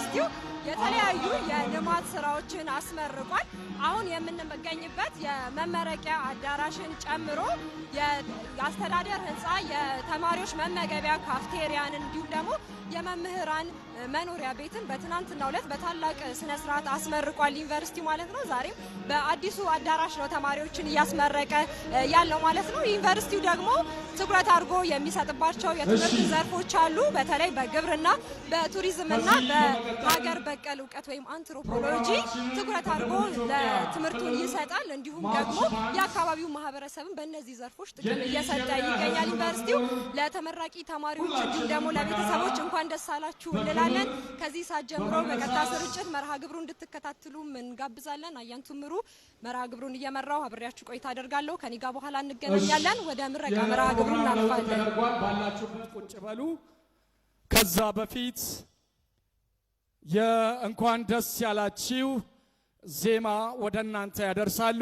ዩኒቨርሲቲው የተለያዩ የልማት ስራዎችን አስመርቋል። አሁን የምንገኝበት የመመረቂያ አዳራሽን ጨምሮ የአስተዳደር ህንፃ፣ የተማሪዎች መመገቢያ ካፍቴሪያን እንዲሁም ደግሞ የመምህራን መኖሪያ ቤትን በትናንትናው ዕለት በታላቅ ስነ ስርዓት አስመርቋል ዩኒቨርሲቲ ማለት ነው። ዛሬም በአዲሱ አዳራሽ ነው ተማሪዎችን እያስመረቀ ያለው ማለት ነው። ዩኒቨርሲቲው ደግሞ ትኩረት አድርጎ የሚሰጥባቸው የትምህርት ዘርፎች አሉ። በተለይ በግብርና፣ በቱሪዝምና በሀገር በቀል እውቀት ወይም አንትሮፖሎጂ ትኩረት አድርጎ ለትምህርቱን ይሰጣል። እንዲሁም ደግሞ የአካባቢው ማህበረሰብን በእነዚህ ዘርፎች ጥቅም እየሰጠ ይገኛል ዩኒቨርሲቲው። ለተመራቂ ተማሪዎች እንዲሁም ደግሞ ለቤተሰቦች እንኳን ደስ አላችሁ እንላለን። ከዚህ ሰዓት ጀምሮ በቀጥታ ስርጭት መርሃ ግብሩን እንድትከታተሉ እንጋብዛለን። አያንቱ ምሩ መርሃ ግብሩን እየመራው አብሬያችሁ ቆይታ አደርጋለሁ። ከኔ ጋር በኋላ እንገናኛለን። ወደ ምረቃ መርሃ ግብሩ እናልፋለን። ባላችሁበት ቁጭ በሉ። ከዛ በፊት የእንኳን ደስ ያላችሁ ዜማ ወደ እናንተ ያደርሳሉ።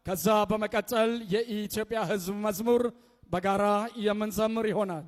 ከዛ በመቀጠል የኢትዮጵያ ሕዝብ መዝሙር በጋራ የምንዘምር ይሆናል።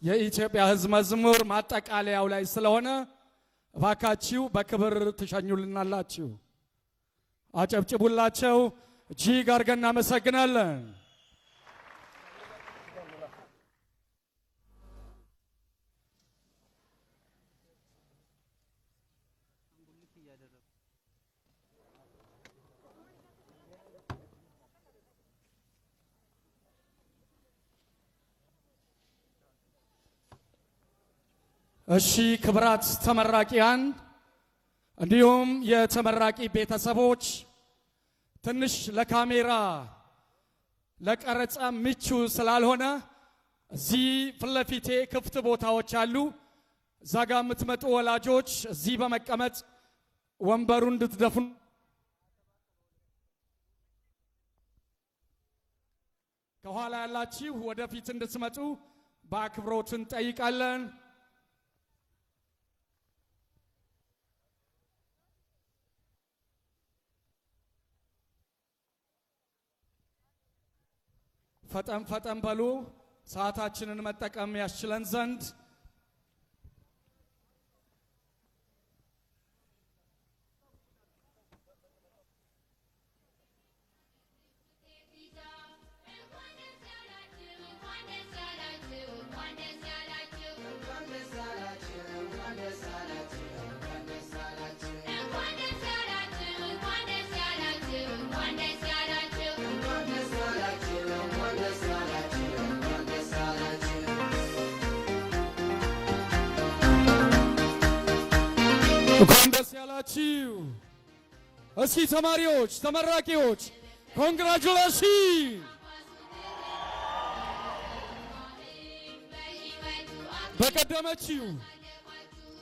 የኢትዮጵያ ሕዝብ መዝሙር ማጠቃለያው ላይ ስለሆነ እባካችሁ በክብር ትሸኙልናላችሁ። አጨብጭቡላቸው። እጅግ አድርገን እናመሰግናለን። እሺ ክብራት ተመራቂያን እንዲሁም የተመራቂ ቤተሰቦች ትንሽ ለካሜራ ለቀረጻ ምቹ ስላልሆነ እዚህ ፍለፊቴ ክፍት ቦታዎች አሉ። ዛጋ የምትመጡ ወላጆች እዚህ በመቀመጥ ወንበሩን እንድትደፍኑ ከኋላ ያላችሁ ወደፊት እንድትመጡ በአክብሮት እንጠይቃለን። ፈጠን ፈጠን በሉ ሰዓታችንን መጠቀም ያስችለን ዘንድ። እንኳን ደስ ያላችሁ። እስኪ ተማሪዎች ተመራቂዎች ኮንግራቹሌሽን።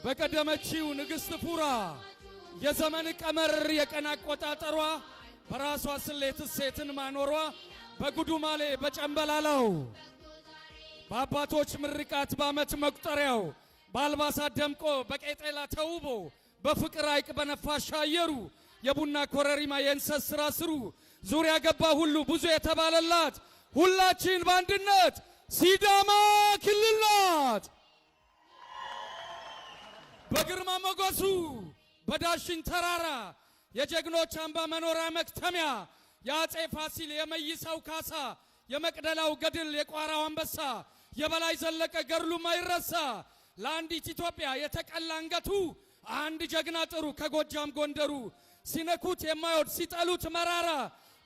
በቀደመችው ንግሥት ፑራ የዘመን ቀመር የቀን አቆጣጠሯ በራሷ ስሌት ሴትን ማኖሯ በጉዱማሌ በጨምበላላው በአባቶች ምርቃት በዓመት መቁጠሪያው በአልባሳት ደምቆ በቄጤላ ተውቦ በፍቅር ሐይቅ በነፋሻ አየሩ የቡና ኮረሪማ የእንሰት ስራ ስሩ ዙሪያ ገባ ሁሉ ብዙ የተባለላት ሁላችን በአንድነት ሲዳማ ክልል ናት። በግርማ ሞገሱ በዳሽን ተራራ የጀግኖች አምባ መኖሪያ መክተሚያ የአጼ ፋሲል የመይሳው ካሳ የመቅደላው ገድል የቋራው አንበሳ የበላይ ዘለቀ ገድሉ ማይረሳ ለአንዲት ኢትዮጵያ የተቀላ አንገቱ አንድ ጀግና ጥሩ ከጎጃም ጎንደሩ ሲነኩት የማይወድ ሲጠሉት መራራ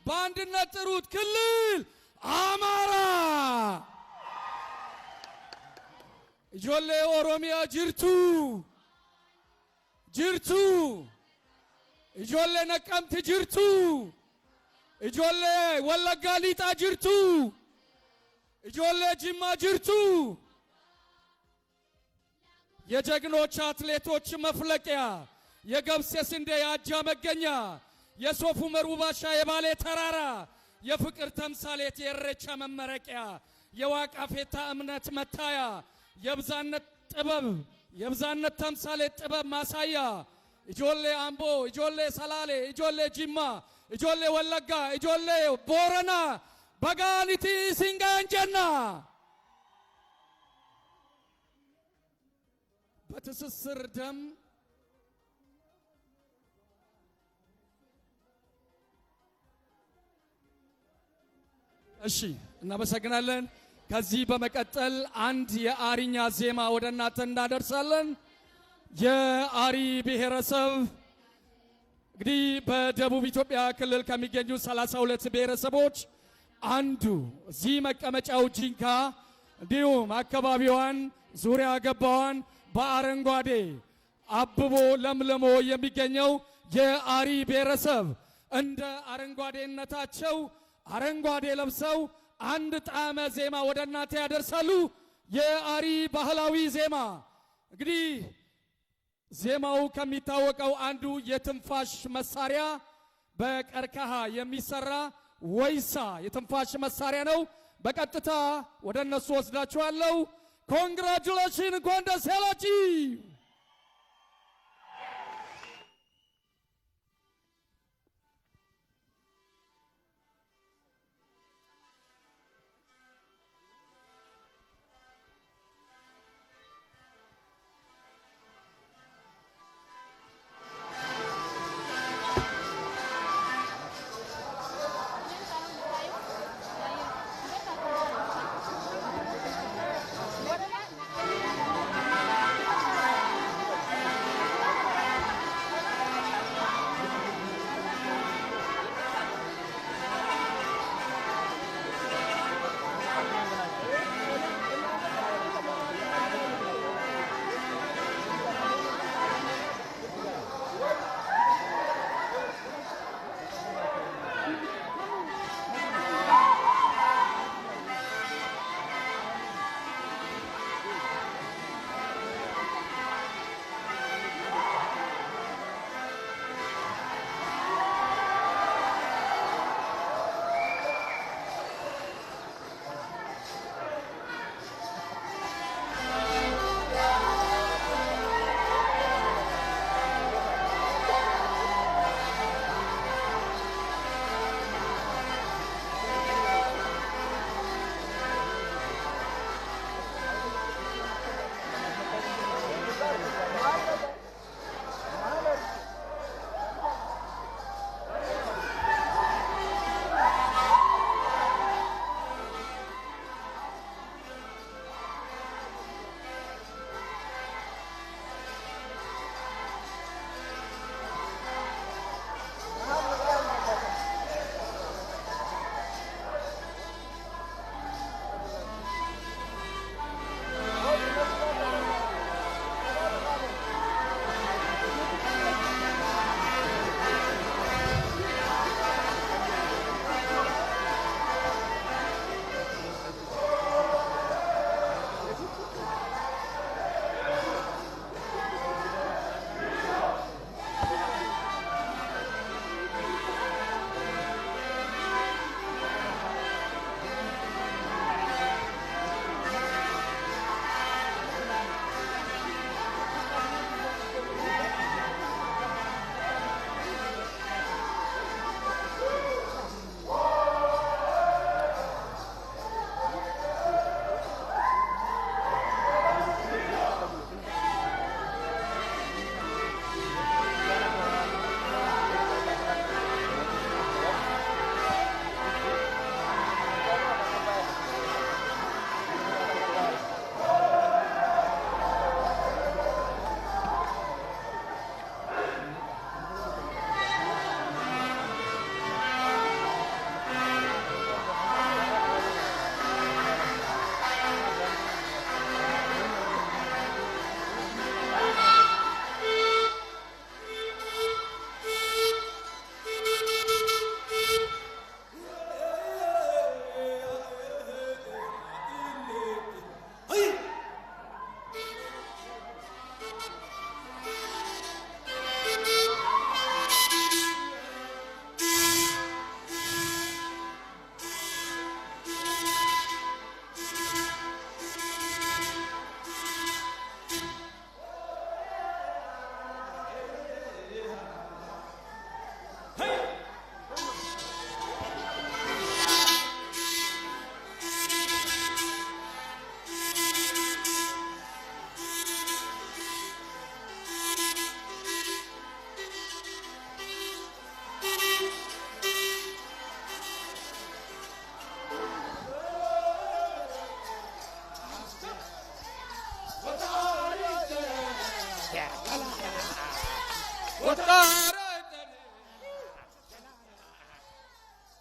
በአንድነት ጥሩት ክልል አማራ። ijoollee ኦሮሚያ ጅርቱ ijoollee ነቀምት ጅርቱ ijoollee ወለጋ ሊጣ ጅርቱ ijoollee ጅማ ጅርቱ የጀግኖች አትሌቶች መፍለቂያ የገብስ የስንዴ የአጃ መገኛ የሶፍ ዑመር ውባሻ የባሌ ተራራ የፍቅር ተምሳሌት የኢሬቻ መመረቂያ የዋቃፌታ እምነት መታያ የብዛነት ተምሳሌት ጥበብ ማሳያ ijoollee አምቦ ijoollee ሰላሌ ijoollee ጅማ ijoollee ወለጋ ijoollee ቦረና በጋኒቲ ሲንጋንጀና በትስስር ደም እሺ እናመሰግናለን። ከዚህ በመቀጠል አንድ የአሪኛ ዜማ ወደ እናንተ እናደርሳለን። የአሪ ብሔረሰብ እንግዲህ በደቡብ ኢትዮጵያ ክልል ከሚገኙ 32 ብሔረሰቦች አንዱ እዚህ መቀመጫው ጂንካ እንዲሁም አካባቢዋን ዙሪያ ገባዋን በአረንጓዴ አብቦ ለምልሞ የሚገኘው የአሪ ብሔረሰብ እንደ አረንጓዴነታቸው አረንጓዴ ለብሰው አንድ ጣዕመ ዜማ ወደ እናንተ ያደርሳሉ። የአሪ ባህላዊ ዜማ እንግዲህ ዜማው ከሚታወቀው አንዱ የትንፋሽ መሳሪያ በቀርከሃ የሚሰራ ወይሳ የትንፋሽ መሳሪያ ነው። በቀጥታ ወደ እነሱ ወስዳችኋለሁ። ኮንግራቹሌሽን እንኳን ደስ ያላችሁ።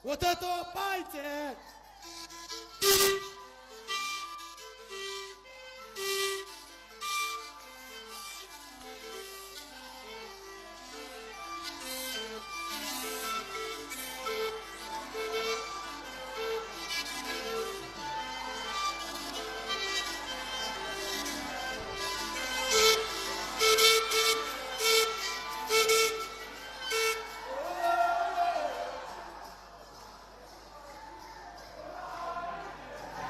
ወተቶ ባይቴ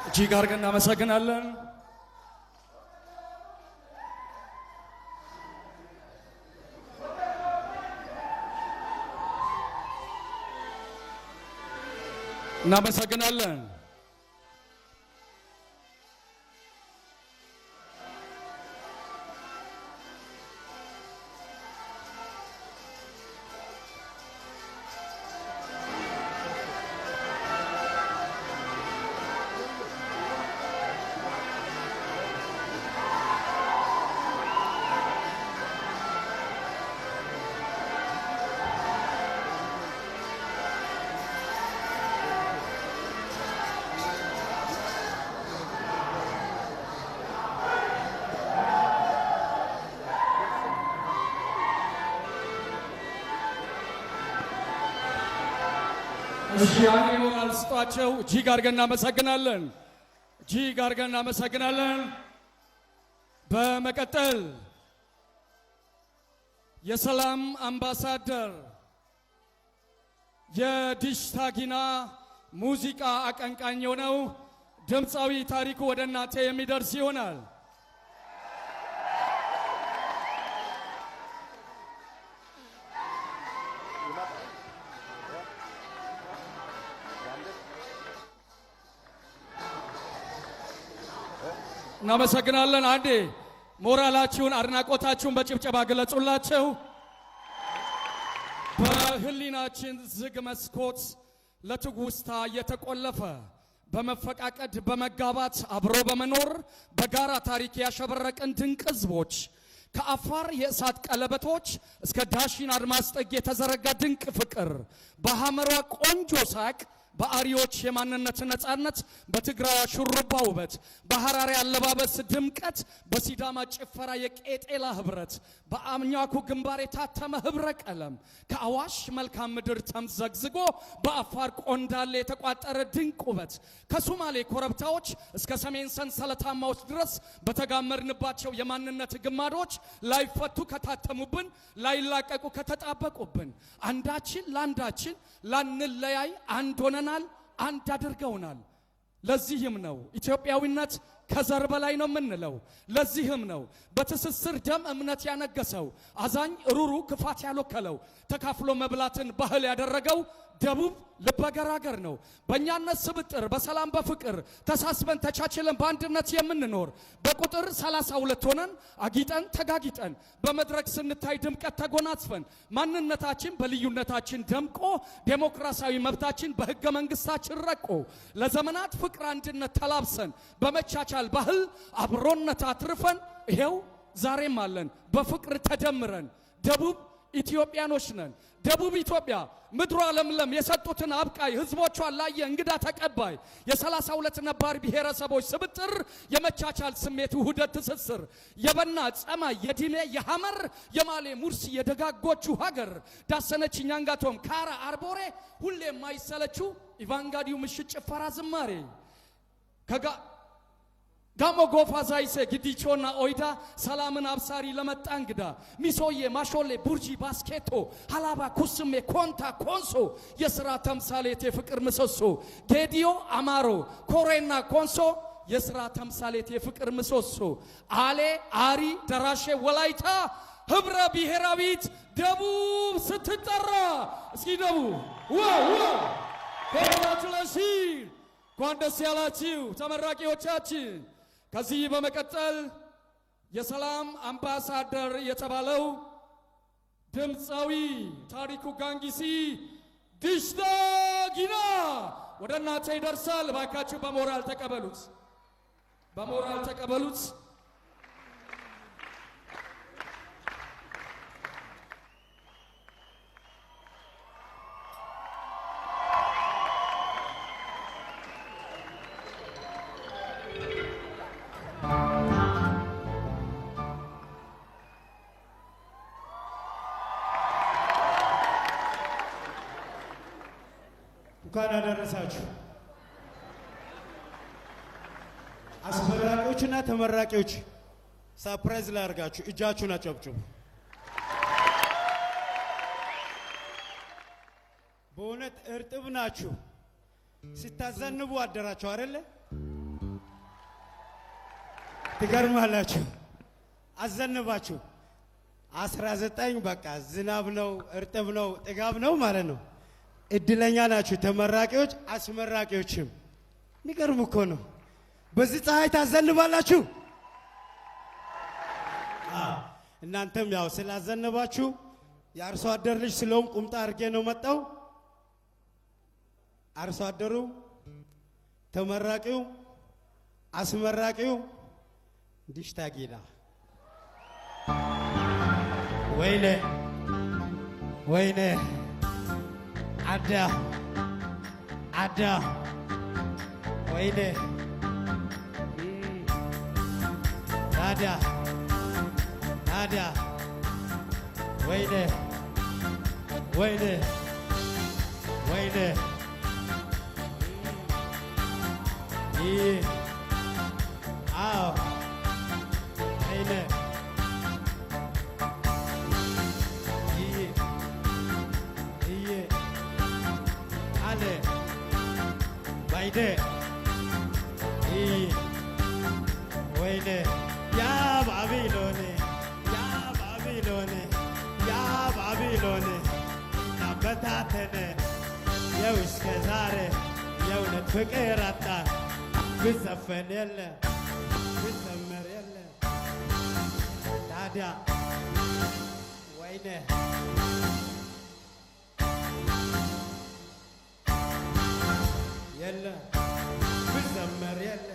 እጅግ አድርገን እናመሰግናለን። እናመሰግናለን። እሺ አንዴ ሞራል ስጧቸው። እጅግ አድርገን እናመሰግናለን። እጅግ አድርገን እናመሰግናለን። በመቀጠል የሰላም አምባሳደር የዲሽታጊና ሙዚቃ አቀንቃኝ የሆነው ድምፃዊ ታሪኩ ወደ እናንተ የሚደርስ ይሆናል። እናመሰግናለን። አንዴ ሞራላችሁን አድናቆታችሁን በጭብጨባ ገለጹላቸው። በህሊናችን ዝግ መስኮት ለትውስታ የተቆለፈ በመፈቃቀድ በመጋባት አብሮ በመኖር በጋራ ታሪክ ያሸበረቅን ድንቅ ህዝቦች ከአፋር የእሳት ቀለበቶች እስከ ዳሽን አድማስ ጥግ የተዘረጋ ድንቅ ፍቅር በሐመሯ ቆንጆ ሳቅ በአሪዎች የማንነት ነፃነት በትግራይ ሹሩባ ውበት በሐራሪ አለባበስ ድምቀት በሲዳማ ጭፈራ የቄጤላ ህብረት በአምኛኩ ግንባር የታተመ ህብረ ቀለም ከአዋሽ መልካም ምድር ተምዘግዝጎ በአፋር ቆንዳሌ የተቋጠረ ድንቅ ውበት ከሶማሌ ኮረብታዎች እስከ ሰሜን ሰንሰለታማዎች ድረስ በተጋመርንባቸው የማንነት ግማዶች ላይፈቱ ከታተሙብን ላይላቀቁ ከተጣበቁብን አንዳችን ላንዳችን ላንለያይ አንድ ሆነናል አንድ አድርገውናል። ለዚህም ነው ኢትዮጵያዊነት ከዘር በላይ ነው የምንለው። ለዚህም ነው በትስስር ደም እምነት ያነገሰው አዛኝ ሩሩ ክፋት ያልወከለው ተካፍሎ መብላትን ባህል ያደረገው ደቡብ ልበገራገር ነው። በእኛነት ስብጥር በሰላም በፍቅር ተሳስበን ተቻችለን በአንድነት የምንኖር በቁጥር 32 ሆነን አጊጠን ተጋጊጠን በመድረክ ስንታይ ድምቀት ተጎናጽፈን ማንነታችን በልዩነታችን ደምቆ ዴሞክራሲያዊ መብታችን በህገ መንግስታችን ረቆ ለዘመናት ፍቅር አንድነት ተላብሰን በመቻቻል ባህል አብሮነት አትርፈን ይሄው ዛሬም አለን በፍቅር ተደምረን ደቡብ ኢትዮጵያኖች ነን። ደቡብ ኢትዮጵያ ምድሯ ለምለም የሰጡትን አብቃይ ህዝቦቿን ላየ እንግዳ ተቀባይ የ32 ነባር ብሔረሰቦች ስብጥር የመቻቻል ስሜት ውህደት ትስስር የበና ጸማይ የዲሜ የሐመር የማሌ ሙርሲ የደጋጎቹ ሀገር ዳሰነች ኛንጋቶም ካራ አርቦሬ ሁሌ የማይሰለቹ ኢቫንጋዲው ምሽት ጭፈራ ዝማሬ ጋሞ ጎፋ ዛይሴ ግዲቾና ኦይዳ ሰላምን አብሳሪ ለመጣ እንግዳ ሚሶዬ ማሾሌ ቡርጂ ባስኬቶ ሀላባ ኩስሜ ኮንታ ኮንሶ የሥራ ተምሳሌት የፍቅር ምሰሶ ጌዲዮ አማሮ ኮሬና ኮንሶ የሥራ ተምሳሌት የፍቅር ምሰሶ አሌ አሪ ደራሼ ወላይታ ህብረ ብሔራዊት ደቡብ ስትጠራ እስኪ ደቡብ ዋው ኮንግራቹሌሽን እንኳን ደስ ያላችሁ ተመራቂዎቻችን። ከዚህ በመቀጠል የሰላም አምባሳደር የተባለው ድምፃዊ ታሪኩ ጋንጊሲ ዲሽታጊና ወደ እናንተ ይደርሳል። ባካችሁ በሞራል ተቀበሉት፣ በሞራል ተቀበሉት። እንኳን አደረሳችሁ። አስመራቂዎችና ተመራቂዎች ሰርፕራይዝ ላድርጋችሁ። እጃችሁን አጨብጭቡ። በእውነት እርጥብ ናችሁ። ስታዘንቡ አደራችሁ አይደለ? ትገርማላችሁ። አዘንባችሁ 19 በቃ ዝናብ ነው፣ እርጥብ ነው፣ ጥጋብ ነው ማለት ነው። እድለኛ ናችሁ ተመራቂዎች፣ አስመራቂዎችም። የሚገርም እኮ ነው። በዚህ ፀሐይ ታዘንባላችሁ። እናንተም ያው ስላዘንባችሁ የአርሶ አደር ልጅ ስለሆን ቁምጣ አድርጌ ነው መጣው። አርሶ አደሩ፣ ተመራቂው፣ አስመራቂው ዲሽታጊና ወይኔ ወይኔ አዳ አዳ ወይኔ ናዳ ናዳ ወይኔ ወይኔ ወይኔ አዎ ወይኔ ባይደ ወይኔ ያ ባቢሎን ያ ባቢሎን ያ ባቢሎን ናበታተነ የው እስከ ዛሬ የእውነት ፍቅር አጣ ብዘፈን የለ ብዘመር የለ ታዲያ ወይኔ የለ ብዘመር የለ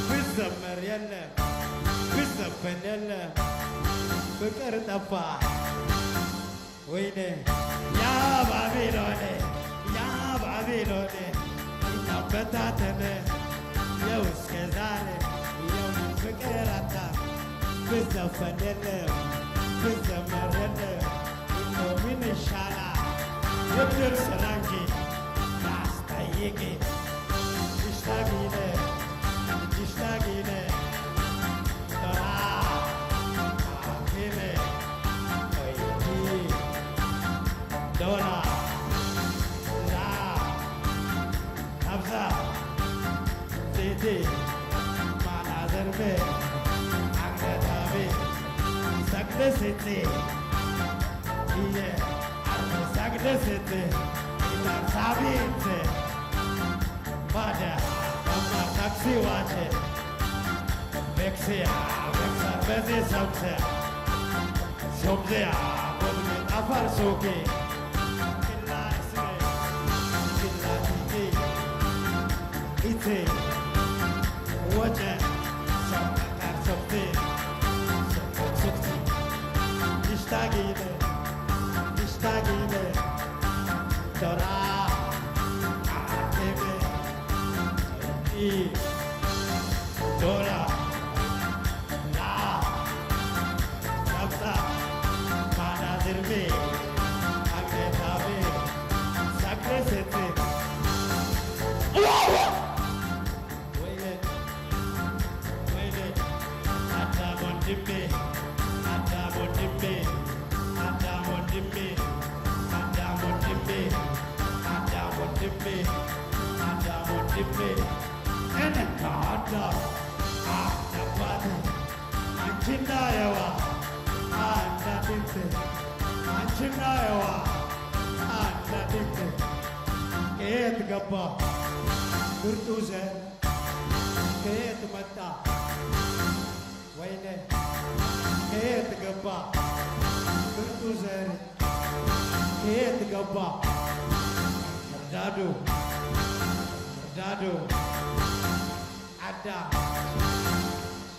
ብዘመር የለ ብዘፈን የለ ፍቅር ጠፋ ወይኔ ያ ባቢሎን ያ ባቢሎን እናበታተነ የው እስከ ዛሬ የእውነት ፍቅር አጣ ብዘፈን የለ ብዘመር የለ እንደው ምን ይሻላል የምድር ስራ እንጂ Yeke, Ishtagine, Ishtagine, Dora, Akine, Oiti, Dora, La, Hamza, Titi, Manazarbe, Angatabe, Sakde City, Iye, Sakde City, Sabite. Bada, Mama taxi watch it. Vexia, Vexa, Vezi Samse. Somzea, Bolme, Afar Soki. Killa Isre, Killa Titi. Ite, Waje, Samkar Sokti. Sokti. Ishtagine, Ishtagine. Dora. Dora, La, Sabta, Manazirbe, Agetabe, Sakresete. Wait, Adamondimbe, Adamondimbe, Adamondimbe, Adamondimbe, Adamondimbe, Adamondimbe. Enekada, Adabade, Anchinayawa, Adabite, Anchinayawa, Adabite, Ket Gappa, Kurtuze, Ket Mata, Wayne, Ket Gappa, Kurtuze, Ket Gappa, Dadu, Dadu.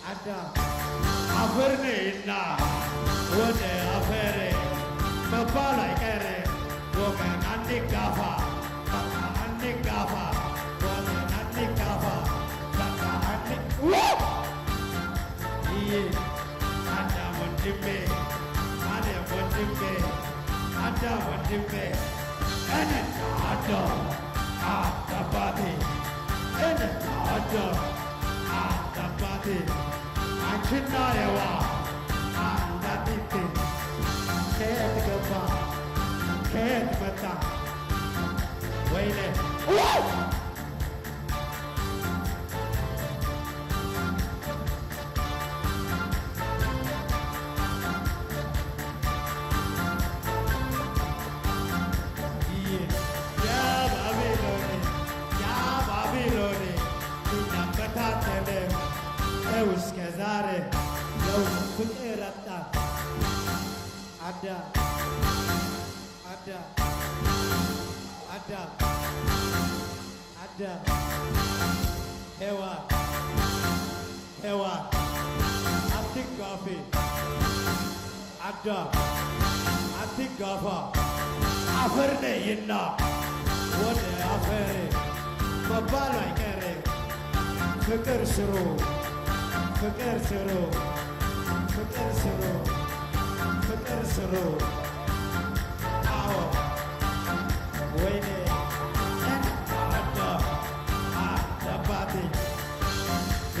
Ada Aferne Wode Afere Mapala Kere Woga Nandi Gafa Nandi Gafa Woga Nandi Gafa Nandi Iye Ada Wondimbe Ada Wondimbe Ada Wondimbe Ada አባቴ እኔ አዳም አባቴ አንቺና የዋ አንዳቲቴ ከየት ገባ ከየት መጣ ወይኔ እስከ ዛሬ ነው ፍቅር አጣ አዳ አዳ አዳ አዳ ሄዋ ሄዋ አትጋፊ አዳ አትጋፋ አፈር ነይና ወደ አፈር መባሉ አይቀር ፍቅር ስሩ ፍቅር ስሩ ፍቅር ስሩ ፍቅር ስሩ አዎ ወይኔ አባቴ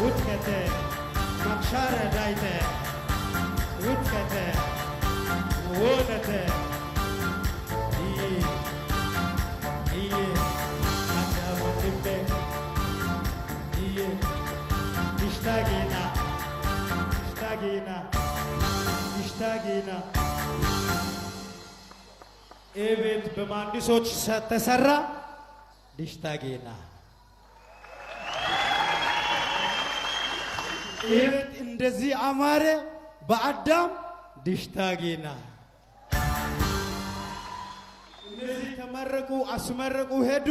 ውድቀቴ ማክሻረ ዳይቴ ውድቀቴ ወደቴ አዳወድቤ ይሽታጌና ይሽታጌና ቤት በመሐንዲሶች ተሰራ። ይሽታጌና ቤት እንደዚህ አማረ በአዳም ይሽታጌና እንደዚህ ተመረቁ አስመረቁ ሄዱ።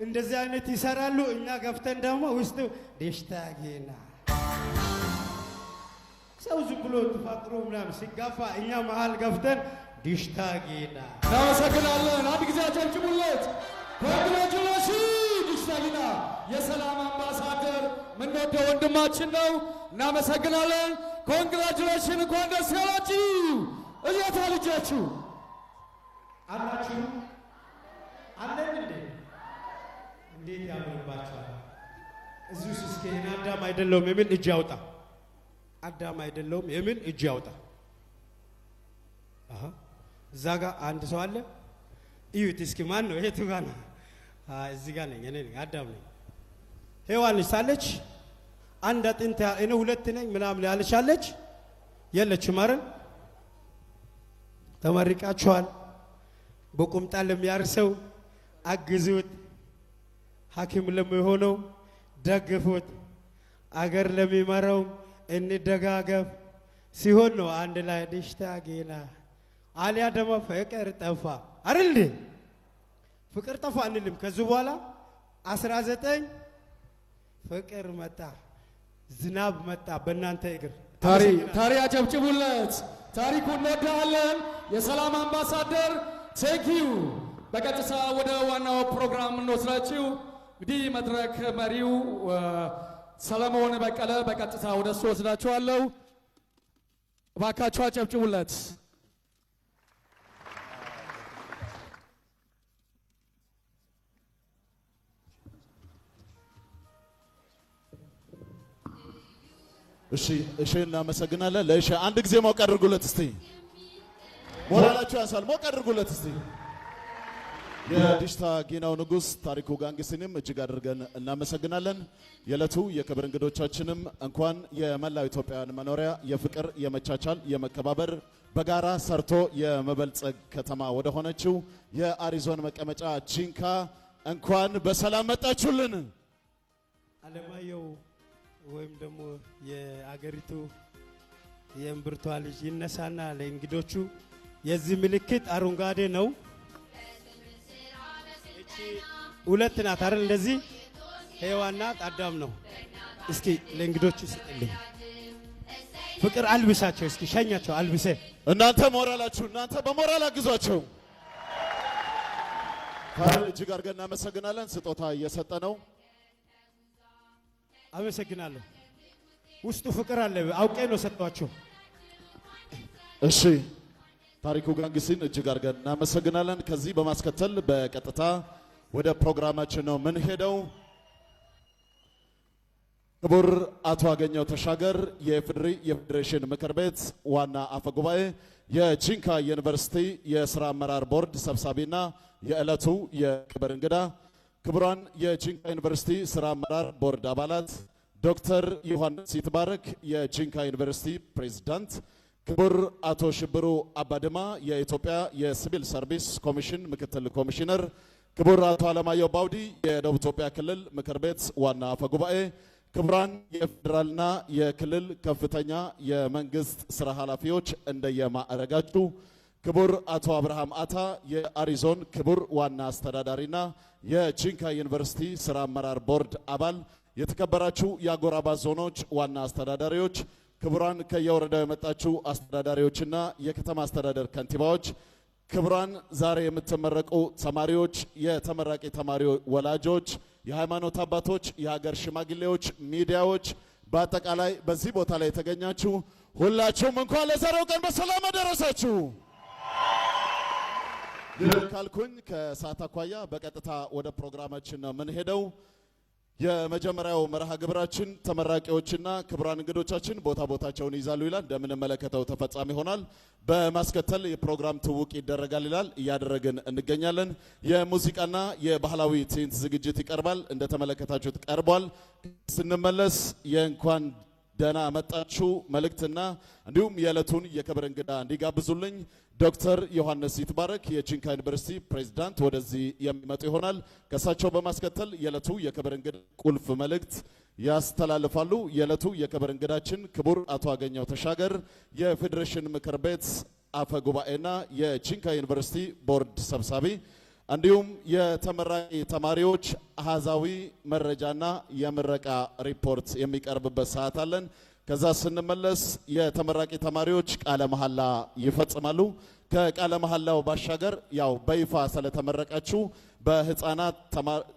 እንደዚህ አይነት ይሰራሉ። እኛ ገፍተን ደግሞ ውስጥ ይሽታጌና ሰው ዝም ብሎ ተፋቅሮ ምናምን ሲጋፋ እኛ መሃል ገፍተን ዲሽታጌና እናመሰግናለን። አንድ ጊዜ አጨብጭቡለት። ኮንግራቹሌሽን ዲሽታጌና የሰላም አምባሳደር ምንወደው ወንድማችን ነው። እናመሰግናለን። ኮንግራቹሌሽን እንኳን ደስ ያላችሁ። እየታ ልጃችሁ አላችሁ አለን እንዴ? እንዴት ያምርባችኋል። እዚህ ውስጥ እስኪ አዳም አይደለውም የሚል እጅ ያውጣ። አዳም አይደለውም የሚል እጅ ያውጣ። አሃ እዛ ጋር አንድ ሰው አለ። እዩት እስኪ ማን ነው? የቱ ጋር ነው? እዚህ ጋር ነኝ እኔ ነኝ አዳም ነኝ። ሔዋን ሳለች አንድ አጥንት እኔ ሁለት ነኝ ምናምን ያለች አለች የለችም አይደል? ተመርቃችኋል። በቁምጣ ለሚያርሰው አግዙት፣ ሐኪም ለሚሆነው ደግፉት፣ አገር ለሚመራው እንደጋገፍ ሲሆን ነው አንድ ላይ ዲሽታጌና። አሊያ ደግሞ ፍቅር ጠፋ አይደል? ፍቅር ጠፋ አንልም። ከዚህ በኋላ 19 ፍቅር መጣ፣ ዝናብ መጣ በእናንተ እግር። ታሪ አጨብጭቡለት። ታሪኩ እንወዳለን። የሰላም አምባሳደር ቴንኪዩ። በቀጥታ ወደ ዋናው ፕሮግራም እንወስዳችሁ። እንግዲህ መድረክ መሪው ሰለሞን በቀለ በቀጥታ ወደ እሱ ወስዳችኋለሁ። እባካችሁ አጨብጭቡለት። እሺ እናመሰግናለን። ለእሺ አንድ ጊዜ ሞቅ አድርጉለት እስቲ። ሞራላችሁ ያንሳል። ሞቅ አድርጉለት እስቲ። የዲሽታጌናው ንጉሥ ታሪኩ ጋንግስንም እጅግ አድርገን እናመሰግናለን። የዕለቱ የክብር እንግዶቻችንም እንኳን የመላው ኢትዮጵያውያን መኖሪያ የፍቅር፣ የመቻቻል፣ የመከባበር በጋራ ሰርቶ የመበልጸግ ከተማ ወደ ሆነችው የአሪዞን መቀመጫ ጂንካ እንኳን በሰላም መጣችሁልን። አለማየሁ ወይም ደግሞ የአገሪቱ የእምብርቷ ልጅ ይነሳና ለእንግዶቹ የዚህ ምልክት አረንጓዴ ነው። እቺ ሁለት ናት አይደል? እንደዚህ ሔዋንና አዳም ነው። እስኪ ለእንግዶቹ ስጥልኝ። ፍቅር አልብሳቸው እስኪ ሸኛቸው አልብሰ። እናንተ ሞራላችሁ እናንተ በሞራል አግዟቸው። እጅግ አድርገን እናመሰግናለን። ስጦታ እየሰጠ ነው። አመሰግናለሁ። ውስጡ ፍቅር አለ። አውቄ ነው ሰጥቷቸው። እሺ ታሪኩ ጋንግስን እጅግ አድርገን እናመሰግናለን። ከዚህ በማስከተል በቀጥታ ወደ ፕሮግራማችን ነው ምን ሄደው። ክቡር አቶ አገኘው ተሻገር የኢፌዴሪ የፌዴሬሽን ምክር ቤት ዋና አፈ ጉባኤ፣ የጂንካ ዩኒቨርሲቲ የሥራ አመራር ቦርድ ሰብሳቢና የዕለቱ የክብር እንግዳ፣ ክቡራን የጂንካ ዩኒቨርሲቲ ሥራ አመራር ቦርድ አባላት፣ ዶክተር ዮሐንስ ይትባረክ የጂንካ ዩኒቨርሲቲ ፕሬዝዳንት፣ ክቡር አቶ ሽብሩ አባድማ የኢትዮጵያ የሲቪል ሰርቪስ ኮሚሽን ምክትል ኮሚሽነር፣ ክቡር አቶ አለማየሁ ባውዲ የደቡብ ኢትዮጵያ ክልል ምክር ቤት ዋና አፈ ጉባኤ፣ ክቡራን የፌዴራልና የክልል ከፍተኛ የመንግስት ስራ ኃላፊዎች እንደየማዕረጋችሁ፣ ክቡር አቶ አብርሃም አታ የአሪዞን ክቡር ዋና አስተዳዳሪና የጂንካ ዩኒቨርሲቲ ስራ አመራር ቦርድ አባል፣ የተከበራችሁ የአጎራባች ዞኖች ዋና አስተዳዳሪዎች፣ ክቡራን ከየወረዳው የመጣችሁ አስተዳዳሪዎችና የከተማ አስተዳደር ከንቲባዎች፣ ክቡራን ዛሬ የምትመረቁ ተማሪዎች፣ የተመራቂ ተማሪዎች ወላጆች፣ የሃይማኖት አባቶች፣ የሀገር ሽማግሌዎች፣ ሚዲያዎች፣ በአጠቃላይ በዚህ ቦታ ላይ የተገኛችሁ ሁላችሁም እንኳን ለዛሬው ቀን በሰላም አደረሳችሁ። ይህን ካልኩኝ ከሰዓት አኳያ በቀጥታ ወደ ፕሮግራማችን ነው ምን ሄደው። የመጀመሪያው መርሃ ግብራችን ተመራቂዎችና ክቡራን እንግዶቻችን ቦታ ቦታቸውን ይዛሉ ይላል። እንደምንመለከተው ተፈጻሚ ይሆናል። በማስከተል የፕሮግራም ትውውቅ ይደረጋል ይላል። እያደረግን እንገኛለን። የሙዚቃና የባህላዊ ትዕይንት ዝግጅት ይቀርባል። እንደተመለከታችሁት ቀርቧል። ስንመለስ የእንኳን ደህና መጣችሁ መልእክትና እንዲሁም የዕለቱን የክብር እንግዳ እንዲጋብዙልኝ ዶክተር ዮሐንስ ይትባረክ የጂንካ ዩኒቨርሲቲ ፕሬዝዳንት ወደዚህ የሚመጡ ይሆናል። ከሳቸው በማስከተል የዕለቱ የክብር እንግዳ ቁልፍ መልእክት ያስተላልፋሉ። የዕለቱ የክብር እንግዳችን ክቡር አቶ አገኘው ተሻገር የፌዴሬሽን ምክር ቤት አፈ ጉባኤና የጂንካ ዩኒቨርሲቲ ቦርድ ሰብሳቢ፣ እንዲሁም የተመራቂ ተማሪዎች አሃዛዊ መረጃና የምረቃ ሪፖርት የሚቀርብበት ሰዓት አለን። ከዛ ስንመለስ የተመራቂ ተማሪዎች ቃለ መሐላ ይፈጽማሉ። ከቃለ መሐላው ባሻገር ያው በይፋ ስለተመረቃችሁ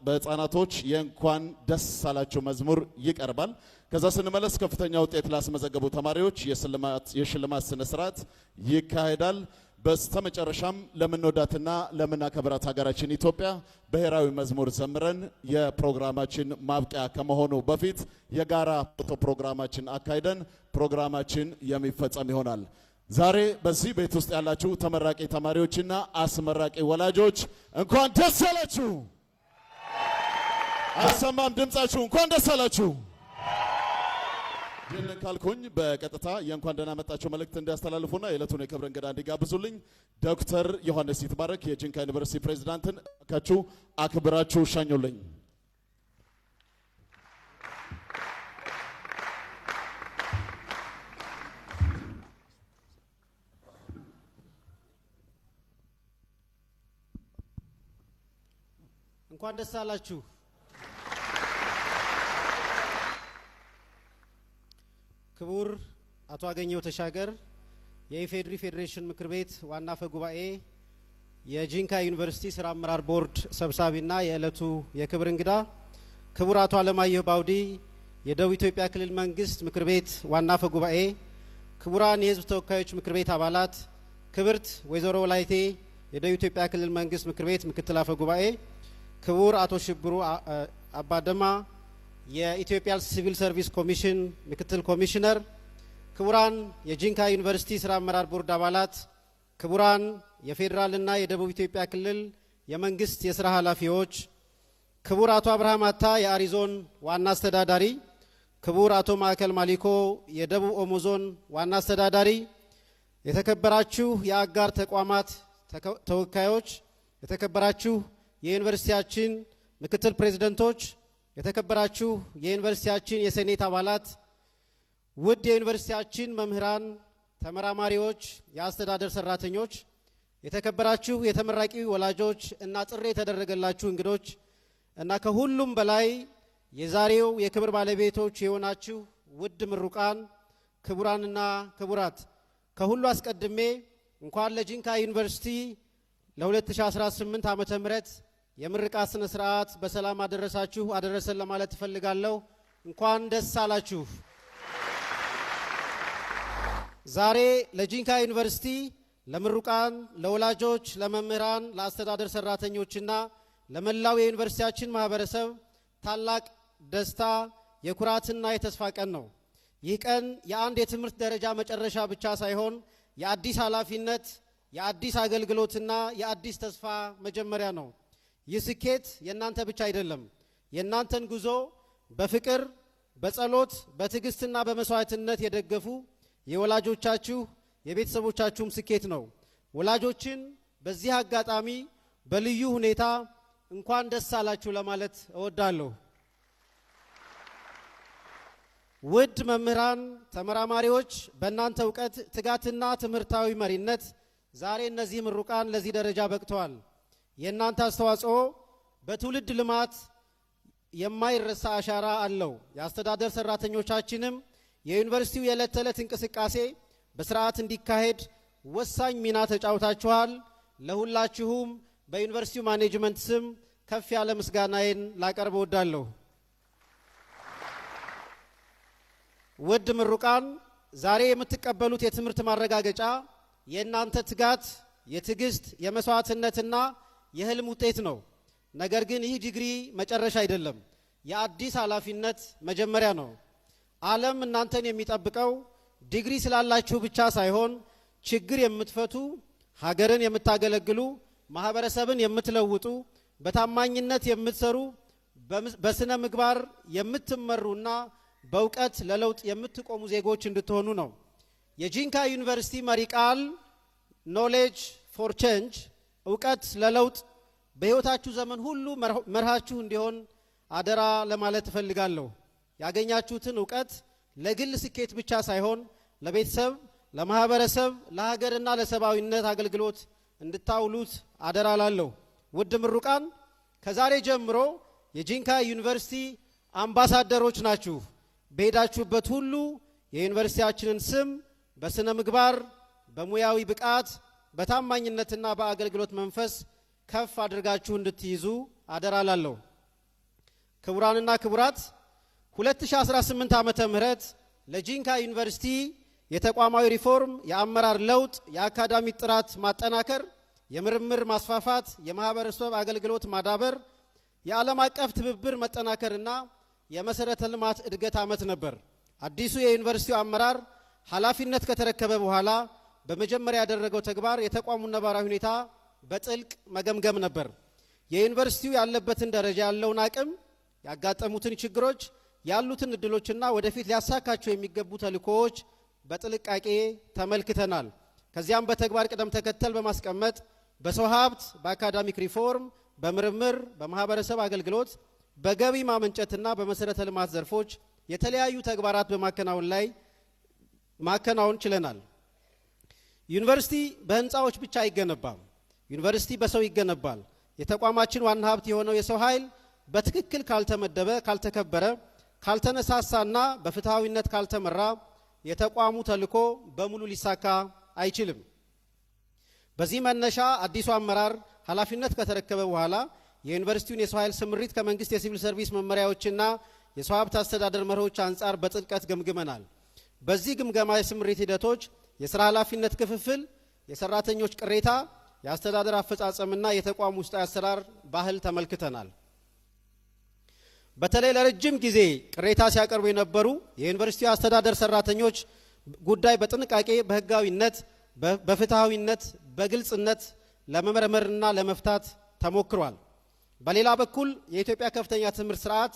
በህፃናቶች የእንኳን ደስ አላችሁ መዝሙር ይቀርባል። ከዛ ስንመለስ ከፍተኛ ውጤት ላስመዘገቡ ተማሪዎች የሽልማት ስነ ስርዓት ይካሄዳል። በስተመጨረሻም ለምንወዳትና ለምናከብራት ሀገራችን ኢትዮጵያ ብሔራዊ መዝሙር ዘምረን የፕሮግራማችን ማብቂያ ከመሆኑ በፊት የጋራ ፎቶ ፕሮግራማችን አካሂደን ፕሮግራማችን የሚፈጸም ይሆናል። ዛሬ በዚህ ቤት ውስጥ ያላችሁ ተመራቂ ተማሪዎችና አስመራቂ ወላጆች እንኳን ደስ አላችሁ። አሰማም ድምጻችሁ እንኳን ደስ አላችሁ። ይህንን ካልኩኝ በቀጥታ የእንኳን ደህና መጣችሁ መልእክት እንዲያስተላልፉና የዕለቱን የክብር እንግዳ እንዲጋብዙልኝ ዶክተር ዮሐንስ ይትባረክ የጂንካ ዩኒቨርሲቲ ፕሬዝዳንትን ካችሁ አክብራችሁ ሻኙልኝ። እንኳን ደስ አላችሁ። ክቡር አቶ አገኘው ተሻገር የኢፌዴሪ ፌዴሬሽን ምክር ቤት ዋና አፈ ጉባኤ፣ የጂንካ ዩኒቨርሲቲ ስራ አመራር ቦርድ ሰብሳቢና የዕለቱ የክብር እንግዳ፣ ክቡር አቶ አለማየሁ ባውዲ የደቡብ ኢትዮጵያ ክልል መንግስት ምክር ቤት ዋና አፈ ጉባኤ፣ ክቡራን የህዝብ ተወካዮች ምክር ቤት አባላት፣ ክብርት ወይዘሮ ወላይቴ የደቡብ ኢትዮጵያ ክልል መንግስት ምክር ቤት ምክትል አፈ ጉባኤ፣ ክቡር አቶ ሽብሩ አባደማ የኢትዮጵያ ሲቪል ሰርቪስ ኮሚሽን ምክትል ኮሚሽነር፣ ክቡራን የጂንካ ዩኒቨርሲቲ ስራ አመራር ቦርድ አባላት፣ ክቡራን የፌዴራልና የደቡብ ኢትዮጵያ ክልል የመንግስት የስራ ኃላፊዎች፣ ክቡር አቶ አብርሃም አታ የአሪዞን ዋና አስተዳዳሪ፣ ክቡር አቶ ማዕከል ማሊኮ የደቡብ ኦሞ ዞን ዋና አስተዳዳሪ፣ የተከበራችሁ የአጋር ተቋማት ተወካዮች፣ የተከበራችሁ የዩኒቨርሲቲያችን ምክትል ፕሬዝዳንቶች፣ የተከበራችሁ የዩኒቨርሲቲያችን የሴኔት አባላት፣ ውድ የዩኒቨርሲቲያችን መምህራን፣ ተመራማሪዎች፣ የአስተዳደር ሰራተኞች፣ የተከበራችሁ የተመራቂ ወላጆች እና ጥሪ የተደረገላችሁ እንግዶች እና ከሁሉም በላይ የዛሬው የክብር ባለቤቶች የሆናችሁ ውድ ምሩቃን፣ ክቡራንና ክቡራት፣ ከሁሉ አስቀድሜ እንኳን ለጂንካ ዩኒቨርሲቲ ለ2018 ዓመተ ምህረት የምርቃት ስነ ስርዓት በሰላም አደረሳችሁ አደረሰን ለማለት እፈልጋለሁ። እንኳን ደስ አላችሁ። ዛሬ ለጂንካ ዩኒቨርሲቲ ለምሩቃን፣ ለወላጆች፣ ለመምህራን፣ ለአስተዳደር ሰራተኞችና ለመላው የዩኒቨርሲቲያችን ማህበረሰብ ታላቅ ደስታ፣ የኩራትና የተስፋ ቀን ነው። ይህ ቀን የአንድ የትምህርት ደረጃ መጨረሻ ብቻ ሳይሆን የአዲስ ኃላፊነት፣ የአዲስ አገልግሎትና የአዲስ ተስፋ መጀመሪያ ነው። ይህ ስኬት የእናንተ ብቻ አይደለም። የእናንተን ጉዞ በፍቅር፣ በጸሎት፣ በትዕግስትና በመስዋዕትነት የደገፉ የወላጆቻችሁ የቤተሰቦቻችሁም ስኬት ነው። ወላጆችን በዚህ አጋጣሚ በልዩ ሁኔታ እንኳን ደስ አላችሁ ለማለት እወዳለሁ። ውድ መምህራን፣ ተመራማሪዎች፣ በእናንተ እውቀት ትጋትና ትምህርታዊ መሪነት ዛሬ እነዚህ ምሩቃን ለዚህ ደረጃ በቅተዋል። የእናንተ አስተዋጽኦ በትውልድ ልማት የማይረሳ አሻራ አለው። የአስተዳደር ሰራተኞቻችንም የዩኒቨርሲቲው የዕለት ተዕለት እንቅስቃሴ በስርዓት እንዲካሄድ ወሳኝ ሚና ተጫውታችኋል። ለሁላችሁም በዩኒቨርሲቲው ማኔጅመንት ስም ከፍ ያለ ምስጋናዬን ላቀርብ እወዳለሁ። ውድ ምሩቃን፣ ዛሬ የምትቀበሉት የትምህርት ማረጋገጫ የእናንተ ትጋት፣ የትዕግስት፣ የመስዋዕትነትና የህልም ውጤት ነው። ነገር ግን ይህ ዲግሪ መጨረሻ አይደለም፣ የአዲስ ኃላፊነት መጀመሪያ ነው። ዓለም እናንተን የሚጠብቀው ዲግሪ ስላላችሁ ብቻ ሳይሆን ችግር የምትፈቱ፣ ሀገርን የምታገለግሉ፣ ማህበረሰብን የምትለውጡ፣ በታማኝነት የምትሰሩ፣ በስነ ምግባር የምትመሩና በእውቀት ለለውጥ የምትቆሙ ዜጎች እንድትሆኑ ነው። የጂንካ ዩኒቨርሲቲ መሪ ቃል ኖሌጅ ፎር ቼንጅ፣ እውቀት ለለውጥ በህይወታችሁ ዘመን ሁሉ መርሃችሁ እንዲሆን አደራ ለማለት እፈልጋለሁ። ያገኛችሁትን እውቀት ለግል ስኬት ብቻ ሳይሆን ለቤተሰብ፣ ለማህበረሰብ፣ ለሀገርና ለሰብአዊነት አገልግሎት እንድታውሉት አደራ ላለሁ። ውድ ምሩቃን፣ ከዛሬ ጀምሮ የጂንካ ዩኒቨርሲቲ አምባሳደሮች ናችሁ። በሄዳችሁበት ሁሉ የዩኒቨርሲቲያችንን ስም በስነ ምግባር፣ በሙያዊ ብቃት፣ በታማኝነትና በአገልግሎት መንፈስ ከፍ አድርጋችሁ እንድትይዙ አደራ ላለሁ። ክቡራንና ክቡራት፣ 2018 ዓመተ ምህረት ለጂንካ ዩኒቨርሲቲ የተቋማዊ ሪፎርም፣ የአመራር ለውጥ፣ የአካዳሚክ ጥራት ማጠናከር፣ የምርምር ማስፋፋት፣ የማህበረሰብ አገልግሎት ማዳበር፣ የዓለም አቀፍ ትብብር መጠናከርና የመሰረተ ልማት እድገት ዓመት ነበር። አዲሱ የዩኒቨርሲቲው አመራር ኃላፊነት ከተረከበ በኋላ በመጀመሪያ ያደረገው ተግባር የተቋሙን ነባራዊ ሁኔታ በጥልቅ መገምገም ነበር። የዩኒቨርሲቲው ያለበትን ደረጃ፣ ያለውን አቅም፣ ያጋጠሙትን ችግሮች፣ ያሉትን እድሎችና ወደፊት ሊያሳካቸው የሚገቡ ተልእኮዎች በጥንቃቄ ተመልክተናል። ከዚያም በተግባር ቅደም ተከተል በማስቀመጥ በሰው ሀብት፣ በአካዳሚክ ሪፎርም፣ በምርምር፣ በማህበረሰብ አገልግሎት፣ በገቢ ማመንጨትና በመሰረተ ልማት ዘርፎች የተለያዩ ተግባራት ማከናወን ችለናል። ዩኒቨርሲቲ በህንፃዎች ብቻ አይገነባም። ዩኒቨርሲቲ በሰው ይገነባል። የተቋማችን ዋና ሀብት የሆነው የሰው ኃይል በትክክል ካልተመደበ፣ ካልተከበረ፣ ካልተነሳሳና በፍትሃዊነት ካልተመራ የተቋሙ ተልእኮ በሙሉ ሊሳካ አይችልም። በዚህ መነሻ አዲሱ አመራር ኃላፊነት ከተረከበ በኋላ የዩኒቨርሲቲውን የሰው ኃይል ስምሪት ከመንግስት የሲቪል ሰርቪስ መመሪያዎችና የሰው ሀብት አስተዳደር መርሆች አንጻር በጥልቀት ገምግመናል። በዚህ ግምገማ የስምሪት ሂደቶች፣ የስራ ኃላፊነት ክፍፍል፣ የሰራተኞች ቅሬታ፣ የአስተዳደር አፈጻጸምና የተቋም ውስጣዊ አሰራር ባህል ተመልክተናል። በተለይ ለረጅም ጊዜ ቅሬታ ሲያቀርቡ የነበሩ የዩኒቨርሲቲው አስተዳደር ሰራተኞች ጉዳይ በጥንቃቄ በህጋዊነት፣ በፍትሃዊነት፣ በግልጽነት ለመመርመርና ለመፍታት ተሞክሯል። በሌላ በኩል የኢትዮጵያ ከፍተኛ ትምህርት ስርዓት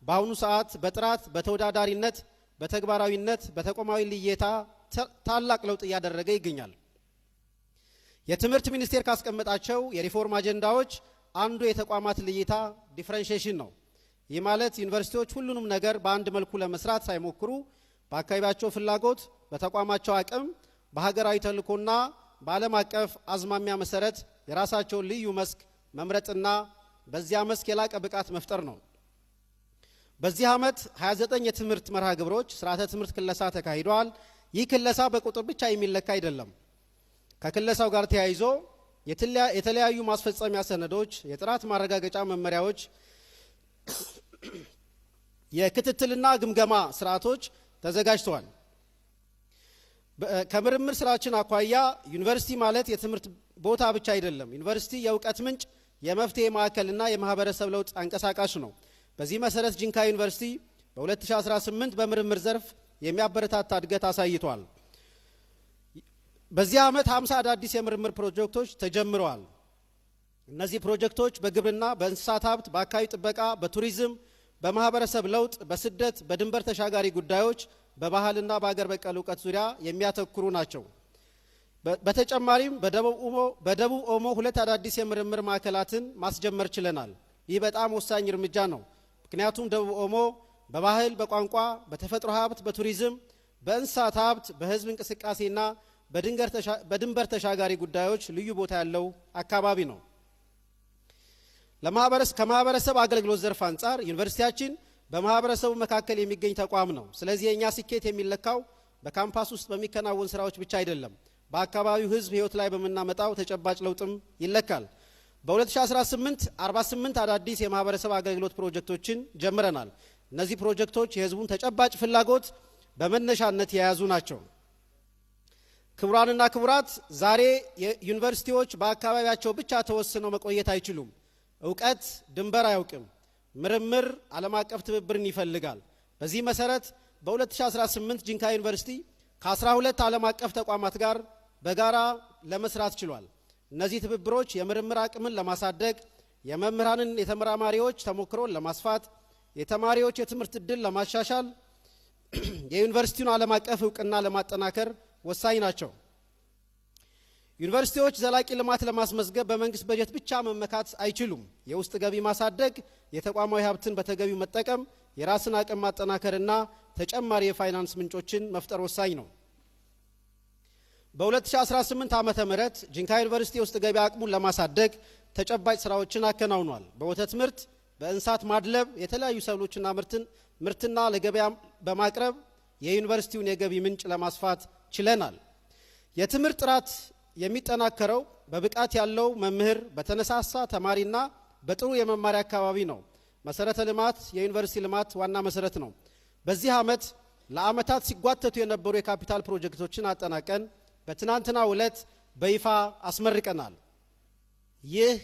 በአሁኑ ሰዓት በጥራት፣ በተወዳዳሪነት፣ በተግባራዊነት፣ በተቋማዊ ልየታ ታላቅ ለውጥ እያደረገ ይገኛል። የትምህርት ሚኒስቴር ካስቀመጣቸው የሪፎርም አጀንዳዎች አንዱ የተቋማት ልየታ ዲፍረንሺዬሽን ነው። ይህ ማለት ዩኒቨርሲቲዎች ሁሉንም ነገር በአንድ መልኩ ለመስራት ሳይሞክሩ በአካባቢያቸው ፍላጎት፣ በተቋማቸው አቅም፣ በሀገራዊ ተልእኮና በዓለም አቀፍ አዝማሚያ መሰረት የራሳቸውን ልዩ መስክ መምረጥና በዚያ መስክ የላቀ ብቃት መፍጠር ነው። በዚህ ዓመት 29 የትምህርት መርሃ ግብሮች ስርዓተ ትምህርት ክለሳ ተካሂደዋል። ይህ ክለሳ በቁጥር ብቻ የሚለካ አይደለም። ከክለሳው ጋር ተያይዞ የተለያዩ ማስፈጸሚያ ሰነዶች፣ የጥራት ማረጋገጫ መመሪያዎች፣ የክትትልና ግምገማ ስርዓቶች ተዘጋጅተዋል። ከምርምር ስራችን አኳያ ዩኒቨርሲቲ ማለት የትምህርት ቦታ ብቻ አይደለም። ዩኒቨርሲቲ የእውቀት ምንጭ፣ የመፍትሄ ማዕከልና የማህበረሰብ ለውጥ አንቀሳቃሽ ነው። በዚህ መሰረት ጂንካ ዩኒቨርሲቲ በ2018 በምርምር ዘርፍ የሚያበረታታ እድገት አሳይቷል። በዚህ ዓመት 50 አዳዲስ የምርምር ፕሮጀክቶች ተጀምረዋል። እነዚህ ፕሮጀክቶች በግብርና፣ በእንስሳት ሀብት፣ በአካባቢ ጥበቃ፣ በቱሪዝም፣ በማህበረሰብ ለውጥ፣ በስደት፣ በድንበር ተሻጋሪ ጉዳዮች፣ በባህልና በአገር በቀል እውቀት ዙሪያ የሚያተኩሩ ናቸው። በተጨማሪም በደቡብ ኦሞ 2 አዳዲስ የምርምር ማዕከላትን ማስጀመር ችለናል። ይህ በጣም ወሳኝ እርምጃ ነው። ምክንያቱም ደቡብ ኦሞ በባህል፣ በቋንቋ፣ በተፈጥሮ ሀብት፣ በቱሪዝም፣ በእንስሳት ሀብት፣ በህዝብ እንቅስቃሴና በድንበር ተሻጋሪ ጉዳዮች ልዩ ቦታ ያለው አካባቢ ነው። ከማህበረሰብ አገልግሎት ዘርፍ አንጻር ዩኒቨርሲቲያችን በማህበረሰቡ መካከል የሚገኝ ተቋም ነው። ስለዚህ የኛ ስኬት የሚለካው በካምፓስ ውስጥ በሚከናወን ስራዎች ብቻ አይደለም፣ በአካባቢው ህዝብ ህይወት ላይ በመናመጣው ተጨባጭ ለውጥም ይለካል። በ2018 48 አዳዲስ የማህበረሰብ አገልግሎት ፕሮጀክቶችን ጀምረናል። እነዚህ ፕሮጀክቶች የህዝቡን ተጨባጭ ፍላጎት በመነሻነት የያዙ ናቸው። ክቡራንና ክቡራት፣ ዛሬ ዩኒቨርሲቲዎች በአካባቢያቸው ብቻ ተወስነው መቆየት አይችሉም። እውቀት ድንበር አያውቅም። ምርምር ዓለም አቀፍ ትብብርን ይፈልጋል። በዚህ መሰረት በ2018 ጂንካ ዩኒቨርሲቲ ከ12 ዓለም አቀፍ ተቋማት ጋር በጋራ ለመስራት ችሏል። እነዚህ ትብብሮች የምርምር አቅምን ለማሳደግ፣ የመምህራንን የተመራማሪዎች ተሞክሮን ለማስፋት፣ የተማሪዎች የትምህርት ዕድል ለማሻሻል፣ የዩኒቨርሲቲውን ዓለም አቀፍ እውቅና ለማጠናከር ወሳኝ ናቸው። ዩኒቨርሲቲዎች ዘላቂ ልማት ለማስመዝገብ በመንግስት በጀት ብቻ መመካት አይችሉም። የውስጥ ገቢ ማሳደግ፣ የተቋማዊ ሀብትን በተገቢው መጠቀም፣ የራስን አቅም ማጠናከርና ተጨማሪ የፋይናንስ ምንጮችን መፍጠር ወሳኝ ነው። በ2018 ዓመተ ምህረት ጂንካ ዩኒቨርሲቲ የውስጥ ገቢ አቅሙን ለማሳደግ ተጨባጭ ስራዎችን አከናውኗል። በወተት ምርት፣ በእንስሳት ማድለብ የተለያዩ ሰብሎችና ምርትና ለገበያ በማቅረብ የዩኒቨርሲቲውን የገቢ ምንጭ ለማስፋት ችለናል። የትምህርት ጥራት የሚጠናከረው በብቃት ያለው መምህር፣ በተነሳሳ ተማሪና በጥሩ የመማሪያ አካባቢ ነው። መሰረተ ልማት የዩኒቨርሲቲ ልማት ዋና መሰረት ነው። በዚህ ዓመት ለዓመታት ሲጓተቱ የነበሩ የካፒታል ፕሮጀክቶችን አጠናቀን በትናንትናው ዕለት በይፋ አስመርቀናል። ይህ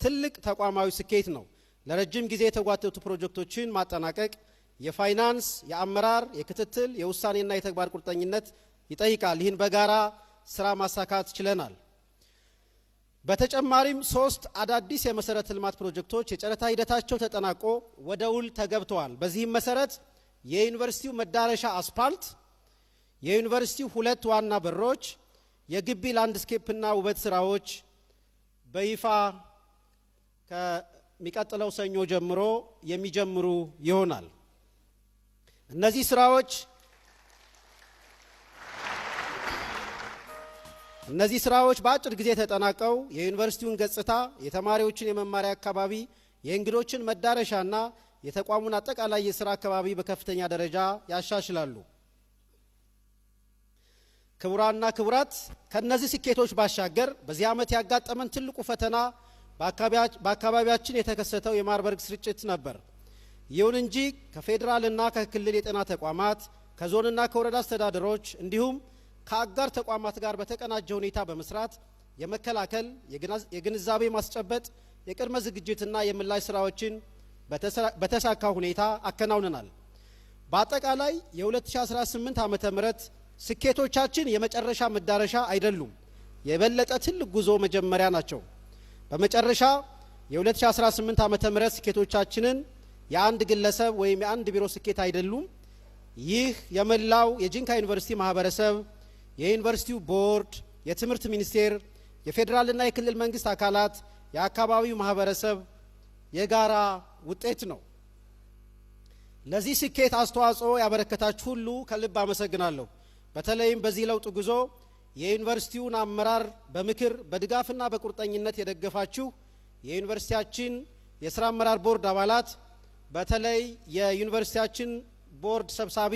ትልቅ ተቋማዊ ስኬት ነው። ለረጅም ጊዜ የተጓተቱ ፕሮጀክቶችን ማጠናቀቅ የፋይናንስ፣ የአመራር፣ የክትትል፣ የውሳኔና የተግባር ቁርጠኝነት ይጠይቃል። ይህን በጋራ ስራ ማሳካት ችለናል። በተጨማሪም 3 አዳዲስ የመሰረተ ልማት ፕሮጀክቶች የጨረታ ሂደታቸው ተጠናቆ ወደ ውል ተገብተዋል። በዚህም መሰረት የዩኒቨርሲቲው መዳረሻ አስፓልት፣ የዩኒቨርሲቲው 2 ዋና በሮች፣ የግቢ ላንድስኬፕና ውበት ስራዎች በይፋ ከሚቀጥለው ሰኞ ጀምሮ የሚጀምሩ ይሆናል። እነዚህ ስራዎች በአጭር ጊዜ ተጠናቀው የዩኒቨርሲቲውን ገጽታ፣ የተማሪዎችን የመማሪያ አካባቢ፣ የእንግዶችን መዳረሻና የተቋሙን አጠቃላይ የሥራ አካባቢ በከፍተኛ ደረጃ ያሻሽላሉ። ክቡራንና ክቡራት፣ ከነዚህ ስኬቶች ባሻገር በዚህ ዓመት ያጋጠመን ትልቁ ፈተና በአካባቢያችን የተከሰተው የማርበርግ ስርጭት ነበር። ይሁን እንጂ ከፌዴራልና ከክልል የጤና ተቋማት፣ ከዞንና ከወረዳ አስተዳደሮች እንዲሁም ከአጋር ተቋማት ጋር በተቀናጀ ሁኔታ በመስራት የመከላከል፣ የግንዛቤ ማስጨበጥ፣ የቅድመ ዝግጅትና የምላሽ ስራዎችን በተሳካ ሁኔታ አከናውነናል። በአጠቃላይ የ2018 ዓመተ ምህረት ስኬቶቻችን የመጨረሻ መዳረሻ አይደሉም፣ የበለጠ ትልቅ ጉዞ መጀመሪያ ናቸው። በመጨረሻ የ2018 ዓመተ ምህረት ስኬቶቻችንን የአንድ ግለሰብ ወይም የአንድ ቢሮ ስኬት አይደሉም። ይህ የመላው የጂንካ ዩኒቨርሲቲ ማህበረሰብ፣ የዩኒቨርሲቲው ቦርድ፣ የትምህርት ሚኒስቴር፣ የፌዴራልና የክልል መንግስት አካላት፣ የአካባቢው ማህበረሰብ የጋራ ውጤት ነው። ለዚህ ስኬት አስተዋጽኦ ያበረከታችሁ ሁሉ ከልብ አመሰግናለሁ። በተለይም በዚህ ለውጥ ጉዞ የዩኒቨርሲቲውን አመራር በምክር በድጋፍና በቁርጠኝነት የደገፋችሁ የዩኒቨርሲቲያችን የሥራ አመራር ቦርድ አባላት፣ በተለይ የዩኒቨርሲቲያችን ቦርድ ሰብሳቢ፣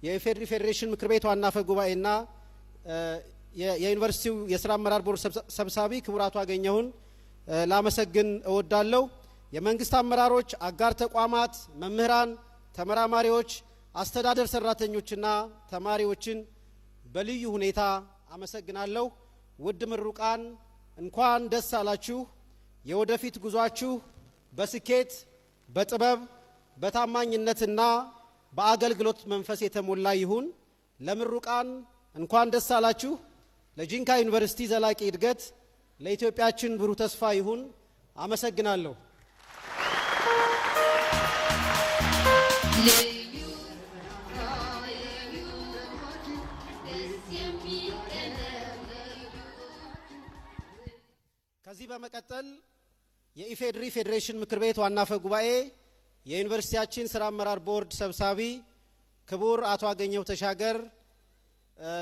የኢፌዴሪ ፌዴሬሽን ምክር ቤት ዋና አፈ ጉባኤና የዩኒቨርሲቲው የሥራ አመራር ቦርድ ሰብሳቢ ክቡር አቶ አገኘሁን ላመሰግን እወዳለሁ። የመንግስት አመራሮች፣ አጋር ተቋማት፣ መምህራን፣ ተመራማሪዎች፣ አስተዳደር ሰራተኞችና ተማሪዎችን በልዩ ሁኔታ አመሰግናለሁ። ውድ ምሩቃን እንኳን ደስ አላችሁ። የወደፊት ጉዟችሁ በስኬት በጥበብ በታማኝነትና በአገልግሎት መንፈስ የተሞላ ይሁን። ለምሩቃን እንኳን ደስ አላችሁ። ለጂንካ ዩኒቨርሲቲ ዘላቂ እድገት ለኢትዮጵያችን ብሩህ ተስፋ ይሁን። አመሰግናለሁ። ከዚህ በመቀጠል የኢፌድሪ ፌዴሬሽን ምክር ቤት ዋና አፈ ጉባኤ የዩኒቨርሲቲያችን ስራ አመራር ቦርድ ሰብሳቢ ክቡር አቶ አገኘሁ ተሻገር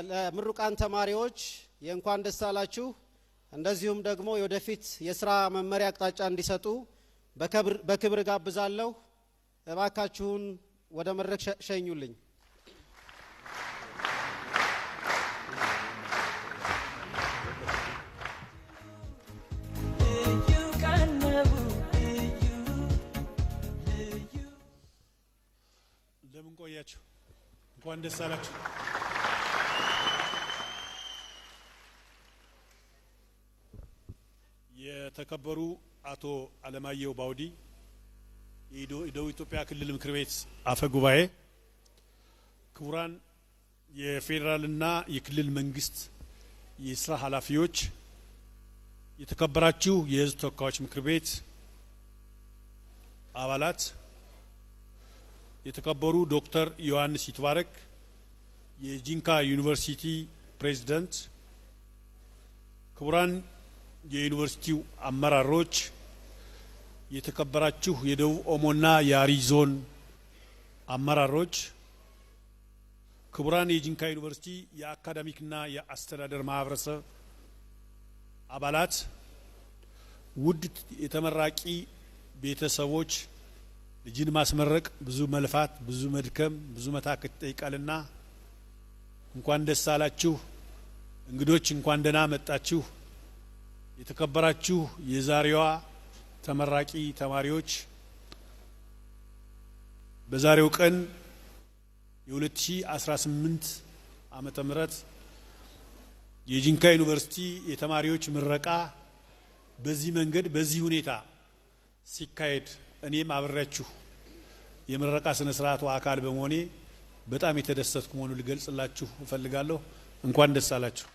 ለምሩቃን ተማሪዎች የእንኳን ደስ አላችሁ እንደዚሁም ደግሞ የወደፊት የስራ መመሪያ አቅጣጫ እንዲሰጡ በክብር ጋብዛለሁ። እባካችሁን ወደ መድረክ ሸኙልኝ። እንደምን ቆያችሁ? እንኳን ደስ አላችሁ። የተከበሩ አቶ አለማየሁ ባውዲ የደቡብ ኢትዮጵያ ክልል ምክር ቤት አፈ ጉባኤ፣ ክቡራን የፌዴራልና የክልል መንግስት የስራ ኃላፊዎች፣ የተከበራችሁ የህዝብ ተወካዮች ምክር ቤት አባላት፣ የተከበሩ ዶክተር ዮሐንስ ይትባረክ የጂንካ ዩኒቨርሲቲ ፕሬዝዳንት፣ ክቡራን የዩኒቨርሲቲው አመራሮች፣ የተከበራችሁ የደቡብ ኦሞና የአሪ ዞን አመራሮች፣ ክቡራን የጂንካ ዩኒቨርሲቲ የአካዳሚክና የአስተዳደር ማህበረሰብ አባላት፣ ውድ የተመራቂ ቤተሰቦች፣ ልጅን ማስመረቅ ብዙ መልፋት፣ ብዙ መድከም፣ ብዙ መታከት ይጠይቃልና እንኳን ደስ አላችሁ። እንግዶች እንኳን ደህና መጣችሁ። የተከበራችሁ የዛሬዋ ተመራቂ ተማሪዎች፣ በዛሬው ቀን የ2018 ዓመተ ምህረት የጂንካ ዩኒቨርሲቲ የተማሪዎች ምረቃ በዚህ መንገድ በዚህ ሁኔታ ሲካሄድ እኔም አብሬያችሁ የምረቃ ስነ ስርዓቱ አካል በመሆኔ በጣም የተደሰትኩ መሆኑን ልገልጽላችሁ እፈልጋለሁ። እንኳን ደስ አላችሁ።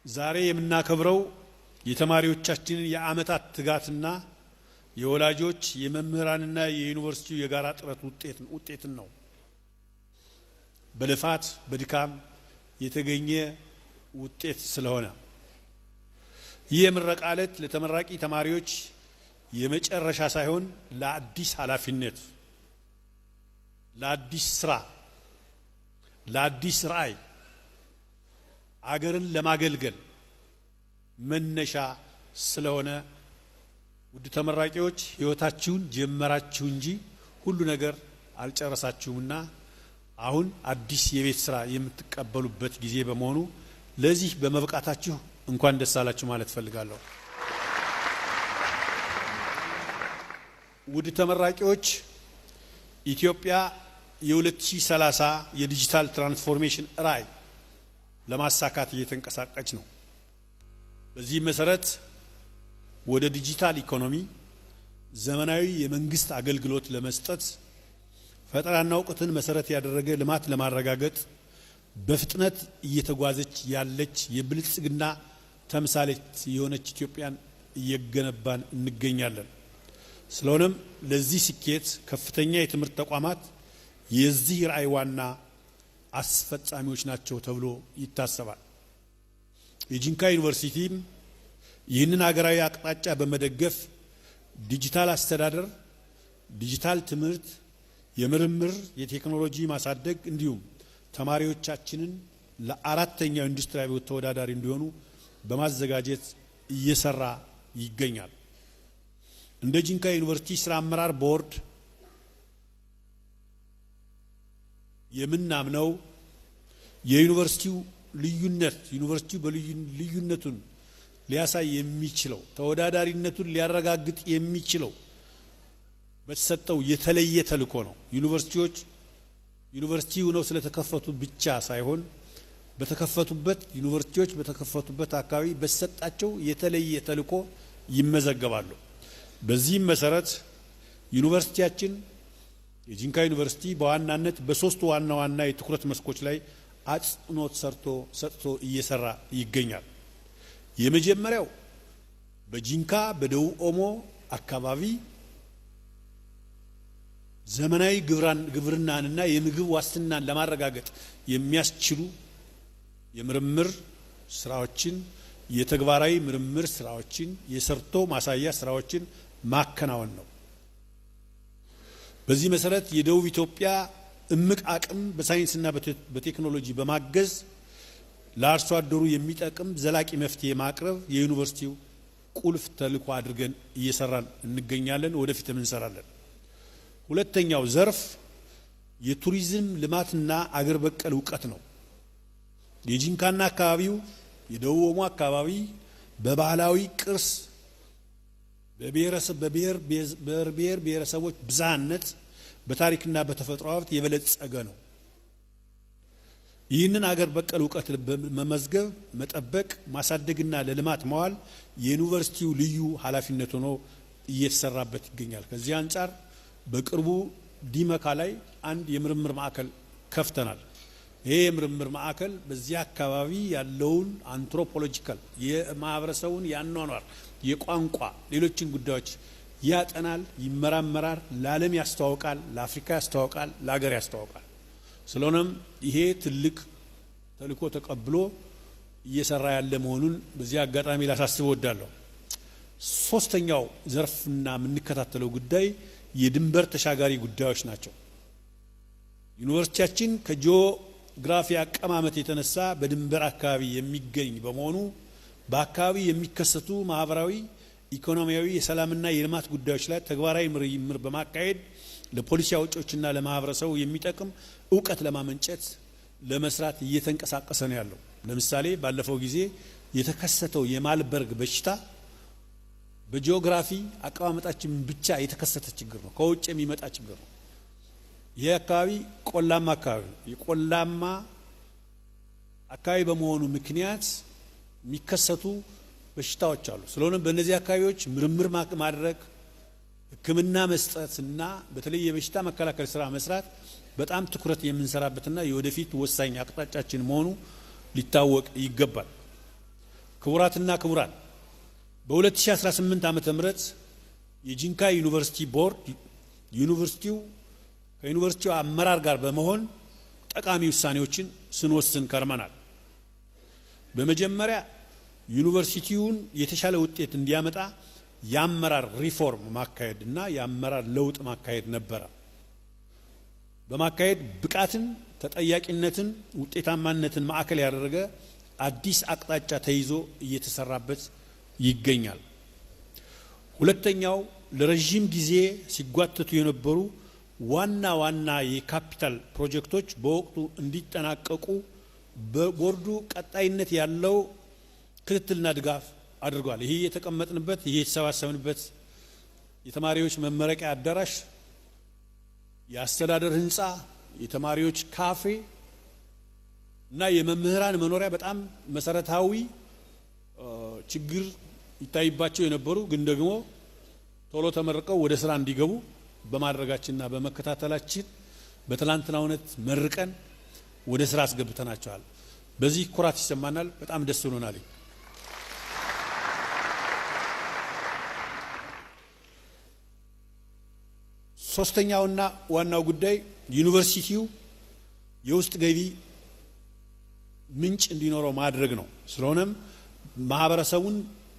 ዛሬ የምናከብረው የተማሪዎቻችንን የአመታት ትጋትና የወላጆች የመምህራንና የዩኒቨርሲቲው የጋራ ጥረት ውጤትን ነው። በልፋት በድካም የተገኘ ውጤት ስለሆነ ይህ የምረቃ ዕለት ለተመራቂ ተማሪዎች የመጨረሻ ሳይሆን ለአዲስ ኃላፊነት፣ ለአዲስ ስራ፣ ለአዲስ ራዕይ አገርን ለማገልገል መነሻ ስለሆነ ውድ ተመራቂዎች ህይወታችሁን ጀመራችሁ እንጂ ሁሉ ነገር አልጨረሳችሁምና አሁን አዲስ የቤት ስራ የምትቀበሉበት ጊዜ በመሆኑ ለዚህ በመብቃታችሁ እንኳን ደስ አላችሁ ማለት ፈልጋለሁ። ውድ ተመራቂዎች ኢትዮጵያ የ2030 የዲጂታል ትራንስፎርሜሽን ራዕይ ለማሳካት እየተንቀሳቀሰች ነው። በዚህ መሰረት ወደ ዲጂታል ኢኮኖሚ፣ ዘመናዊ የመንግስት አገልግሎት ለመስጠት፣ ፈጠራና እውቀትን መሰረት ያደረገ ልማት ለማረጋገጥ በፍጥነት እየተጓዘች ያለች የብልጽግና ተምሳሌት የሆነች ኢትዮጵያን እየገነባን እንገኛለን። ስለሆነም ለዚህ ስኬት ከፍተኛ የትምህርት ተቋማት የዚህ ራዕይ ዋና አስፈጻሚዎች ናቸው ተብሎ ይታሰባል። የጂንካ ዩኒቨርሲቲም ይህንን ሀገራዊ አቅጣጫ በመደገፍ ዲጂታል አስተዳደር፣ ዲጂታል ትምህርት፣ የምርምር የቴክኖሎጂ ማሳደግ እንዲሁም ተማሪዎቻችንን ለአራተኛው ኢንዱስትሪያዊ ተወዳዳሪ እንዲሆኑ በማዘጋጀት እየሰራ ይገኛል። እንደ ጂንካ ዩኒቨርሲቲ ስራ አመራር ቦርድ የምናምነው የዩኒቨርሲቲው ልዩነት ዩኒቨርሲቲው በልዩነቱን ሊያሳይ የሚችለው ተወዳዳሪነቱን ሊያረጋግጥ የሚችለው በተሰጠው የተለየ ተልእኮ ነው። ዩኒቨርሲቲዎች ዩኒቨርሲቲ ሆነው ስለተከፈቱ ብቻ ሳይሆን በተከፈቱበት ዩኒቨርሲቲዎች በተከፈቱበት አካባቢ በሰጣቸው የተለየ ተልዕኮ ይመዘገባሉ። በዚህም መሰረት ዩኒቨርሲቲያችን የጂንካ ዩኒቨርሲቲ በዋናነት በሶስት ዋና ዋና የትኩረት መስኮች ላይ አጽንኦት ሰጥቶ እየሰራ ይገኛል። የመጀመሪያው በጂንካ በደቡብ ኦሞ አካባቢ ዘመናዊ ግብርናንና የምግብ ዋስትናን ለማረጋገጥ የሚያስችሉ የምርምር ስራዎችን፣ የተግባራዊ ምርምር ስራዎችን፣ የሰርቶ ማሳያ ስራዎችን ማከናወን ነው። በዚህ መሰረት የደቡብ ኢትዮጵያ እምቅ አቅም በሳይንስና በቴክኖሎጂ በማገዝ ለአርሶ አደሩ የሚጠቅም ዘላቂ መፍትሄ ማቅረብ የዩኒቨርሲቲው ቁልፍ ተልዕኮ አድርገን እየሰራን እንገኛለን። ወደፊትም እንሰራለን። ሁለተኛው ዘርፍ የቱሪዝም ልማትና አገር በቀል እውቀት ነው። የጂንካና አካባቢው የደቡብ ኦሞ አካባቢ በባህላዊ ቅርስ በብሔር ብሔረሰቦች ብዝሃነት በታሪክና በተፈጥሮ ሀብት የበለጸገ ነው። ይህንን አገር በቀል እውቀት መመዝገብ፣ መጠበቅ፣ ማሳደግና ለልማት ማዋል የዩኒቨርሲቲው ልዩ ኃላፊነት ሆኖ እየተሰራበት ይገኛል። ከዚህ አንጻር በቅርቡ ዲመካ ላይ አንድ የምርምር ማዕከል ከፍተናል። ይሄ የምርምር ማዕከል በዚህ አካባቢ ያለውን አንትሮፖሎጂካል የማህበረሰቡን ያኗኗር፣ የቋንቋ፣ ሌሎችን ጉዳዮች ያጠናል፣ ይመራመራል፣ ለዓለም ያስተዋውቃል፣ ለአፍሪካ ያስተዋውቃል፣ ለሀገር ያስተዋውቃል። ስለሆነም ይሄ ትልቅ ተልዕኮ ተቀብሎ እየሰራ ያለ መሆኑን በዚህ አጋጣሚ ላሳስብ እወዳለሁ። ሶስተኛው ዘርፍና የምንከታተለው ጉዳይ የድንበር ተሻጋሪ ጉዳዮች ናቸው። ዩኒቨርሲቲያችን ከጂኦግራፊ አቀማመጥ የተነሳ በድንበር አካባቢ የሚገኝ በመሆኑ በአካባቢ የሚከሰቱ ማህበራዊ፣ ኢኮኖሚያዊ፣ የሰላምና የልማት ጉዳዮች ላይ ተግባራዊ ምርምር በማካሄድ ለፖሊሲ አውጪዎችና ለማህበረሰቡ የሚጠቅም እውቀት ለማመንጨት ለመስራት እየተንቀሳቀሰ ነው ያለው። ለምሳሌ ባለፈው ጊዜ የተከሰተው የማልበርግ በሽታ በጂኦግራፊ አቀማመጣችን ብቻ የተከሰተ ችግር ነው፣ ከውጭ የሚመጣ ችግር ነው። ይህ አካባቢ ቆላማ አካባቢ የቆላማ አካባቢ በመሆኑ ምክንያት የሚከሰቱ በሽታዎች አሉ። ስለሆነም በእነዚህ አካባቢዎች ምርምር ማድረግ፣ ሕክምና መስጠትና በተለይ የበሽታ መከላከል ስራ መስራት በጣም ትኩረት የምንሰራበትና የወደፊት ወሳኝ አቅጣጫችን መሆኑ ሊታወቅ ይገባል። ክቡራትና ክቡራን፣ በ2018 ዓመተ ምህረት የጂንካ ዩኒቨርሲቲ ቦርድ ዩኒቨርሲቲው ከዩኒቨርሲቲው አመራር ጋር በመሆን ጠቃሚ ውሳኔዎችን ስንወስን ከርመናል። በመጀመሪያ ዩኒቨርሲቲውን የተሻለ ውጤት እንዲያመጣ የአመራር ሪፎርም ማካሄድ እና የአመራር ለውጥ ማካሄድ ነበረ። በማካሄድ ብቃትን፣ ተጠያቂነትን፣ ውጤታማነትን ማዕከል ያደረገ አዲስ አቅጣጫ ተይዞ እየተሰራበት ይገኛል። ሁለተኛው ለረጅም ጊዜ ሲጓተቱ የነበሩ ዋና ዋና የካፒታል ፕሮጀክቶች በወቅቱ እንዲጠናቀቁ በቦርዱ ቀጣይነት ያለው ክትትልና ድጋፍ አድርጓል። ይሄ የተቀመጥንበት ይሄ የተሰባሰብንበት የተማሪዎች መመረቂያ አዳራሽ፣ የአስተዳደር ህንፃ፣ የተማሪዎች ካፌ እና የመምህራን መኖሪያ በጣም መሰረታዊ ችግር ይታይባቸው የነበሩ ግን ደግሞ ቶሎ ተመርቀው ወደ ስራ እንዲገቡ በማድረጋችንና በመከታተላችን በትላንትናው ዕለት መርቀን ወደ ስራ አስገብተናቸዋል። በዚህ ኩራት ይሰማናል። በጣም ደስ ብሎናል። ሶስተኛውና ዋናው ጉዳይ ዩኒቨርሲቲው የውስጥ ገቢ ምንጭ እንዲኖረው ማድረግ ነው። ስለሆነም ማህበረሰቡን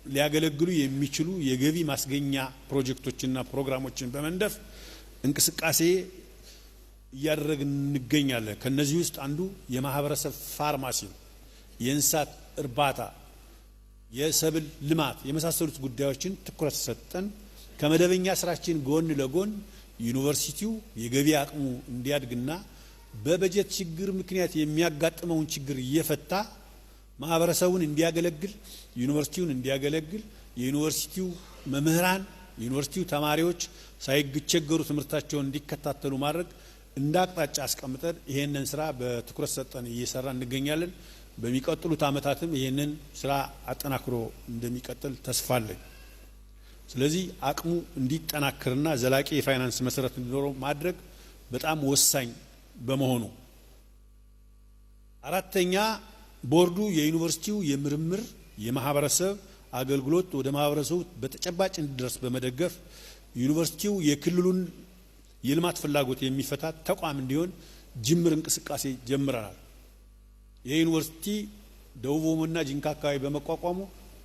ሊያገለግሉ የሚችሉ የገቢ ማስገኛ ፕሮጀክቶችና ፕሮግራሞችን በመንደፍ እንቅስቃሴ እያደረግን እንገኛለን። ከነዚህ ውስጥ አንዱ የማህበረሰብ ፋርማሲ ነው። የእንስሳት እርባታ፣ የሰብል ልማት የመሳሰሉት ጉዳዮችን ትኩረት ሰጠን ከመደበኛ ስራችን ጎን ለጎን ዩኒቨርሲቲው የገቢ አቅሙ እንዲያድግና በበጀት ችግር ምክንያት የሚያጋጥመውን ችግር እየፈታ ማህበረሰቡን እንዲያገለግል፣ ዩኒቨርሲቲውን እንዲያገለግል፣ የዩኒቨርሲቲው መምህራን፣ የዩኒቨርሲቲው ተማሪዎች ሳይቸገሩ ትምህርታቸውን እንዲከታተሉ ማድረግ እንደ አቅጣጫ አስቀምጠን ይሄንን ስራ በትኩረት ሰጠን እየሰራ እንገኛለን። በሚቀጥሉት ዓመታትም ይህንን ስራ አጠናክሮ እንደሚቀጥል ተስፋ አለኝ። ስለዚህ አቅሙ እንዲጠናከርና ዘላቂ የፋይናንስ መሰረት እንዲኖረው ማድረግ በጣም ወሳኝ በመሆኑ፣ አራተኛ ቦርዱ የዩኒቨርሲቲው የምርምር የማህበረሰብ አገልግሎት ወደ ማህበረሰቡ በተጨባጭ እንዲደርስ በመደገፍ ዩኒቨርሲቲው የክልሉን የልማት ፍላጎት የሚፈታ ተቋም እንዲሆን ጅምር እንቅስቃሴ ጀምረናል። የዩኒቨርሲቲ ደቡብ ኦሞና ጂንካ አካባቢ በመቋቋሙ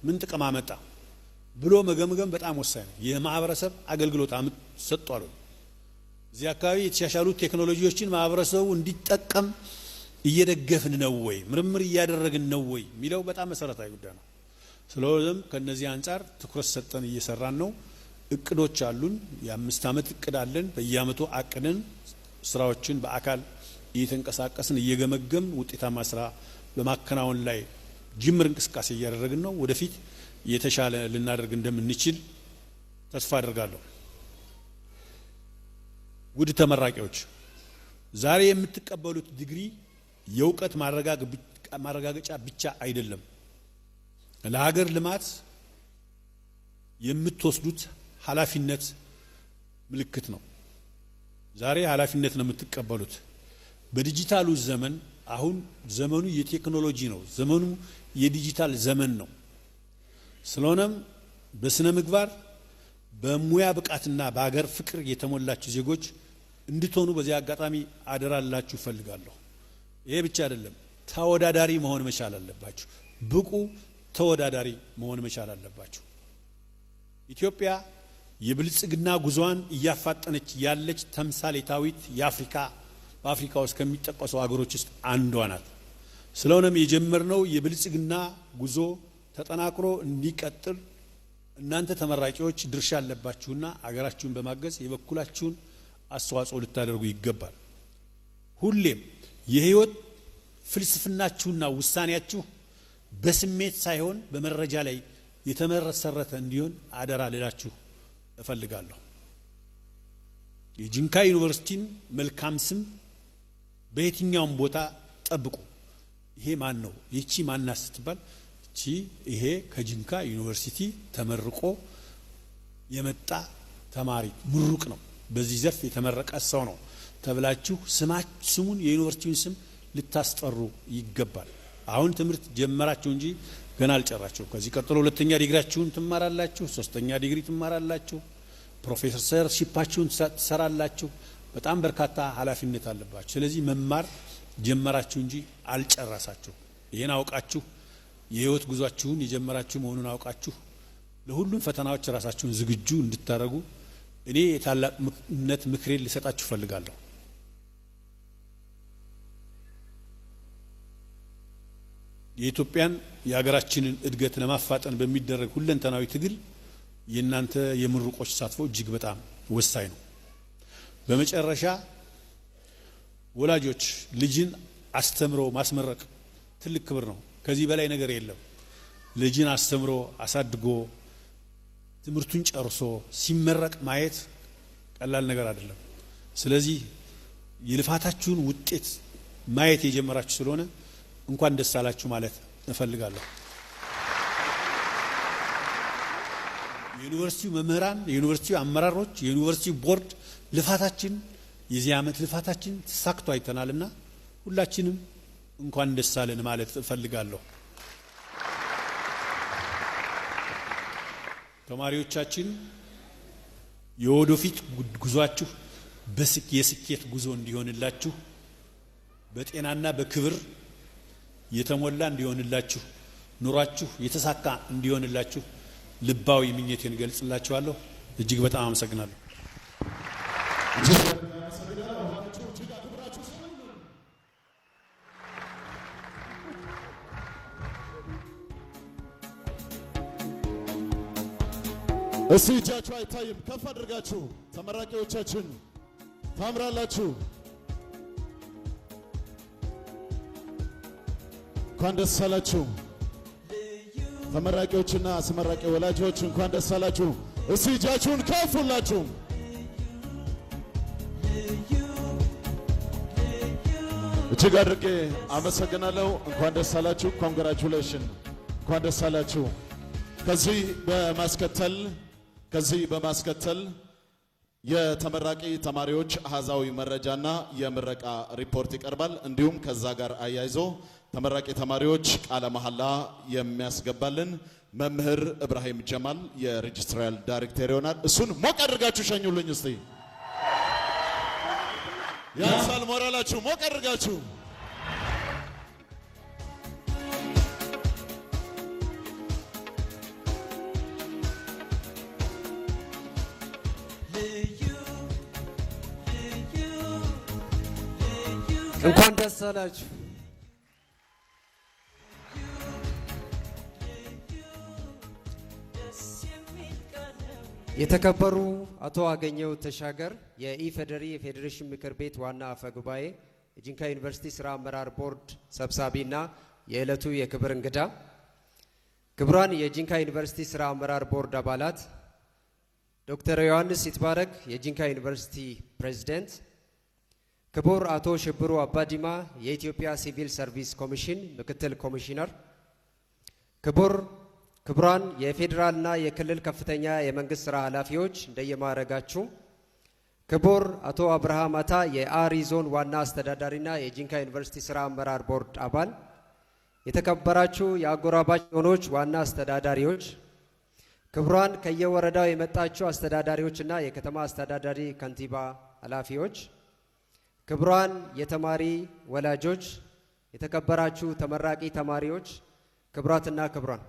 ምን ጥቅም አመጣ ብሎ መገምገም በጣም ወሳኝ ነው። የማህበረሰብ አገልግሎት ሰጥቷል። እዚህ አካባቢ የተሻሻሉ ቴክኖሎጂዎችን ማህበረሰቡ እንዲጠቀም እየደገፍን ነው ወይ፣ ምርምር እያደረግን ነው ወይ የሚለው በጣም መሰረታዊ ጉዳይ ነው። ስለሆነም ከነዚህ አንጻር ትኩረት ሰጠን እየሰራን ነው። እቅዶች አሉን። የ5 ዓመት እቅድ አለን። በየአመቱ አቅደን ስራዎችን በአካል እየተንቀሳቀስን እየገመገም ውጤታማ ስራ በማከናወን ላይ ጅምር እንቅስቃሴ እያደረግን ነው። ወደፊት የተሻለ ልናደርግ እንደምንችል ተስፋ አድርጋለሁ። ውድ ተመራቂዎች፣ ዛሬ የምትቀበሉት ዲግሪ የእውቀት ማረጋገጫ ብቻ አይደለም። ለሀገር ልማት የምትወስዱት ኃላፊነት ምልክት ነው። ዛሬ ኃላፊነት ነው የምትቀበሉት። በዲጂታሉ ዘመን አሁን ዘመኑ የቴክኖሎጂ ነው። ዘመኑ የዲጂታል ዘመን ነው። ስለሆነም በስነ ምግባር በሙያ ብቃትና በሀገር ፍቅር የተሞላችሁ ዜጎች እንድትሆኑ በዚህ አጋጣሚ አደራላችሁ ፈልጋለሁ። ይሄ ብቻ አይደለም፣ ተወዳዳሪ መሆን መቻል አለባችሁ። ብቁ ተወዳዳሪ መሆን መቻል አለባችሁ። ኢትዮጵያ የብልጽግና ጉዟን እያፋጠነች ያለች ተምሳሌታዊት በአፍሪካ ውስጥ ከሚጠቀሱ ሀገሮች ውስጥ አንዷ ናት። ስለሆነም የጀመርነው የብልጽግና ጉዞ ተጠናክሮ እንዲቀጥል እናንተ ተመራቂዎች ድርሻ አለባችሁና አገራችሁን በማገዝ የበኩላችሁን አስተዋጽኦ ልታደርጉ ይገባል። ሁሌም የህይወት ፍልስፍናችሁና ውሳኔያችሁ በስሜት ሳይሆን በመረጃ ላይ የተመሰረተ እንዲሆን አደራ ልላችሁ እፈልጋለሁ። የጂንካ ዩኒቨርሲቲን መልካም ስም በየትኛውም ቦታ ጠብቁ። ይሄ ማን ነው? ይቺ ማናት ስትባል ይሄ ከጂንካ ዩኒቨርሲቲ ተመርቆ የመጣ ተማሪ ምሩቅ ነው፣ በዚህ ዘርፍ የተመረቀ ሰው ነው ተብላችሁ ስሙን የዩኒቨርሲቲውን ስም ልታስጠሩ ይገባል። አሁን ትምህርት ጀመራችሁ እንጂ ገና አልጨራችሁ። ከዚህ ቀጥሎ ሁለተኛ ዲግሪያችሁን ትማራላችሁ፣ ሶስተኛ ዲግሪ ትማራላችሁ፣ ፕሮፌሰርሺፓችሁን ትሰራላችሁ። በጣም በርካታ ኃላፊነት አለባችሁ። ስለዚህ መማር ጀመራችሁ እንጂ አልጨረሳችሁ። ይሄን አውቃችሁ የህይወት ጉዟችሁን የጀመራችሁ መሆኑን አውቃችሁ ለሁሉም ፈተናዎች ራሳችሁን ዝግጁ እንድታረጉ እኔ የታላቅነት ምክሬን ልሰጣችሁ ፈልጋለሁ። የኢትዮጵያን የሀገራችንን እድገት ለማፋጠን በሚደረግ ሁለንተናዊ ትግል የእናንተ የምሩቆች ተሳትፎ እጅግ በጣም ወሳኝ ነው። በመጨረሻ ወላጆች ልጅን አስተምሮ ማስመረቅ ትልቅ ክብር ነው። ከዚህ በላይ ነገር የለም። ልጅን አስተምሮ አሳድጎ ትምህርቱን ጨርሶ ሲመረቅ ማየት ቀላል ነገር አይደለም። ስለዚህ የልፋታችሁን ውጤት ማየት የጀመራችሁ ስለሆነ እንኳን ደስ አላችሁ ማለት እፈልጋለሁ። የዩኒቨርሲቲው መምህራን፣ የዩኒቨርሲቲው አመራሮች፣ የዩኒቨርሲቲው ቦርድ ልፋታችን የዚህ ዓመት ልፋታችን ተሳክቶ አይተናልና ሁላችንም እንኳን ደስ አለን ማለት እፈልጋለሁ። ተማሪዎቻችን የወደፊት ጉዟችሁ የስኬት ጉዞ እንዲሆንላችሁ በጤናና በክብር የተሞላ እንዲሆንላችሁ ኑሯችሁ የተሳካ እንዲሆንላችሁ ልባዊ ምኞቴን ገልጽላችኋለሁ። እጅግ በጣም አመሰግናለሁ። እስቲ እጃችሁ አይታይም፣ ከፍ አድርጋችሁ ተመራቂዎቻችን ታምራላችሁ። እንኳን ደስ አላችሁ። ተመራቂዎችና አስመራቂ ወላጆች እንኳን ደስ አላችሁ። እስቲ እጃችሁን ከፍ ሁላችሁ። እጅግ አድርጌ አመሰግናለሁ። እንኳን ደስ አላችሁ። ኮንግራቹሌሽን፣ እንኳን ደስ አላችሁ። ከዚህ በማስከተል የተመራቂ ተማሪዎች አሃዛዊ መረጃና የምረቃ ሪፖርት ይቀርባል። እንዲሁም ከዛ ጋር አያይዞ ተመራቂ ተማሪዎች ቃለ መሐላ የሚያስገባልን መምህር ኢብራሂም ጀማል የሬጅስትራል ዳይሬክተር ይሆናል። እሱን ሞቅ አድርጋችሁ ሸኙልኝ እስቲ። ያንሳል ሞራላችሁ፣ ሞቅ አድርጋችሁ። እንኳን ደስ አላችሁ። የተከበሩ አቶ አገኘው ተሻገር የኢፌዴሪ የፌዴሬሽን ምክር ቤት ዋና አፈ ጉባኤ፣ የጂንካ ዩኒቨርሲቲ ስራ አመራር ቦርድ ሰብሳቢና የዕለቱ የክብር እንግዳ፣ ክቡራን የጂንካ ዩኒቨርሲቲ ስራ አመራር ቦርድ አባላት፣ ዶክተር ዮሐንስ ይትባረክ የጂንካ ዩኒቨርሲቲ ፕሬዝዳንት፣ ክቡር አቶ ሽብሩ አባዲማ የኢትዮጵያ ሲቪል ሰርቪስ ኮሚሽን ምክትል ኮሚሽነር፣ ክቡራን የፌዴራልና የክልል ከፍተኛ የመንግስት ስራ ኃላፊዎች እንደየማዕረጋችሁ፣ ክቡር አቶ አብርሃም አታ የአሪ ዞን ዋና አስተዳዳሪና የጂንካ ዩኒቨርሲቲ ስራ አመራር ቦርድ አባል፣ የተከበራችሁ የአጎራባች ዞኖች ዋና አስተዳዳሪዎች፣ ክቡራን ከየወረዳው የመጣችሁ አስተዳዳሪዎችና የከተማ አስተዳዳሪ ከንቲባ ኃላፊዎች፣ ክቡራን የተማሪ ወላጆች፣ የተከበራችሁ ተመራቂ ተማሪዎች፣ ክቡራትና ክቡራን፣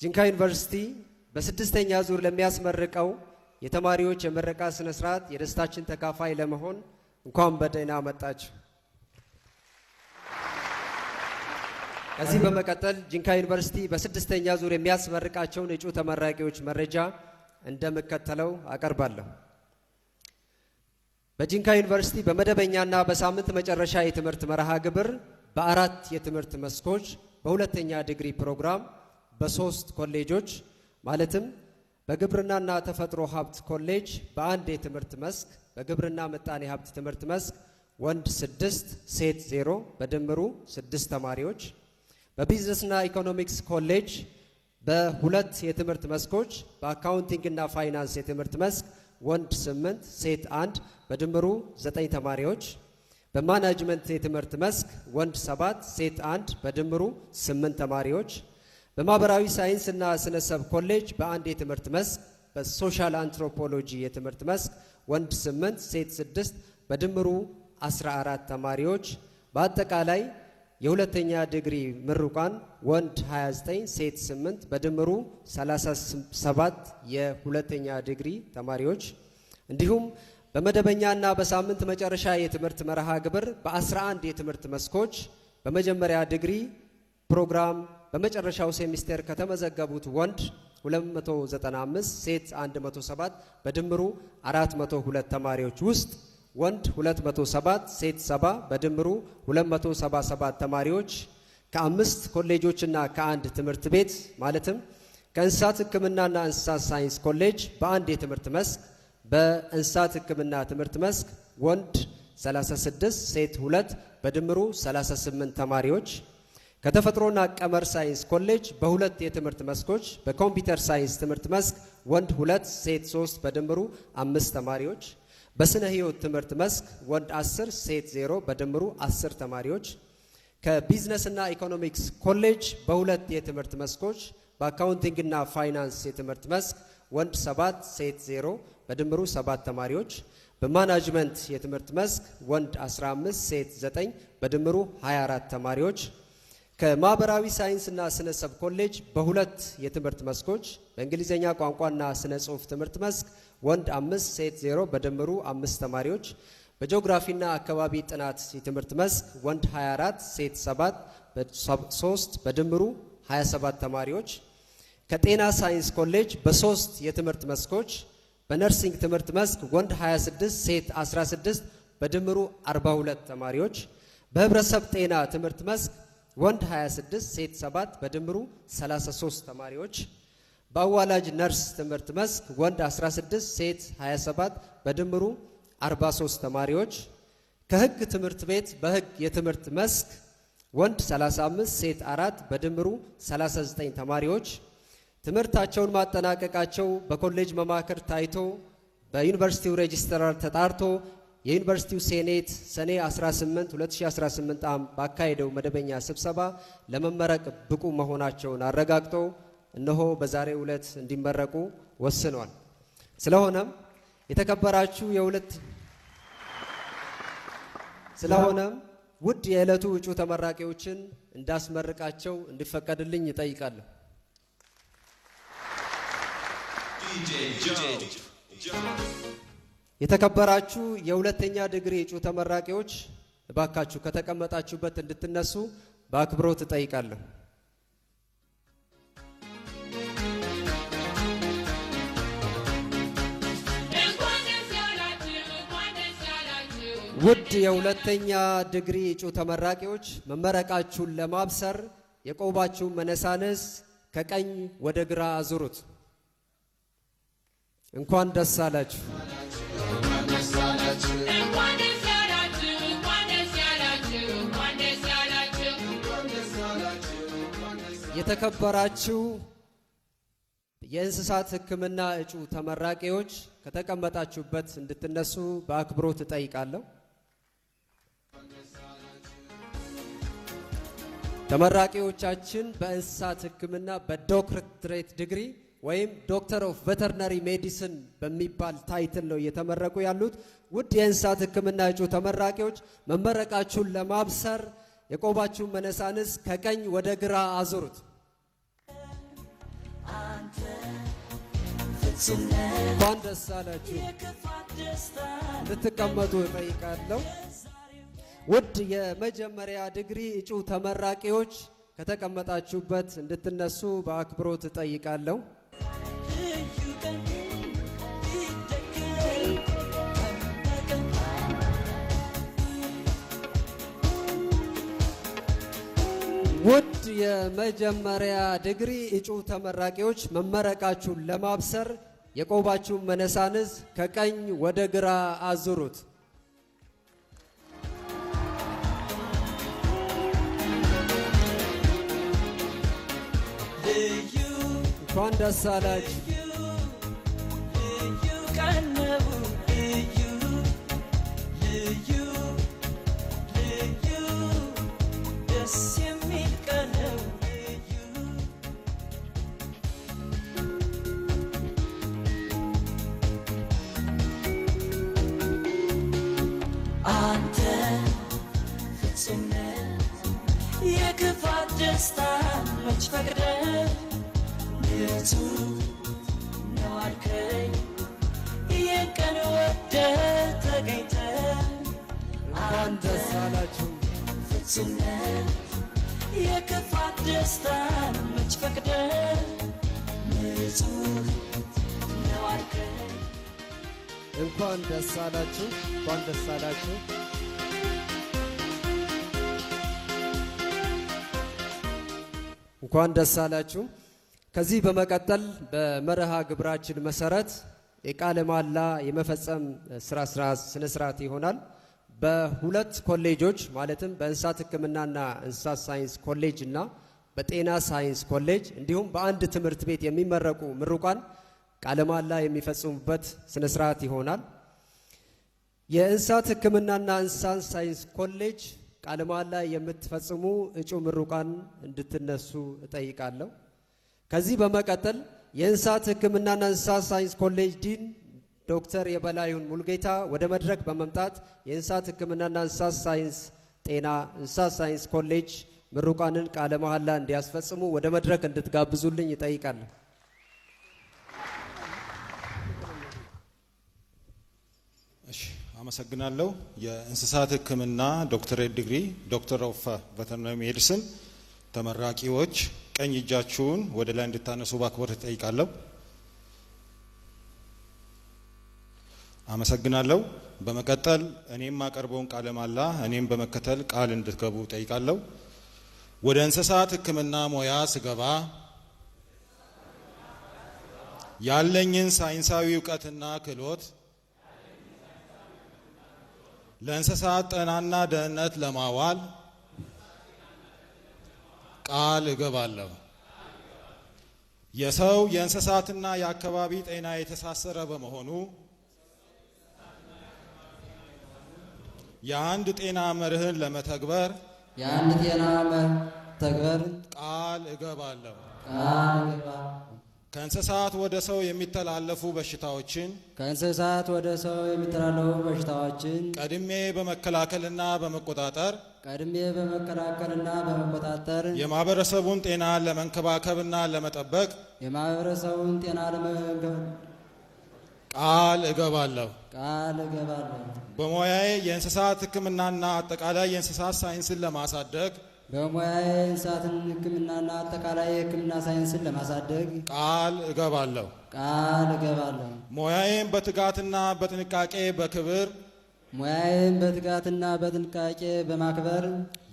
ጂንካ ዩኒቨርሲቲ በስድስተኛ ዙር ለሚያስመርቀው የተማሪዎች የምረቃ ስነ ስርዓት የደስታችን ተካፋይ ለመሆን እንኳን በደህና መጣችሁ። ከዚህ በመቀጠል ጂንካ ዩኒቨርሲቲ በስድስተኛ ዙር የሚያስመርቃቸውን እጩ ተመራቂዎች መረጃ እንደሚከተለው አቀርባለሁ። በጂንካ ዩኒቨርሲቲ በመደበኛና በሳምንት መጨረሻ የትምህርት መርሃ ግብር በአራት የትምህርት መስኮች በሁለተኛ ዲግሪ ፕሮግራም በሶስት ኮሌጆች ማለትም በግብርናና ተፈጥሮ ሀብት ኮሌጅ በአንድ የትምህርት መስክ በግብርና ምጣኔ ሀብት ትምህርት መስክ ወንድ 6 ሴት 0 በድምሩ 6 ተማሪዎች፣ በቢዝነስና ኢኮኖሚክስ ኮሌጅ በሁለት የትምህርት መስኮች በአካውንቲንግና ፋይናንስ የትምህርት መስክ ወንድ 8 ሴት 1 በድምሩ 9 ተማሪዎች፣ በማናጅመንት የትምህርት መስክ ወንድ 7 ሴት 1 በድምሩ 8 ተማሪዎች፣ በማህበራዊ ሳይንስና ስነሰብ ኮሌጅ በአንድ የትምህርት መስክ በሶሻል አንትሮፖሎጂ የትምህርት መስክ ወንድ 8 ሴት 6 በድምሩ 14 ተማሪዎች፣ በአጠቃላይ የሁለተኛ ዲግሪ ምሩቃን ወንድ 29 ሴት 8 በድምሩ 37 የሁለተኛ ዲግሪ ተማሪዎች፣ እንዲሁም በመደበኛና በሳምንት መጨረሻ የትምህርት መርሃ ግብር በ11 የትምህርት መስኮች በመጀመሪያ ዲግሪ ፕሮግራም በመጨረሻው ሴሚስተር ከተመዘገቡት ወንድ 295 ሴት 107 በድምሩ 402 ተማሪዎች ውስጥ ወንድ 207 ሴት 70 በድምሩ 277 ተማሪዎች ከአምስት ኮሌጆችና ከአንድ ትምህርት ቤት ማለትም ከእንስሳት ሕክምናና እንስሳት ሳይንስ ኮሌጅ በአንድ የትምህርት መስክ በእንስሳት ሕክምና ትምህርት መስክ ወንድ 36 ሴት 2 በድምሩ 38 ተማሪዎች ከተፈጥሮና ቀመር ሳይንስ ኮሌጅ በሁለት የትምህርት መስኮች በኮምፒውተር ሳይንስ ትምህርት መስክ ወንድ 2 ሴት 3 በድምሩ 5 ተማሪዎች በስነ ህይወት ትምህርት መስክ ወንድ 10 ሴት 0 በድምሩ 10 ተማሪዎች ከቢዝነስና ኢኮኖሚክስ ኮሌጅ በሁለት የትምህርት መስኮች በአካውንቲንግና ፋይናንስ የትምህርት መስክ ወንድ 7 ሴት 0 በድምሩ 7 ተማሪዎች በማናጅመንት የትምህርት መስክ ወንድ 15 ሴት 9 በድምሩ 24 ተማሪዎች ከማህበራዊ ሳይንስና ስነ ሰብ ኮሌጅ በሁለት የትምህርት መስኮች በእንግሊዘኛ ቋንቋና ስነ ጽሁፍ ትምህርት መስክ ወንድ 5 ሴት 0 በድምሩ 5 ተማሪዎች በጂኦግራፊና አካባቢ ጥናት የትምህርት መስክ ወንድ 24 ሴት 7 በ3 በድምሩ 27 ተማሪዎች ከጤና ሳይንስ ኮሌጅ በሶስት የትምህርት መስኮች በነርሲንግ ትምህርት መስክ ወንድ 26 ሴት 16 በድምሩ 42 ተማሪዎች በህብረተሰብ ጤና ትምህርት መስክ ወንድ 26 ሴት 7 በድምሩ 33 ተማሪዎች በአዋላጅ ነርስ ትምህርት መስክ ወንድ 16 ሴት 27 በድምሩ 43 ተማሪዎች ከህግ ትምህርት ቤት በህግ የትምህርት መስክ ወንድ 35 ሴት 4 በድምሩ 39 ተማሪዎች ትምህርታቸውን ማጠናቀቃቸው በኮሌጅ መማክር ታይቶ በዩኒቨርሲቲው ሬጅስትራር ተጣርቶ የዩኒቨርሲቲው ሴኔት ሰኔ 18 2018 ዓ.ም ባካሄደው መደበኛ ስብሰባ ለመመረቅ ብቁ መሆናቸውን አረጋግጦ እነሆ በዛሬው ዕለት እንዲመረቁ ወስኗል። ስለሆነም ውድ የዕለቱ እጩ ተመራቂዎችን እንዳስመርቃቸው እንዲፈቀድልኝ እጠይቃለሁ። የተከበራችሁ የሁለተኛ ዲግሪ እጩ ተመራቂዎች እባካችሁ ከተቀመጣችሁበት እንድትነሱ በአክብሮት እጠይቃለሁ። ውድ የሁለተኛ ዲግሪ እጩ ተመራቂዎች መመረቃችሁን ለማብሰር የቆባችሁን መነሳነስ ከቀኝ ወደ ግራ አዙሩት። እንኳን ደስ አላችሁ። የተከበራችሁ የእንስሳት ሕክምና እጩ ተመራቂዎች ከተቀመጣችሁበት እንድትነሱ በአክብሮት እጠይቃለሁ። ተመራቂዎቻችን በእንስሳት ሕክምና በዶክትሬት ዲግሪ ወይም ዶክተር ኦፍ ቬተርነሪ ሜዲሲን በሚባል ታይትል ነው እየተመረቁ ያሉት። ውድ የእንስሳት ሕክምና እጩ ተመራቂዎች መመረቃችሁን ለማብሰር የቆባችሁን መነሳንስ ከቀኝ ወደ ግራ አዙሩት። እንኳን ደስ አላችሁ። እንድትቀመጡ እጠይቃለሁ። ውድ የመጀመሪያ ዲግሪ እጩ ተመራቂዎች ከተቀመጣችሁበት እንድትነሱ በአክብሮት እጠይቃለሁ። ውድ የመጀመሪያ ዲግሪ እጩ ተመራቂዎች መመረቃችሁን ለማብሰር የቆባችሁን መነሳንስ ከቀኝ ወደ ግራ አዙሩት። እንኳን ደስ አላችሁ። የክፋት ደስታ መች ፈቅደ ንጹ ነው አልከኝ የቀን ወደ ተገኝተ እንኳን ደስ አላችሁ። ፍጹም የክፋት ደስታ መች ፈቅደ ንጹ ነው አልከኝ። እንኳን ደስ አላችሁ። እንኳን ደስ አላችሁ። እንኳን ደስ አላችሁ። ከዚህ በመቀጠል በመርሃ ግብራችን መሰረት የቃለ መሃላ የመፈጸም ስነ ስርዓት ይሆናል። በሁለት ኮሌጆች ማለትም በእንስሳት ሕክምናና እንስሳት ሳይንስ ኮሌጅ እና በጤና ሳይንስ ኮሌጅ እንዲሁም በአንድ ትምህርት ቤት የሚመረቁ ምሩቃን ቃለ መሃላ የሚፈጽሙበት ስነ ስርዓት ይሆናል። የእንስሳት ሕክምናና እንስሳት ሳይንስ ኮሌጅ ቃለ መሃላ የምትፈጽሙ እጩ ምሩቃን እንድትነሱ እጠይቃለሁ። ከዚህ በመቀጠል የእንስሳት ሕክምናና እንስሳት ሳይንስ ኮሌጅ ዲን ዶክተር የበላዩን ሙልጌታ ወደ መድረክ በመምጣት የእንስሳት ሕክምናና እንስሳት ሳይንስ ጤና እንስሳት ሳይንስ ኮሌጅ ምሩቃንን ቃለ መሃላ እንዲያስፈጽሙ ወደ መድረክ እንድትጋብዙልኝ እጠይቃለሁ። እሺ፣ አመሰግናለሁ። የእንስሳት ሕክምና ዶክተሬት ዲግሪ ዶክተር ኦፍ ቬተርናሪ ሜዲሲን ተመራቂዎች ቀኝ እጃችሁን ወደ ላይ እንድታነሱ በአክብሮት እጠይቃለሁ። አመሰግናለሁ። በመቀጠል እኔም ማቀርበውን ቃለ መሃላ እኔም በመከተል ቃል እንድትገቡ እጠይቃለሁ። ወደ እንስሳት ሕክምና ሙያ ስገባ ያለኝን ሳይንሳዊ እውቀትና ክህሎት ለእንስሳት ጤናና ደህንነት ለማዋል ቃል እገባለሁ። የሰው የእንስሳትና የአካባቢ ጤና የተሳሰረ በመሆኑ የአንድ ጤና መርህን ለመተግበር ቃል እገባለሁ። ከእንስሳት ወደ ሰው የሚተላለፉ በሽታዎችን ቀድሜ በመከላከልና በመቆጣጠር የማህበረሰቡን ጤና ለመንከባከብና ለመጠበቅ ቃል እገባለሁ። በሙያዬ የእንስሳት ሕክምናና አጠቃላይ የእንስሳት ሳይንስን ለማሳደግ ቃል እገባለሁ። ሙያዬን በትጋትና በጥንቃቄ በማክበር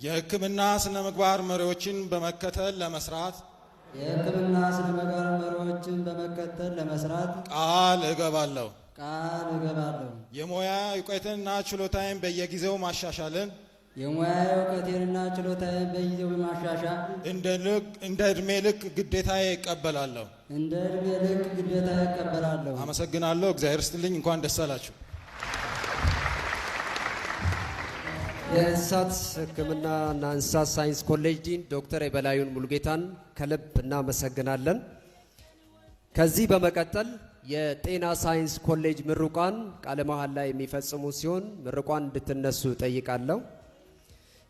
የሕክምና ስነ ምግባር መሪዎችን በመከተል ለመስራት ቃል እገባለሁ። የሙያ እውቀቴንና ችሎታዬን በየጊዜው ማሻሻልን እንደ እድሜ ልክ ግዴታዬ እቀበላለሁ። አመሰግናለሁ። እግዚአብሔር ይስጥልኝ። እንኳን ደስ አላችሁ። የእንስሳት ሕክምናና እንስሳት ሳይንስ ኮሌጅ ዲን ዶክተር የበላዩን ሙሉጌታን ከልብ እናመሰግናለን። ከዚህ በመቀጠል የጤና ሳይንስ ኮሌጅ ምሩቃን ቃለ መሐላ የሚፈጽሙ ሲሆን ምሩቃን እንድትነሱ ጠይቃለሁ።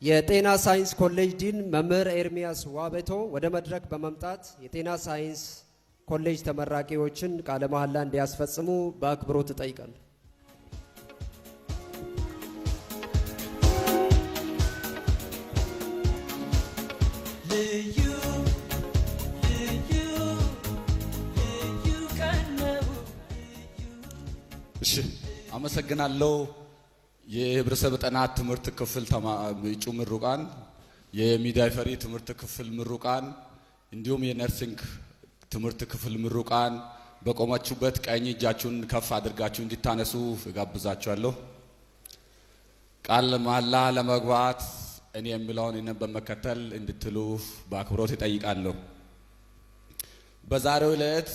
የጤና ሳይንስ ኮሌጅ ዲን መምህር ኤርሚያስ ዋቤቶ ወደ መድረክ በመምጣት የጤና ሳይንስ ኮሌጅ ተመራቂዎችን ቃለ መሐላ እንዲያስፈጽሙ በአክብሮት እጠይቃለሁ። እሺ፣ አመሰግናለሁ። የህብረተሰብ ጥናት ትምህርት ክፍል እጩ ምሩቃን፣ የሚዳይፈሪ ትምህርት ክፍል ምሩቃን እንዲሁም የነርሲንግ ትምህርት ክፍል ምሩቃን በቆማችሁበት ቀኝ እጃችሁን ከፍ አድርጋችሁ እንድታነሱ እጋብዛችኋለሁ። ቃል መሐላ ለመግባት እኔ የሚለውን በመከተል እንድትሉ በአክብሮት እጠይቃለሁ። በዛሬው ዕለት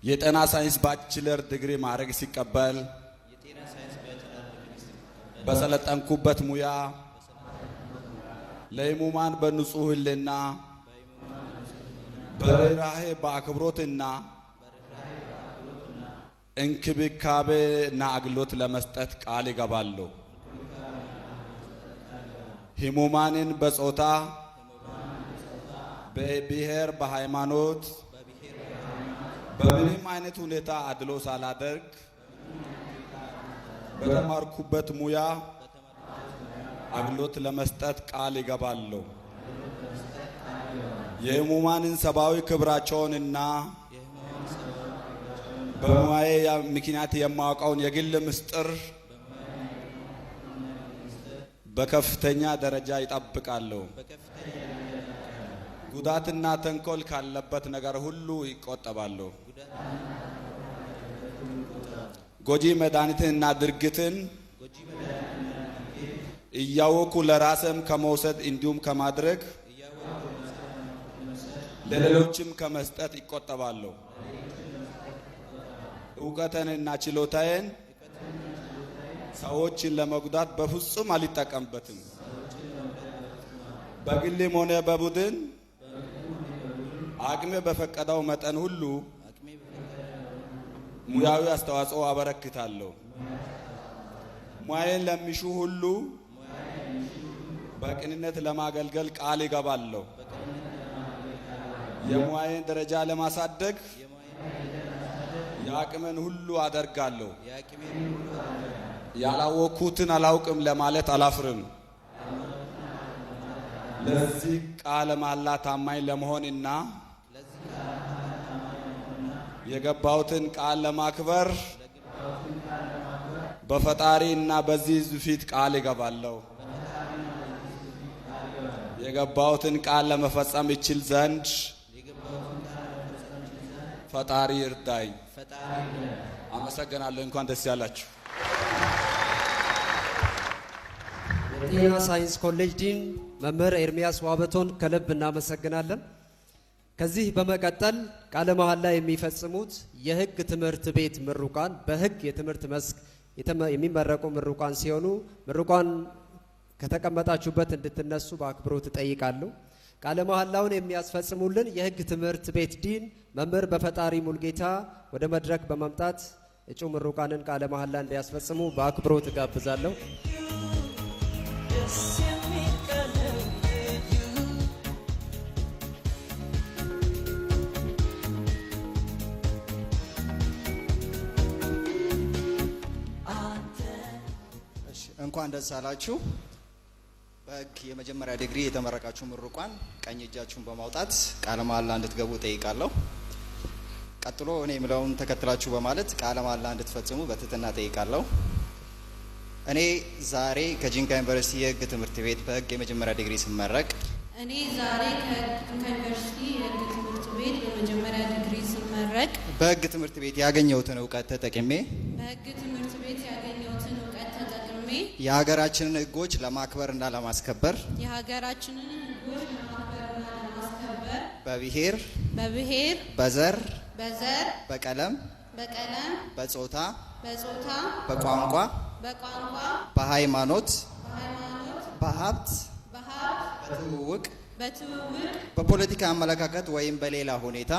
የጤና ሳይንስ ባችለር ዲግሪ ማዕረግ ሲቀበል በሰለጠንኩበት ሙያ ለህሙማን በንጹህ ህሊና በርህራሄ በአክብሮትና እንክብካቤና አገልግሎት ለመስጠት ቃል እገባለሁ። ህሙማንን በጾታ፣ በብሔር፣ በሃይማኖት በምንም አይነት ሁኔታ አድሎ ሳላደርግ በተማርኩበት ሙያ አገልግሎት ለመስጠት ቃል እገባለሁ። የህሙማንን ሰብአዊ ክብራቸውንና በሙያዬ ምክንያት የማውቀውን የግል ምስጢር በከፍተኛ ደረጃ ይጠብቃለሁ። ጉዳትና ተንኮል ካለበት ነገር ሁሉ ይቆጠባለሁ። ጎጂ መድኃኒትንና ድርጊትን እያወቁ ለራስም ከመውሰድ እንዲሁም ከማድረግ ለሌሎችም ከመስጠት ይቆጠባለሁ። እውቀቴንና ችሎታዬን ሰዎችን ለመጉዳት በፍጹም አልጠቀምበትም። በግልም ሆነ በቡድን አቅሜ በፈቀደው መጠን ሁሉ ሙያዊ አስተዋጽኦ አበረክታለሁ። ሙያዬን ለሚሹ ሁሉ በቅንነት ለማገልገል ቃል እገባለሁ። የሙያዬን ደረጃ ለማሳደግ የአቅሜን ሁሉ አደርጋለሁ። ያላወቅኩትን አላውቅም ለማለት አላፍርም። ለዚህ ቃለ መሐላ ታማኝ ለመሆንና የገባሁትን ቃል ለማክበር በፈጣሪ እና በዚህ ሕዝብ ፊት ቃል እገባለሁ። የገባሁትን ቃል ለመፈጸም ይችል ዘንድ ፈጣሪ እርዳኝ። አመሰግናለሁ። እንኳን ደስ ያላችሁ። የጤና ሳይንስ ኮሌጅ ዲን መምህር ኤርሚያስ ዋበቶን ከልብ እናመሰግናለን። ከዚህ በመቀጠል ቃለ መሐላ የሚፈጽሙት የሕግ ትምህርት ቤት ምሩቃን በሕግ የትምህርት መስክ የሚመረቁ ምሩቃን ሲሆኑ ምሩቃን ከተቀመጣችሁበት እንድትነሱ በአክብሮት እጠይቃለሁ። ቃለ መሐላውን የሚያስፈጽሙልን የሕግ ትምህርት ቤት ዲን መምህር በፈጣሪ ሙልጌታ ወደ መድረክ በመምጣት እጩ ምሩቃንን ቃለ መሐላ እንዲያስፈጽሙ በአክብሮት እጋብዛለሁ። እንኳን ደስ አላችሁ። በሕግ የመጀመሪያ ዲግሪ የተመረቃችሁ ምሩቃን ቀኝ እጃችሁን በማውጣት ቃለ መሐላ እንድትገቡ ጠይቃለሁ። ቀጥሎ እኔ የምለውን ተከትላችሁ በማለት ቃለ መሐላ እንድትፈጽሙ በትህትና ጠይቃለሁ። እኔ ዛሬ ከጂንካ ዩኒቨርሲቲ የሕግ ትምህርት ቤት በሕግ የመጀመሪያ ዲግሪ ስመረቅ በሕግ ትምህርት ቤት ያገኘሁትን እውቀት ተጠቅሜ የሀገራችንን ሕጎች ለማክበርና ለማስከበር በብሔር፣ በዘር፣ በቀለም፣ በጾታ፣ በቋንቋ፣ በሃይማኖት፣ በሀብት፣ በትውውቅ፣ በፖለቲካ አመለካከት ወይም በሌላ ሁኔታ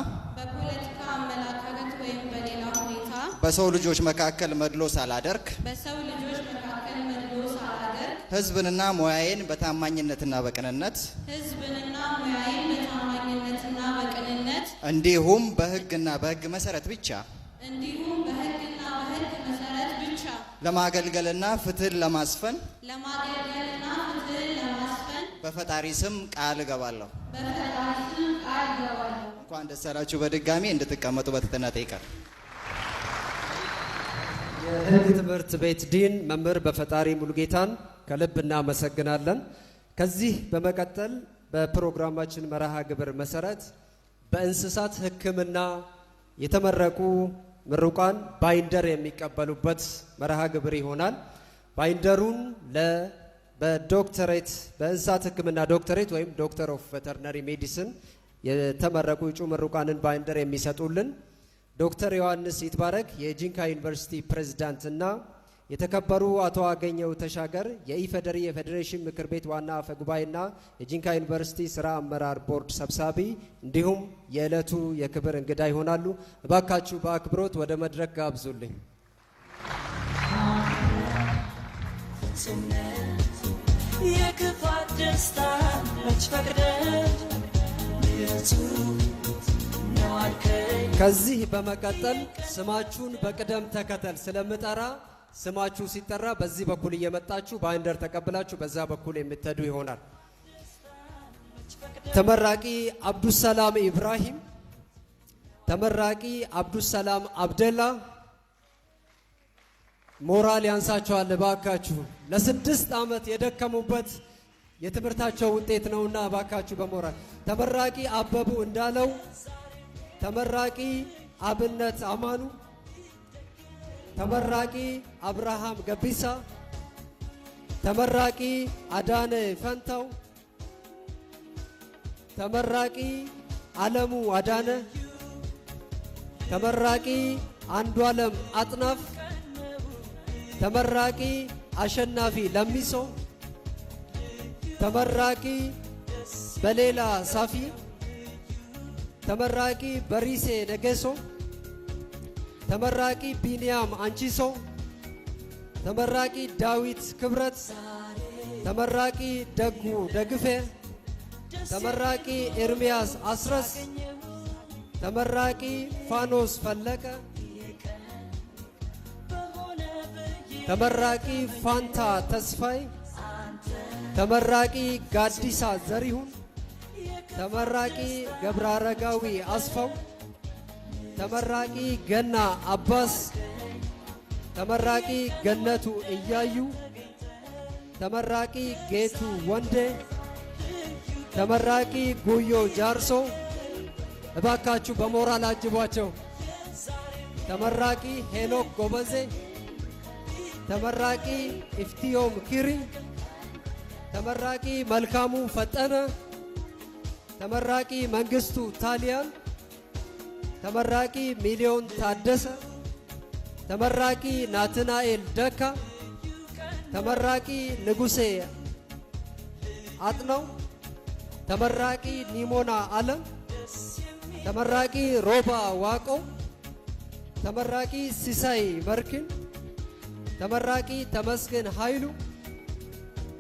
በሰው ልጆች መካከል መድሎ ሳላደርግ ሕዝብንና ሙያዬን በታማኝነትና በቅንነት እንዲሁም በሕግና በሕግ መሰረት ብቻ ለማገልገልና ፍትህን ለማስፈን በፈጣሪ ስም ቃል እገባለሁ። እንኳን ደስ አላችሁ። በድጋሚ እንድትቀመጡ በትህትና እጠይቃለሁ። የሕግ ትምህርት ቤት ዲን መምህር በፈጣሪ ሙልጌታን ከልብ እናመሰግናለን። ከዚህ በመቀጠል በፕሮግራማችን መርሃ ግብር መሰረት በእንስሳት ሕክምና የተመረቁ ምሩቃን ባይንደር የሚቀበሉበት መርሃ ግብር ይሆናል። ባይንደሩን በዶክተሬት በእንስሳት ሕክምና ዶክተሬት ወይም ዶክተር ኦፍ ቬተርነሪ ሜዲሲን የተመረቁ እጩ ምሩቃንን ባይንደር የሚሰጡልን ዶክተር ዮሐንስ ይትባረክ የጂንካ ዩኒቨርሲቲ ፕሬዝዳንት እና የተከበሩ አቶ አገኘው ተሻገር የኢፌዴሪ የፌዴሬሽን ምክር ቤት ዋና አፈ ጉባኤና የጂንካ ዩኒቨርሲቲ ስራ አመራር ቦርድ ሰብሳቢ እንዲሁም የዕለቱ የክብር እንግዳ ይሆናሉ። እባካችሁ በአክብሮት ወደ መድረክ ጋብዙልኝ። የክፋት ደስታ መች ፈቅደህ ከዚህ በመቀጠል ስማችሁን በቅደም ተከተል ስለምጠራ ስማችሁ ሲጠራ በዚህ በኩል እየመጣችሁ ባይንደር ተቀብላችሁ በዛ በኩል የምትሄዱ ይሆናል። ተመራቂ አብዱሰላም ኢብራሂም፣ ተመራቂ አብዱሰላም አብደላ። ሞራል ያንሳቸዋል እባካችሁ። ለ6 ዓመት የደከሙበት የትምህርታቸው ውጤት ነውና እባካችሁ በሞራል። ተመራቂ አበቡ እንዳለው፣ ተመራቂ አብነት አማኑ፣ ተመራቂ አብርሃም ገቢሳ፣ ተመራቂ አዳነ ፈንታው፣ ተመራቂ አለሙ አዳነ፣ ተመራቂ አንዱ ዓለም አጥናፍ፣ ተመራቂ አሸናፊ ለሚሶ፣ ተመራቂ በሌላ ሳፊ፣ ተመራቂ በሪሴ ነገሶ፣ ተመራቂ ቢንያም አንቺሶ፣ ተመራቂ ዳዊት ክብረት፣ ተመራቂ ደጉ ደግፌ፣ ተመራቂ ኤርሚያስ አስረስ፣ ተመራቂ ፋኖስ ፈለቀ፣ ተመራቂ ፋንታ ተስፋይ፣ ተመራቂ ጋዲሳ ዘሪሁን፣ ተመራቂ ገብረ አረጋዊ አስፋው፣ ተመራቂ ገና አባስ፣ ተመራቂ ገነቱ እያዩ፣ ተመራቂ ጌቱ ወንዴ፣ ተመራቂ ጉዮ ጃርሶ። እባካችሁ በሞራል አጅቧቸው። ተመራቂ ሄኖክ ጎበዜ፣ ተመራቂ ኢፍቲዮም ኪሪ፣ ተመራቂ መልካሙ ፈጠነ፣ ተመራቂ መንግስቱ ታሊያን፣ ተመራቂ ሚሊዮን ታደሰ፣ ተመራቂ ናትናኤል ደካ፣ ተመራቂ ንጉሴ አጥነው፣ ተመራቂ ኒሞና አለም፣ ተመራቂ ሮባ ዋቆ፣ ተመራቂ ሲሳይ መርኪን፣ ተመራቂ ተመስገን ኃይሉ፣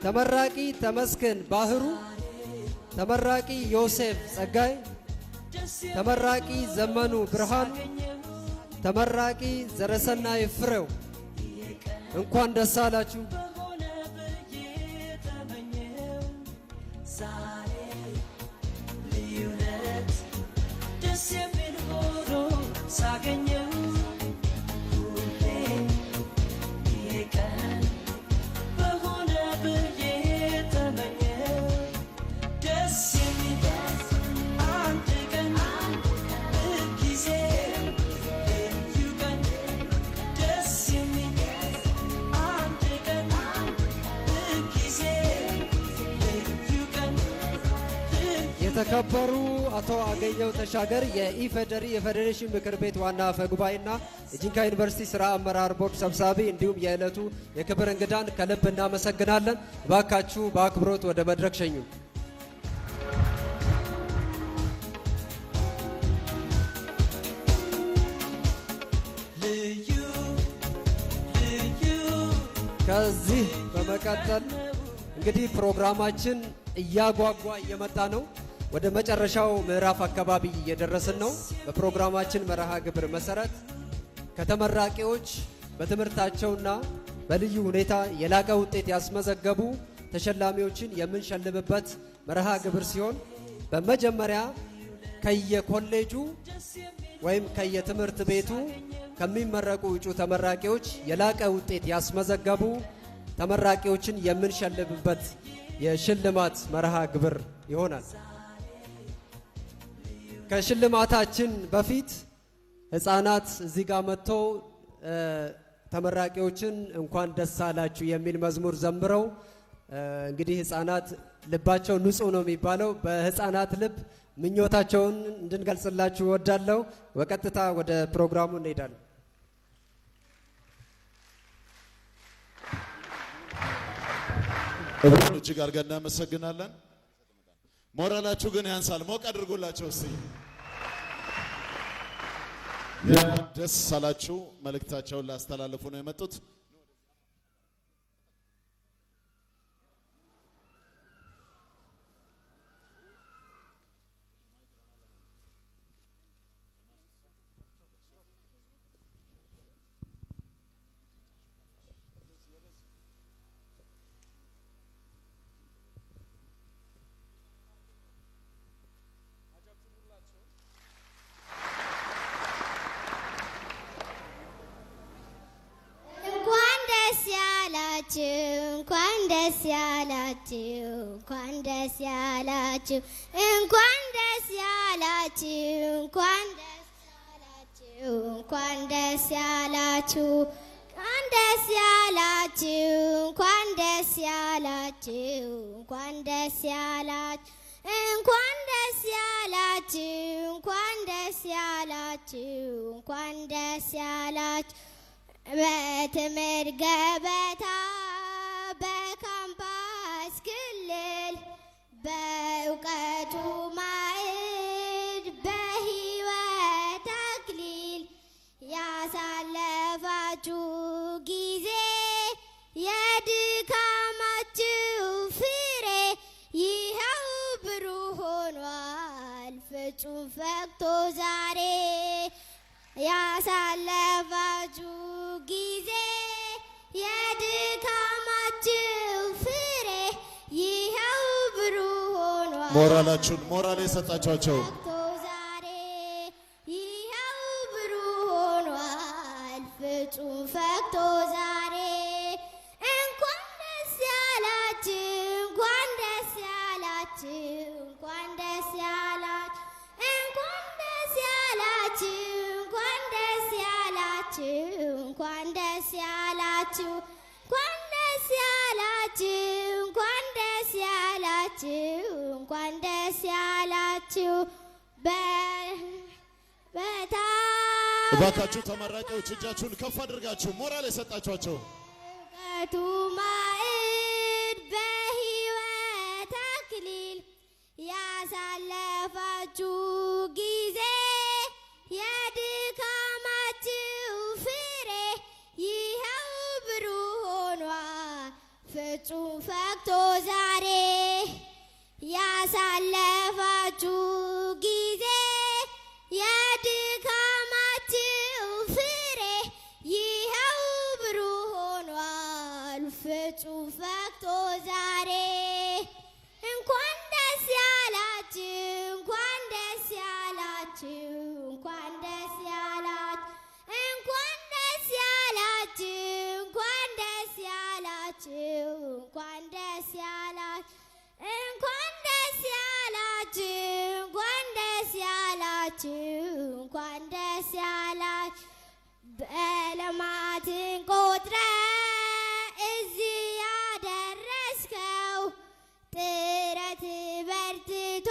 ተመራቂ ተመስገን ባህሩ፣ ተመራቂ ዮሴፍ ጸጋይ፣ ተመራቂ ዘመኑ ብርሃኑ፣ ተመራቂ ዘረሰናይ ፍሬው እንኳን ደስ አላችሁ። የተከበሩ አቶ አገኘው ተሻገር የኢፌዴሪ የፌዴሬሽን ምክር ቤት ዋና አፈ ጉባኤና የጂንካ ዩኒቨርሲቲ ስራ አመራር ቦርድ ሰብሳቢ እንዲሁም የዕለቱ የክብር እንግዳን ከልብ እናመሰግናለን። እባካችሁ በአክብሮት ወደ መድረክ ሸኙ። ከዚህ በመቀጠል እንግዲህ ፕሮግራማችን እያጓጓ እየመጣ ነው። ወደ መጨረሻው ምዕራፍ አካባቢ እየደረስን ነው። በፕሮግራማችን መርሃ ግብር መሰረት ከተመራቂዎች በትምህርታቸውና በልዩ ሁኔታ የላቀ ውጤት ያስመዘገቡ ተሸላሚዎችን የምንሸልምበት መርሃ ግብር ሲሆን በመጀመሪያ ከየኮሌጁ ወይም ከየትምህርት ቤቱ ከሚመረቁ እጩ ተመራቂዎች የላቀ ውጤት ያስመዘገቡ ተመራቂዎችን የምንሸልምበት የሽልማት መርሃ ግብር ይሆናል። ከሽልማታችን በፊት ህፃናት እዚህ ጋር መጥተው ተመራቂዎችን እንኳን ደስ አላችሁ የሚል መዝሙር ዘምረው እንግዲህ ህፃናት ልባቸው ንጹህ ነው የሚባለው በህፃናት ልብ ምኞታቸውን እንድንገልጽላችሁ እወዳለሁ። በቀጥታ ወደ ፕሮግራሙ እንሄዳለን። እጅግ አድርገን እናመሰግናለን። ሞራላችሁ ግን ያንሳል። ሞቅ አድርጉላቸው እስቲ። ደስ አላችሁ መልእክታቸውን ላስተላልፉ ነው የመጡት። እንኳን ደስ ያላችሁ እንኳን ደስ ያላችሁ እንኳን ደስ ያላችሁ እንኳን ደስ ያላችሁ እንኳን ደስ ያላችሁ እንኳን ደስ ያላችሁ እንኳን ደስ ያላችሁ እንኳን ደስ ያላችሁ እንኳን ደስ ያላችሁ እንኳን ደስ ያላችሁ በትምህርት ገበታ በካምፓስ ክልል በእውቀቱ ማዕድ በሕይወት አክሊል ያሳለፋችሁ ጊዜ የድካማችሁ ፍሬ ይኸው ብሩህ ሆኗል ፍጹም ፈክቶ ዛሬ ያሳለፋችሁ ጊዜ የድካማችሁ ፍሬ ይኸው ብሩህ ሆኗል። ሞራላችሁን ሞራል የሰጣችኋቸው ዛሬ ይኸው ብሩህ ሆኗል ፍጹም ፈክቶ ዛሬ እንኳን ደስ ያላችሁ እንኳን ደስ ያላችሁ እንኳን ደስ ያላችሁ እንኳን ደስ ያላችሁ እንኳን ደስ ያላችሁ እንኳን ደስ ያላችሁ እንኳን ደስ ያላችሁ እንኳን ደስ ያላችሁ እንኳን ደስ ያላችሁ እባካችሁ ተመራቂዎች እጃችሁን ከፍ አድርጋችሁ ሞራል የሰጣችኋቸው ከቱ ማዕድ በሕይወት አክሊል ያሳለፋችሁ ጊዜ የድካማችሁ ፍሬ ይኸው ብሩህ ሆኗል ፍጹም ፈክቶ ዛሬ ያሳለፋችሁ ጊዜ የድካማችሁ ፍሬ ይኸው ብሩህ ሆኗል ፍጹም ፈክቶ ዛሬ እንኳን ደስ ያላችሁ እንኳን ደስ ያላችሁ እንኳን ደስ ያላችሁ እንኳን ደስ ያላችሁ እንኳን ደስ ያላችሁ እንኳን ደስ ያላችሁ እንኳን ደስ ያላችሁ እንኳን ደስ ያላችሁ እንኳን ደስ ያላችሁ በለማትን ቆጥረ እዚህ ያደረስከው ጥረት በርትቶ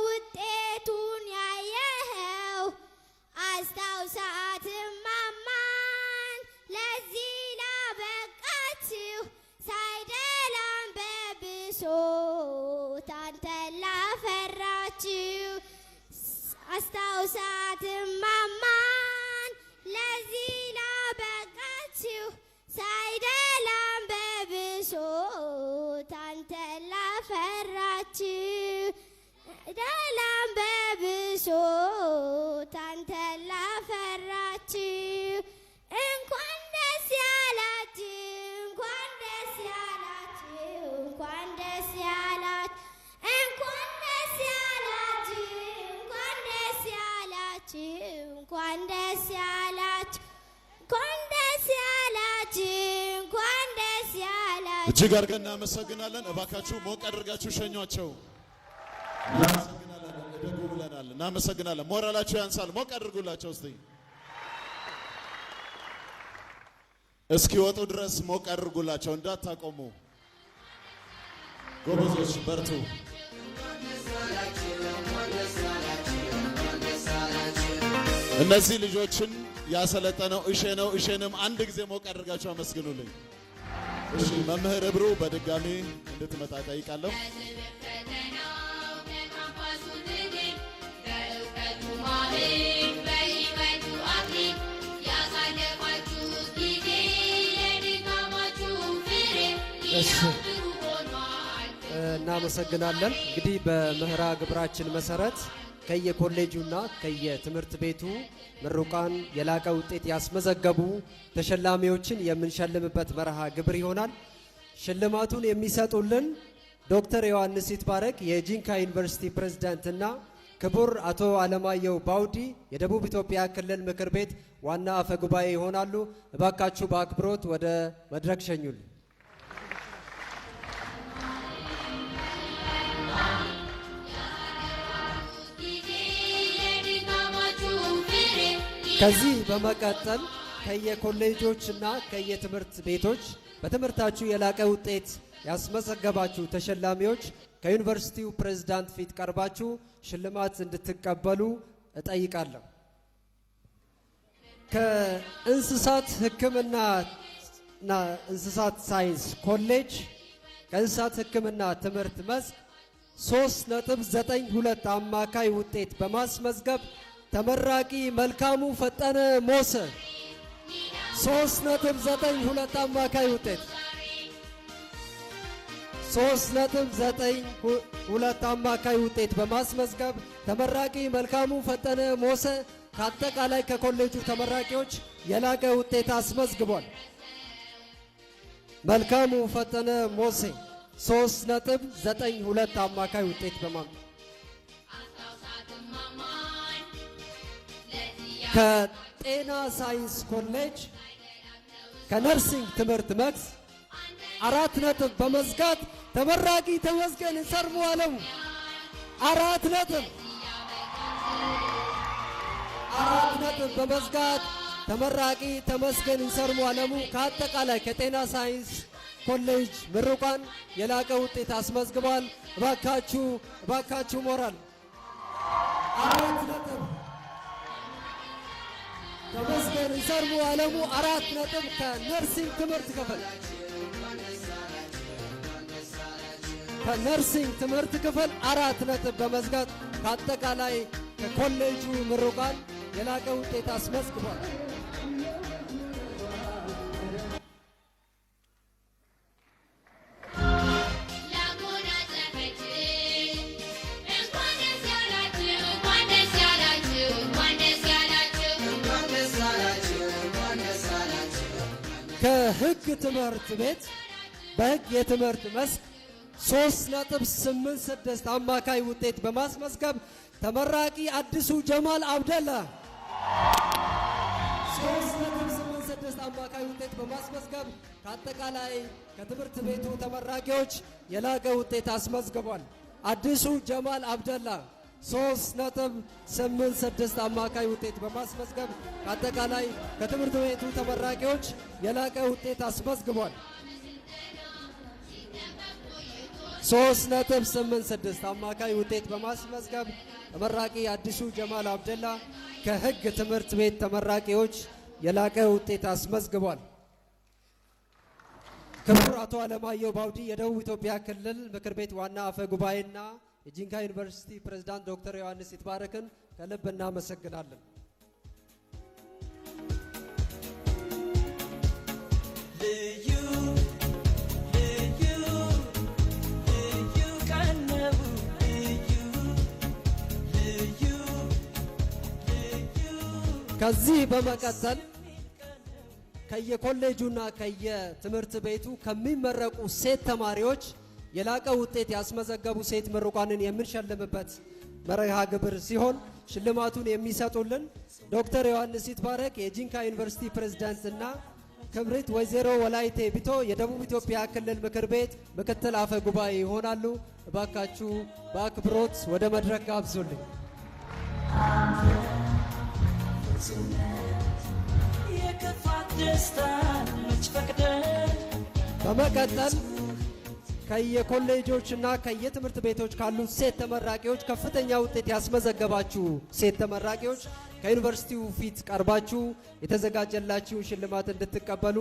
ውጤቱን ያየኸው አስታውሳት ማማን ለዚህ ላበቃችሁ ሳይደላም በብሶት አንተን ላፈራችሁ አስታውሳት ማማን ለዚህ ላበቃችሁ ሳይደላም በብሶት አንተን ላፈራችሁ ሳይደላም በብሶት አንተን ላፈራችሁ እንኳን ደስ ያላችሁ እንኳን ደስ ያላችሁ እንኳን ደስ ያላችሁ እንኳን ደስ ያላችሁ እንኳን ደስ ያላችሁ እንኳን ደስ ያላችሁ እንኳን ደስ ያላችሁ እንኳን ደስ ያላችሁ እጅግ አድርገን እናመሰግናለን። እባካችሁ ሞቅ አድርጋችሁ ሸኟቸው። እናመሰግናለን። እደጉ ብለናል። እናመሰግናለን። ሞራላችሁ ያንሳል። ሞቅ አድርጉላቸው እስቲ እስኪወጡ ድረስ ሞቅ አድርጉላቸው እንዳታቆሙ። ጎበዞች በርቱ። እነዚህ ልጆችን ያሰለጠነው እሼ ነው። እሼንም አንድ ጊዜ ሞቅ አድርጋችሁ አመስግኑልኝ። እሺ መምህር እብሩ በድጋሚ እንድትመጣ ጠይቃለሁ። እናመሰግናለን። እንግዲህ በምህራ ግብራችን መሰረት ከየኮሌጁና ከየትምህርት ቤቱ ምሩቃን የላቀ ውጤት ያስመዘገቡ ተሸላሚዎችን የምንሸልምበት መርሃ ግብር ይሆናል። ሽልማቱን የሚሰጡልን ዶክተር ዮሐንስ ይትባረክ የጂንካ ዩኒቨርሲቲ ፕሬዝዳንትና ክቡር አቶ አለማየሁ ባውዲ የደቡብ ኢትዮጵያ ክልል ምክር ቤት ዋና አፈ ጉባኤ ይሆናሉ። እባካችሁ በአክብሮት ወደ መድረክ ሸኙልን። ከዚህ በመቀጠል ከየኮሌጆችና ከየትምህርት ቤቶች በትምህርታችሁ የላቀ ውጤት ያስመዘገባችሁ ተሸላሚዎች ከዩኒቨርሲቲው ፕሬዝዳንት ፊት ቀርባችሁ ሽልማት እንድትቀበሉ እጠይቃለሁ። ከእንስሳት ሕክምናና እንስሳት ሳይንስ ኮሌጅ ከእንስሳት ሕክምና ትምህርት መስክ 3.92 አማካይ ውጤት በማስመዝገብ ተመራቂ መልካሙ ፈጠነ ሞሰ 3.92 አማካይ ውጤት 3.92 አማካይ ውጤት በማስመዝገብ ተመራቂ መልካሙ ፈጠነ ሞሰ ከአጠቃላይ ከኮሌጁ ተመራቂዎች የላቀ ውጤት አስመዝግቧል። መልካሙ ፈጠነ ሞሴ 3.92 አማካይ ውጤት በማምጣት ከጤና ሳይንስ ኮሌጅ ከነርሲንግ ትምህርት መክስ 4 ነጥብ በመዝጋት ተመራቂ ተመስገን ሰርሙ አለሙ 4 ነጥብ በመዝጋት ተመራቂ ተመስገን ሰርሙ አለሙ ከአጠቃላይ ከጤና ሳይንስ ኮሌጅ ምሩቃን የላቀ ውጤት አስመዝግቧል። እባካችሁ ሞራል 4 ነጥብ። ተመስገን ይሰርሙ አለሙ 4 ነጥብ ከነርሲንግ ትምህርት ክፍል 4 ነጥብ በመዝጋት ከአጠቃላይ ከኮሌጁ ምሩቃን የላቀ ውጤት አስመዝግቧል። ከህግ ትምህርት ቤት በህግ የትምህርት መስክ 3.86 አማካይ ውጤት በማስመዝገብ ተመራቂ አዲሱ ጀማል አብደላ 3.86 አማካይ ውጤት በማስመዝገብ ከአጠቃላይ ከትምህርት ቤቱ ተመራቂዎች የላቀ ውጤት አስመዝግቧል። አዲሱ ጀማል አብደላ 3.86 አማካይ ውጤት በማስመዝገብ ከአጠቃላይ ከትምህርት ቤቱ ተመራቂዎች የላቀ ውጤት አስመዝግቧል። 3.86 አማካይ ውጤት በማስመዝገብ ተመራቂ አዲሱ ጀማል አብደላ ከህግ ትምህርት ቤት ተመራቂዎች የላቀ ውጤት አስመዝግቧል። ክቡር አቶ አለማየሁ ባውዲ የደቡብ ኢትዮጵያ ክልል ምክር ቤት ዋና አፈ ጉባኤና የጂንካ ዩኒቨርሲቲ ፕሬዝዳንት ዶክተር ዮሐንስ ይትባረክን ከልብ እናመሰግናለን። ከዚህ በመቀጠል ከየኮሌጁና ከየትምህርት ቤቱ ከሚመረቁ ሴት ተማሪዎች የላቀ ውጤት ያስመዘገቡ ሴት ምሩቃንን የምንሸልምበት መርሃ ግብር ሲሆን ሽልማቱን የሚሰጡልን ዶክተር ዮሐንስ ይትባረክ የጂንካ ዩኒቨርሲቲ ፕሬዝዳንትና ክብርት ወይዘሮ ወላይቴ ቢቶ የደቡብ ኢትዮጵያ ክልል ምክር ቤት ምክትል አፈ ጉባኤ ይሆናሉ። እባካችሁ በአክብሮት ወደ መድረክ ጋብዙልኝ። በመቀጠል ከየኮሌጆችና ከየትምህርት ቤቶች ካሉ ሴት ተመራቂዎች ከፍተኛ ውጤት ያስመዘገባችሁ ሴት ተመራቂዎች ከዩኒቨርሲቲው ፊት ቀርባችሁ የተዘጋጀላችሁ ሽልማት እንድትቀበሉ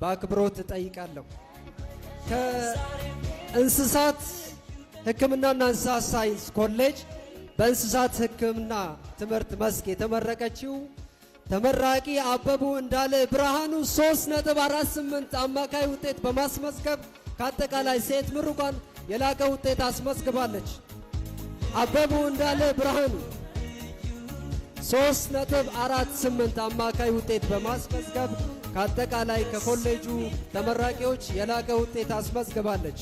በአክብሮት እጠይቃለሁ። ከእንስሳት ሕክምናና እንስሳት ሳይንስ ኮሌጅ በእንስሳት ሕክምና ትምህርት መስክ የተመረቀችው ተመራቂ አበቡ እንዳለ ብርሃኑ 3.48 አማካይ ውጤት በማስመዝገብ ከአጠቃላይ ሴት ምሩቃን የላቀ ውጤት አስመዝግባለች። አበቡ እንዳለ ብርሃኑ 3.48 አማካይ ውጤት በማስመዝገብ ከአጠቃላይ ከኮሌጁ ተመራቂዎች የላቀ ውጤት አስመዝግባለች።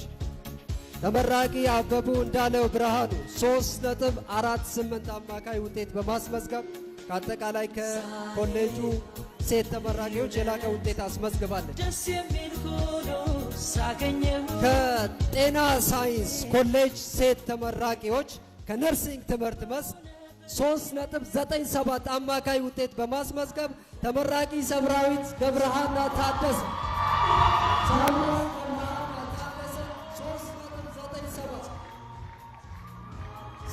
ተመራቂ አበቡ እንዳለው ብርሃኑ 3.48 አማካይ ውጤት በማስመዝገብ ከአጠቃላይ ከኮሌጁ ሴት ተመራቂዎች የላቀ ውጤት አስመዝግባለች። ከጤና ሳይንስ ኮሌጅ ሴት ተመራቂዎች ከነርሲንግ ትምህርት መስክ 3.97 አማካይ ውጤት በማስመዝገብ ተመራቂ ሰብራዊት ገብረሃና ታደሰ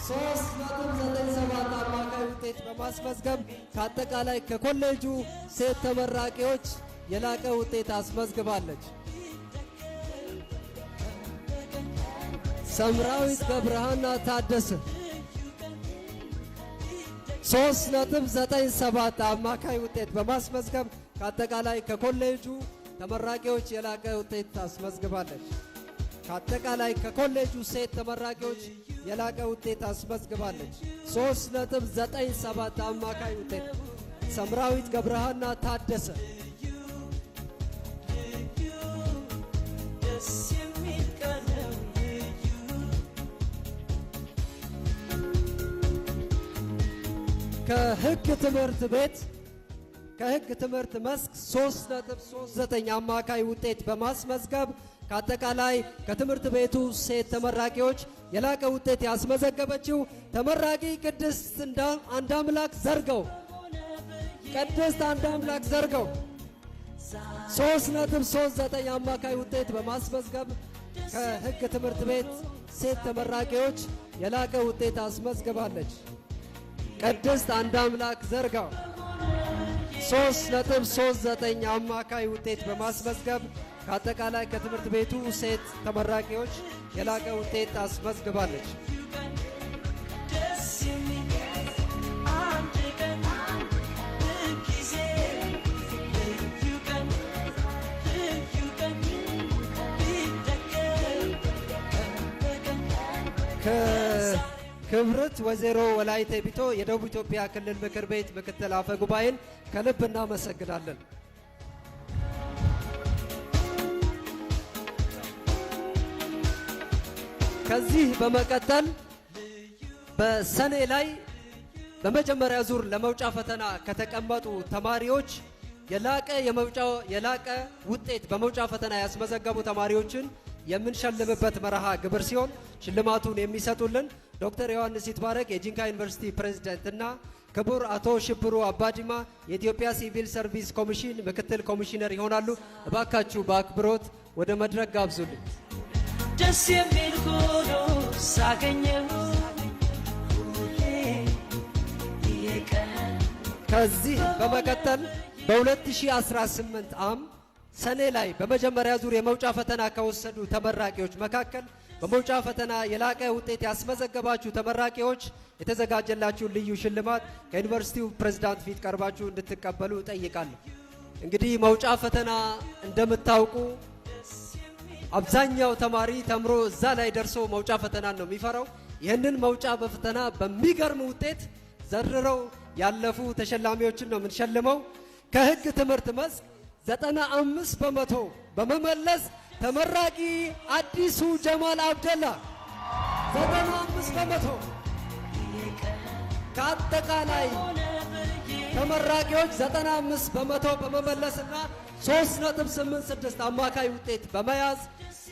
3.97 አማካይ ውጤት በማስመዝገብ ከአጠቃላይ ከኮሌጁ ሴት ተመራቂዎች የላቀ ውጤት አስመዝግባለች። ሰምራዊት ገብረሃና ታደሰ 3.97 አማካይ ውጤት በማስመዝገብ ከአጠቃላይ ከኮሌጁ ተመራቂዎች የላቀ ውጤት አስመዝግባለች። ከአጠቃላይ ከኮሌጁ ሴት ተመራቂዎች የላቀ ውጤት አስመዝግባለች። 3.97 አማካይ ውጤት ሰምራዊት ገብረሃና ታደሰ ከህግ ትምህርት ቤት ከህግ ትምህርት መስክ 3.39 አማካይ ውጤት በማስመዝገብ ከአጠቃላይ ከትምህርት ቤቱ ሴት ተመራቂዎች የላቀ ውጤት ያስመዘገበችው ተመራቂ ቅድስት አንዳምላክ ዘርገው 3.39 አማካይ ውጤት በማስመዝገብ ከሕግ ትምህርት ቤት ሴት ተመራቂዎች የላቀ ውጤት አስመዝግባለች። ቅድስት አንዳምላክ ዘርጋው 3.39 አማካይ ውጤት በማስመዝገብ ከአጠቃላይ ከትምህርት ቤቱ ሴት ተመራቂዎች የላቀ ውጤት አስመዝግባለች። ክብርት ወይዘሮ ወላይቴ ቢቶ የደቡብ ኢትዮጵያ ክልል ምክር ቤት ምክትል አፈ ጉባኤን ከልብ እናመሰግናለን። ከዚህ በመቀጠል በሰኔ ላይ በመጀመሪያ ዙር ለመውጫ ፈተና ከተቀመጡ ተማሪዎች የላቀ ውጤት በመውጫ ፈተና ያስመዘገቡ ተማሪዎችን የምንሸልምበት መርሃ ግብር ሲሆን ሽልማቱን የሚሰጡልን ዶክተር ዮሐንስ ይትባረክ የጂንካ ዩኒቨርሲቲ ፕሬዝዳንት እና ክቡር አቶ ሽብሩ አባዲማ የኢትዮጵያ ሲቪል ሰርቪስ ኮሚሽን ምክትል ኮሚሽነር ይሆናሉ። እባካችሁ በአክብሮት ወደ መድረክ ጋብዙልኝ። ደስ የሚል ሆኖ ሳገኘው ከዚህ በመቀጠል በ2018 ሰኔ ላይ በመጀመሪያ ዙር የመውጫ ፈተና ከወሰዱ ተመራቂዎች መካከል በመውጫ ፈተና የላቀ ውጤት ያስመዘገባችሁ ተመራቂዎች የተዘጋጀላችሁ ልዩ ሽልማት ከዩኒቨርሲቲው ፕሬዝዳንት ፊት ቀርባችሁ እንድትቀበሉ እጠይቃለሁ። እንግዲህ መውጫ ፈተና እንደምታውቁ አብዛኛው ተማሪ ተምሮ እዛ ላይ ደርሶ መውጫ ፈተና ነው የሚፈራው። ይህንን መውጫ በፈተና በሚገርም ውጤት ዘርረው ያለፉ ተሸላሚዎችን ነው የምንሸልመው። ከሕግ ትምህርት መስክ 95 በመቶ በመመለስ ተመራቂ አዲሱ ጀማል አብደላ 95 በመቶ ከአጠቃላይ ተመራቂዎች 95 በመቶ በመመለስና 3.86 አማካይ ውጤት በመያዝ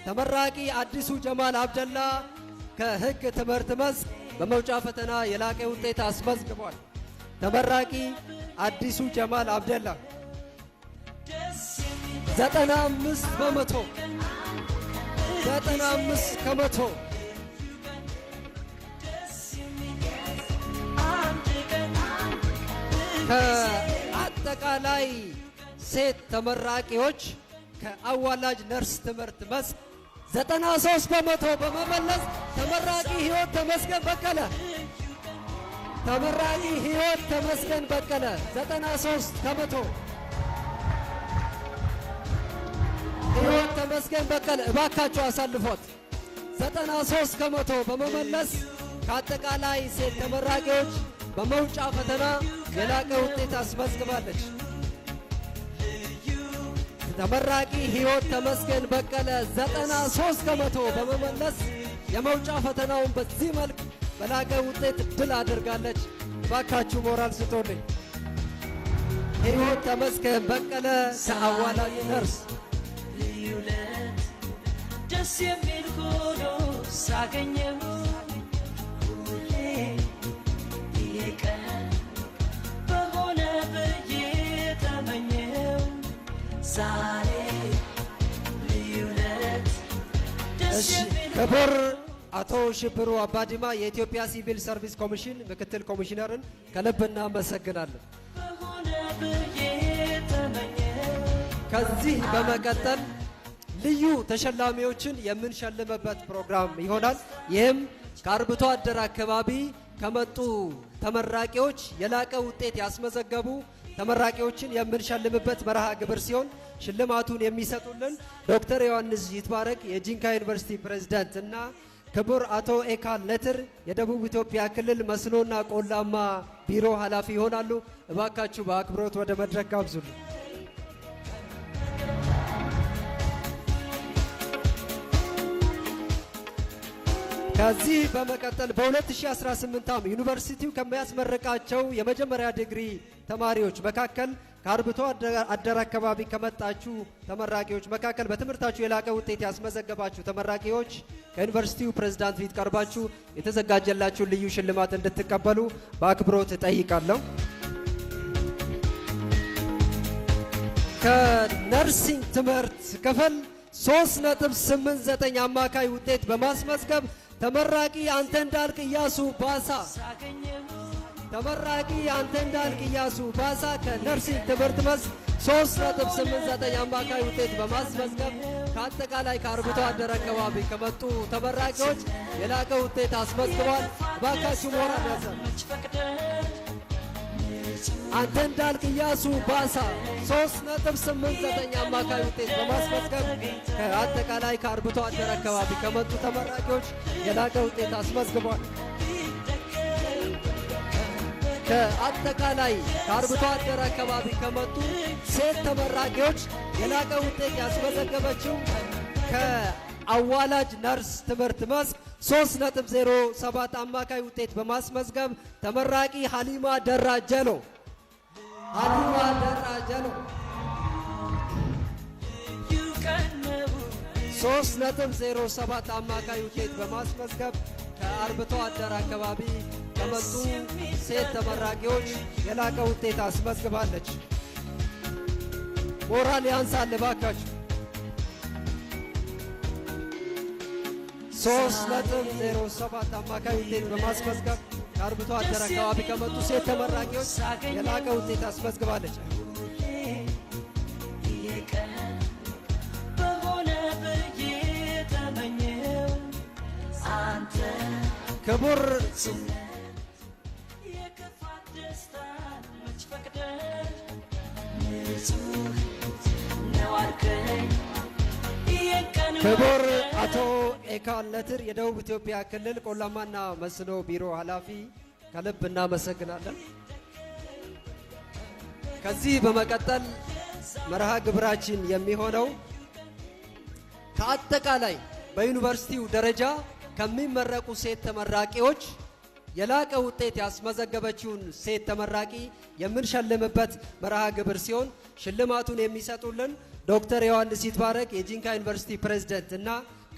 ተመራቂ አዲሱ ጀማል አብደላ ከሕግ ትምህርት መስክ በመውጫ ፈተና የላቀ ውጤት አስመዝግቧል። ተመራቂ አዲሱ ጀማል አብደላ 95 በመቶ 95 ከመቶ ከአጠቃላይ ሴት ተመራቂዎች ከአዋላጅ ነርስ ትምህርት መስክ 93 በመቶ በመመለስ ተመራቂ ህይወት ተመስገን በቀለ ተመራቂ ህይወት ተመስገን በቀለ 93 ከመቶ ህይወት ተመስገን በቀለ እባካችሁ አሳልፎት 93 ከመቶ በመመለስ ከአጠቃላይ ሴት ተመራቂዎች በመውጫ ፈተና የላቀ ውጤት አስመዝግባለች። ተመራቂ ህይወት ተመስገን በቀለ 93 ከመቶ በመመለስ የመውጫ ፈተናውን በዚህ መልክ በላቀ ውጤት ድል አድርጋለች። እባካችሁ ሞራል ስጦልኝ። ህይወት ተመስገን በቀለ ከአዋላጅ ነርስ ደስ የሚል ሆኖ ሳገኘው ሁሌ የቀን በሆነ ብዬ ተመኘው ዛሬ ልዩ ዕለት ደስ የሚል ክቡር አቶ ሽብሩ አባዲማ የኢትዮጵያ ሲቪል ሰርቪስ ኮሚሽን ምክትል ኮሚሽነርን ከልብ እናመሰግናለን። በሆነ ብዬ ተመኘው ከዚህ በመቀጠል ልዩ ተሸላሚዎችን የምንሸልምበት ፕሮግራም ይሆናል። ይህም ከአርብቶ አደር አካባቢ ከመጡ ተመራቂዎች የላቀ ውጤት ያስመዘገቡ ተመራቂዎችን የምንሸልምበት መርሃ ግብር ሲሆን ሽልማቱን የሚሰጡልን ዶክተር ዮሐንስ ይትባረክ የጂንካ ዩኒቨርሲቲ ፕሬዝዳንት እና ክቡር አቶ ኤካል ለትር የደቡብ ኢትዮጵያ ክልል መስኖና ቆላማ ቢሮ ኃላፊ ይሆናሉ። እባካችሁ በአክብሮት ወደ መድረክ ጋብዙልን። ከዚህ በመቀጠል በ2018 ዩኒቨርሲቲው ከሚያስመርቃቸው የመጀመሪያ ዲግሪ ተማሪዎች መካከል ከአርብቶ አደር አካባቢ ከመጣችሁ ተመራቂዎች መካከል በትምህርታችሁ የላቀ ውጤት ያስመዘገባችሁ ተመራቂዎች ከዩኒቨርሲቲው ፕሬዝዳንት ፊት ቀርባችሁ የተዘጋጀላችሁ ልዩ ሽልማት እንድትቀበሉ በአክብሮት እጠይቃለሁ። ከነርሲንግ ትምህርት ክፍል 3.89 አማካይ ውጤት በማስመዝገብ ተመራቂ አንተ እንዳልክ ኢያሱ ባሳ ከነርሲንግ ትምህርት መስክ 3.89 አማካይ ውጤት በማስመዝገብ ከአጠቃላይ ከአርብቶ አደር አካባቢ ከመጡ ተመራቂዎች የላቀ ውጤት አስመዝግቧል። እባካችሁ ሞራል ያዘን። አንተ እንዳልክ ኢያሱ ባሳ 3.89 አማካይ ውጤት በማስመዝገብ ከአጠቃላይ ከአርብቶ አደር አካባቢ ከመጡ ተመራቂዎች የላቀ ውጤት አስመዝግቧል። ከአጠቃላይ ከአርብቶ አደር አካባቢ ከመጡ ሴት ተመራቂዎች የላቀ ውጤት ያስመዘገበችው ከአዋላጅ ነርስ ትምህርት መስክ 3.07 አማካይ ውጤት በማስመዝገብ ተመራቂ ሀሊማ ደራጀሎ 3.07 አማካይ ውጤት በማስመዝገብ ከአርብቶ አደር አካባቢ ከመጡ ሴት ተመራቂዎች የላቀ ውጤት አስመዝግባለች። ሞራል ያንሳል እባካችሁ። 3.07 አማካይ ውጤት በማስመዝገብ ከአርብቶ አደር አካባቢ ከመጡ ሴት ተመራቂዎች የላቀ ውጤት አስመዝግባለች። ክቡር ክቡር አቶ ኤካል ነትር የደቡብ ኢትዮጵያ ክልል ቆላማና መስኖ ቢሮ ኃላፊ ከልብ እናመሰግናለን። ከዚህ በመቀጠል መርሃ ግብራችን የሚሆነው ከአጠቃላይ በዩኒቨርሲቲው ደረጃ ከሚመረቁ ሴት ተመራቂዎች የላቀ ውጤት ያስመዘገበችውን ሴት ተመራቂ የምንሸልምበት መርሃ ግብር ሲሆን ሽልማቱን የሚሰጡልን ዶክተር ዮሐንስ ይትባረክ የጂንካ ዩኒቨርሲቲ ፕሬዝዳንት እና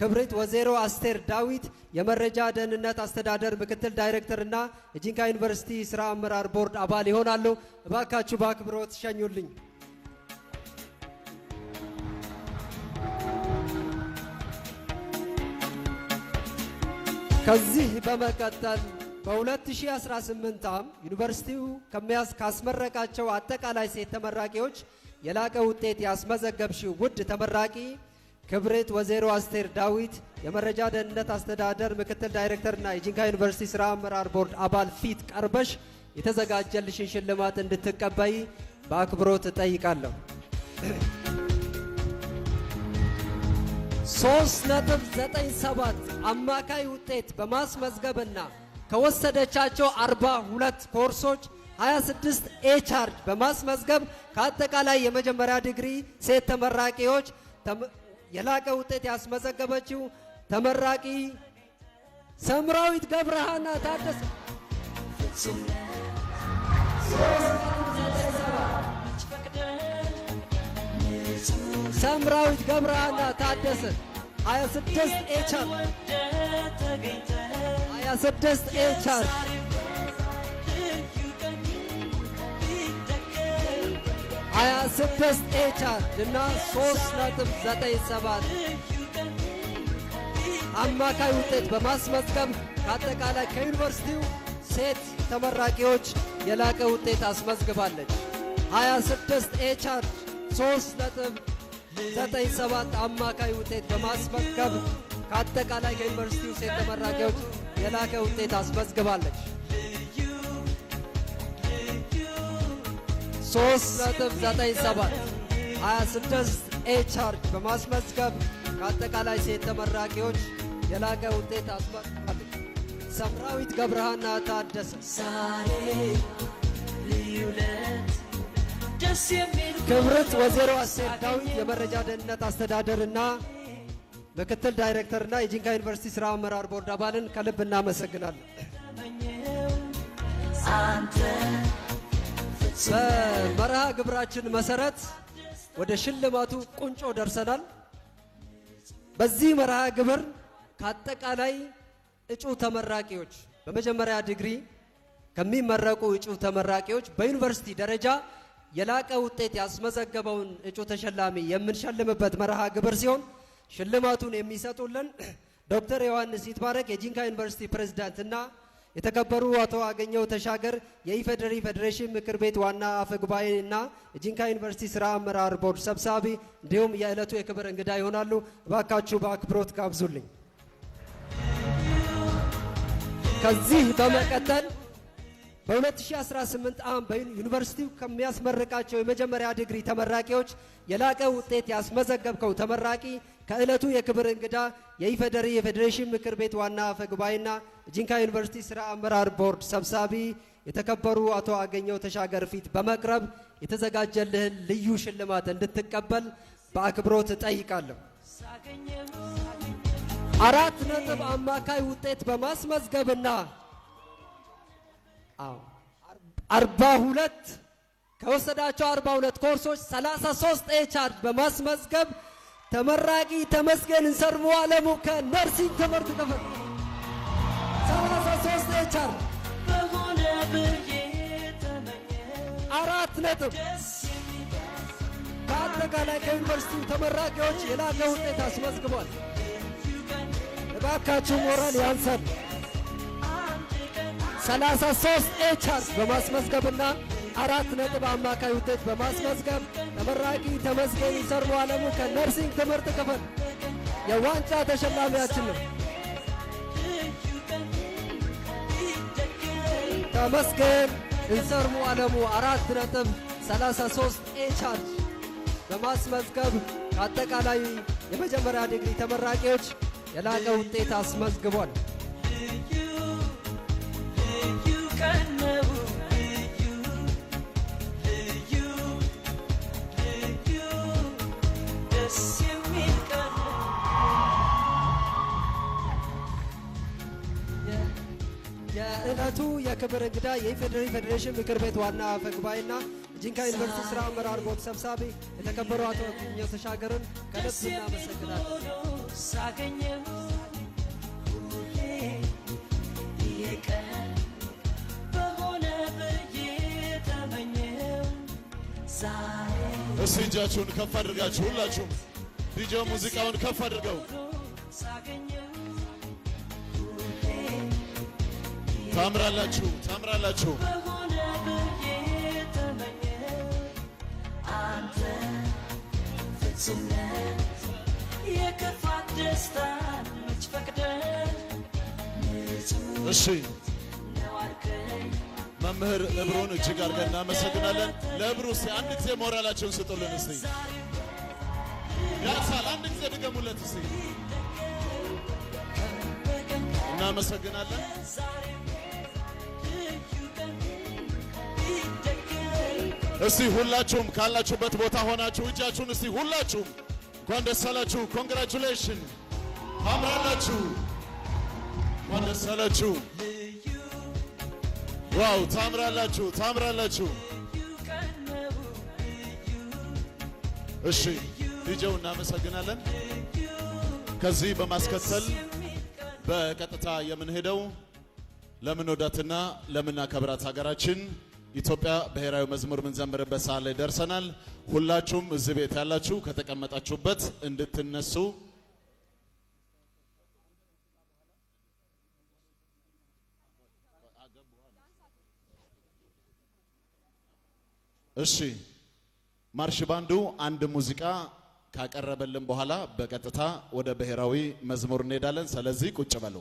ክብርት ወይዘሮ አስቴር ዳዊት የመረጃ ደህንነት አስተዳደር ምክትል ዳይሬክተር እና የጂንካ ዩኒቨርሲቲ ስራ አመራር ቦርድ አባል ይሆናሉ። እባካችሁ በአክብሮት ሸኙልኝ። ከዚህ በመቀጠል በ2018 ዓ.ም ዩኒቨርሲቲው ካስመረቃቸው አጠቃላይ ሴት ተመራቂዎች የላቀ ውጤት ያስመዘገብሽው ውድ ተመራቂ ክብርት ወይዘሮ አስቴር ዳዊት የመረጃ ደህንነት አስተዳደር ምክትል ዳይሬክተርና የጂንካ ዩኒቨርሲቲ ስራ አመራር ቦርድ አባል ፊት ቀርበሽ የተዘጋጀልሽን ሽልማት እንድትቀበይ በአክብሮት እጠይቃለሁ። 3.97 አማካይ ውጤት በማስመዝገብና ከወሰደቻቸው 42 ኮርሶች 26 ኤ ቻርጅ በማስመዝገብ ከአጠቃላይ የመጀመሪያ ዲግሪ ሴት ተመራቂዎች የላቀ ውጤት ያስመዘገበችው ተመራቂ ሰምራዊት ገብረሃና ታደሰ ሰምራዊት ገብረሃና ታደሰ 26 ኤ ቻርጅ 26 ኤ ቻርጅ 26 ኤ ቻርጅ እና 3.97 አማካይ ውጤት በማስመዝገብ ከአጠቃላይ ከዩኒቨርሲቲው ሴት ተመራቂዎች የላቀ ውጤት አስመዝግባለች። 26 ኤ ቻርጅ 3.97 አማካይ ውጤት በማስመዝገብ ከአጠቃላይ ከዩኒቨርሲቲው ሴት ተመራቂዎች የላቀ ውጤት አስመዝግባለች። 3.97 26 ኤ ቻርጅ በማስመዝገብ ከአጠቃላይ ሴት ተመራቂዎች የላቀ ውጤት አስመዝግባለች። ሰምራዊት ገብረሃና ታደሰ ክብርት ወይዘሮ አስቴር ዳዊት የመረጃ ደህንነት አስተዳደርና ምክትል ዳይሬክተርና የጂንካ ዩኒቨርሲቲ ስራ አመራር ቦርድ አባልን ከልብ እናመሰግናለን። በመርሃ ግብራችን መሰረት ወደ ሽልማቱ ቁንጮ ደርሰናል። በዚህ መርሃ ግብር ከአጠቃላይ እጩ ተመራቂዎች በመጀመሪያ ዲግሪ ከሚመረቁ እጩ ተመራቂዎች በዩኒቨርሲቲ ደረጃ የላቀ ውጤት ያስመዘገበውን እጩ ተሸላሚ የምንሸልምበት መርሃ ግብር ሲሆን ሽልማቱን የሚሰጡልን ዶክተር ዮሐንስ ይትባረክ የጂንካ ዩኒቨርሲቲ ፕሬዝዳንት እና የተከበሩ አቶ አገኘው ተሻገር የኢፌዴሪ ፌዴሬሽን ምክር ቤት ዋና አፈ ጉባኤ እና የጂንካ ዩኒቨርሲቲ ስራ አመራር ቦርድ ሰብሳቢ እንዲሁም የዕለቱ የክብር እንግዳ ይሆናሉ። እባካችሁ በአክብሮት ጋብዙልኝ። ከዚህ በመቀጠል በ2018 ዓ.ም በዩኒቨርሲቲው ከሚያስመርቃቸው የመጀመሪያ ዲግሪ ተመራቂዎች የላቀ ውጤት ያስመዘገብከው ተመራቂ ከዕለቱ የክብር እንግዳ የኢፌዴሪ የፌዴሬሽን ምክር ቤት ዋና አፈ ጉባኤና ጂንካ ዩኒቨርሲቲ ስራ አመራር ቦርድ ሰብሳቢ የተከበሩ አቶ አገኘው ተሻገር ፊት በመቅረብ የተዘጋጀልህን ልዩ ሽልማት እንድትቀበል በአክብሮት እጠይቃለሁ። 4 ነጥብ አማካይ ውጤት በማስመዝገብና 42 ከወሰዳቸው 42 ኮርሶች 33 ኤችአር በማስመዝገብ ተመራቂ ተመስገን እንሰርሙ አለሙ ከነርሲንግ ትምህርት ክፍል 33 ኤችአር በሆነ ብዬ ተመኘው 4 ነጥብ በአጠቃላይ ከዩኒቨርሲቲው ተመራቂዎች የላቀ ውጤት አስመዝግቧል። እባካችሁ ሞራል ያንሳል። 33 ኤችአር በማስመዝገብና 4 ነጥብ አማካይ ውጤት በማስመዝገብ ተመራቂ ተመስገን ይሰርሙ አለሙ ከነርሲንግ ትምህርት ክፍል የዋንጫ ተሸላሚያችን ነው። ተመስገን እንሰርሙ አለሙ 4 ነጥብ 33 ኤችአር በማስመዝገብ ከአጠቃላይ የመጀመሪያ ዲግሪ ተመራቂዎች የላቀ ውጤት አስመዝግቧል። የዕለቱ የክብር እንግዳ የኢፌዴሪ ፌዴሬሽን ምክር ቤት ዋና አፈ ጉባኤና ጂንካ ዩኒቨርሲቲ ስራ አመራር ቦርድ ሰብሳቢ የተከበሩ አቶ አገኘው ተሻገርን ከልብ እናመሰግናለን። እስቲ እጃችሁን ከፍ አድርጋችሁ ሁላችሁም ዲጄ ሙዚቃውን ከፍ አድርገው ታምራላችሁ ታምራላችሁ። አንተ ፍጹምነት የክፋት ደስታ መች ፈቅደህ እሺ መምህር እብሩን እጅግ አድርገን እናመሰግናለን። ለእብሩ እስቲ አንድ ጊዜ ሞራላችሁን ስጡልን። እስቲ ያሳል አንድ ጊዜ ድገሙለት እስቲ። እናመሰግናለን። እስቲ ሁላችሁም ካላችሁበት ቦታ ሆናችሁ እጃችሁን እስቲ ሁላችሁም እንኳን ደስ አላችሁ። ኮንግራቹሌሽን ታምራላችሁ። እንኳን ደስ አላችሁ። ዋው ታምራላችሁ ታምራላችሁ። እሺ ዲጄው እናመሰግናለን። ከዚህ በማስከተል በቀጥታ የምንሄደው ለምንወዳትና ለምናከብራት ሀገራችን ኢትዮጵያ ብሔራዊ መዝሙር ምንዘምርበት ሰዓት ላይ ደርሰናል። ሁላችሁም እዚህ ቤት ያላችሁ ከተቀመጣችሁበት እንድትነሱ እሺ። ማርሽ ባንዱ አንድ ሙዚቃ ካቀረበልን በኋላ በቀጥታ ወደ ብሔራዊ መዝሙር እንሄዳለን። ስለዚህ ቁጭ በሉ።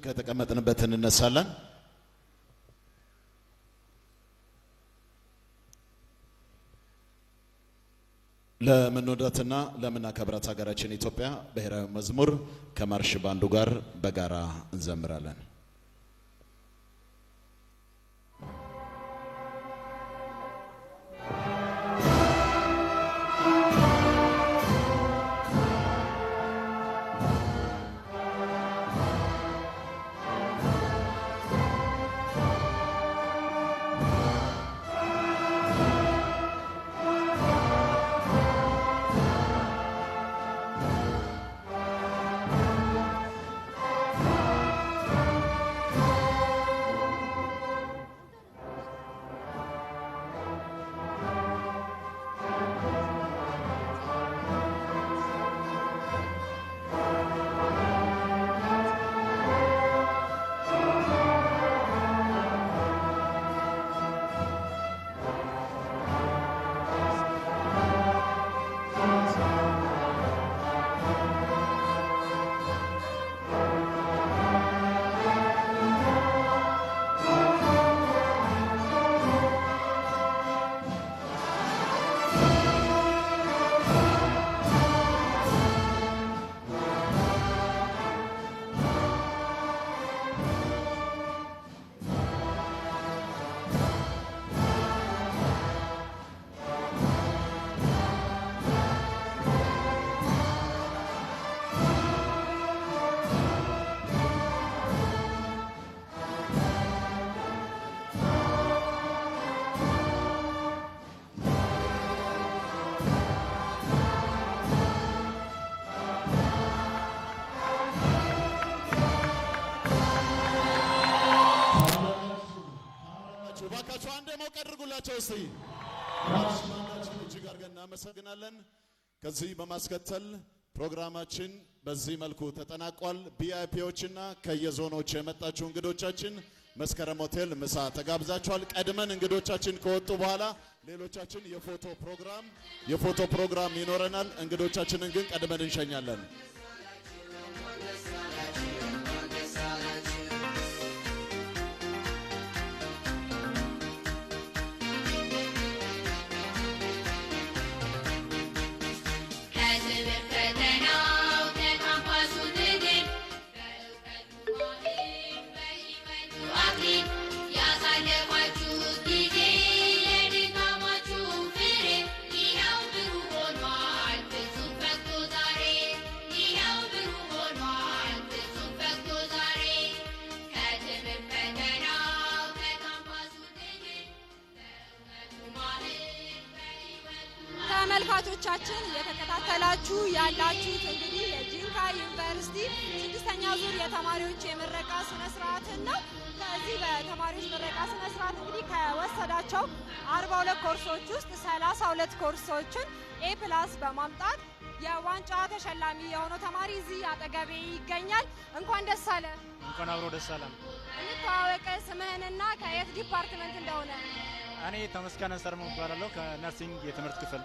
ከተቀመጥንበት እንነሳለን። ለምንወዳትና ለምናከብራት ሀገራችን ኢትዮጵያ ብሔራዊ መዝሙር ከማርሽ ባንዱ ጋር በጋራ እንዘምራለን። እጅግ አድርገን እናመሰግናለን። ከዚህ በማስከተል ፕሮግራማችን በዚህ መልኩ ተጠናቋል። ቪአይፒዎችና ከየዞኖች የመጣችሁ እንግዶቻችን መስከረም ሆቴል ምሳ ተጋብዛችኋል። ቀድመን እንግዶቻችን ከወጡ በኋላ ሌሎቻችን የፎቶ ፕሮግራም ይኖረናል። እንግዶቻችንን ግን ቀድመን እንሸኛለን። ተመልካቾቻችን እየተከታተላችሁ ያላችሁት እንግዲህ የጂንካ ዩኒቨርሲቲ 6ኛ ዙር የተማሪዎች የምረቃ ስነ ስርዓትን ነው። ከዚህ በተማሪዎች ምረቃ ስነ ስርዓት እንግዲህ ከወሰዳቸው 42 ኮርሶች ውስጥ 32 ኮርሶችን ኤ+ በማምጣት የዋንጫ ተሸላሚ የሆነው ተማሪ እዚህ አጠገቤ ይገኛል። እንኳን ደስ አለ። እንኳን አብሮ ደስ አለን። እንተዋወቅ፣ ስምህንና ከየት ዲፓርትመንት እንደሆነ? እኔ ተመስገን ሰርሞ እባላለሁ ከነርሲንግ የትምህርት ክፍል።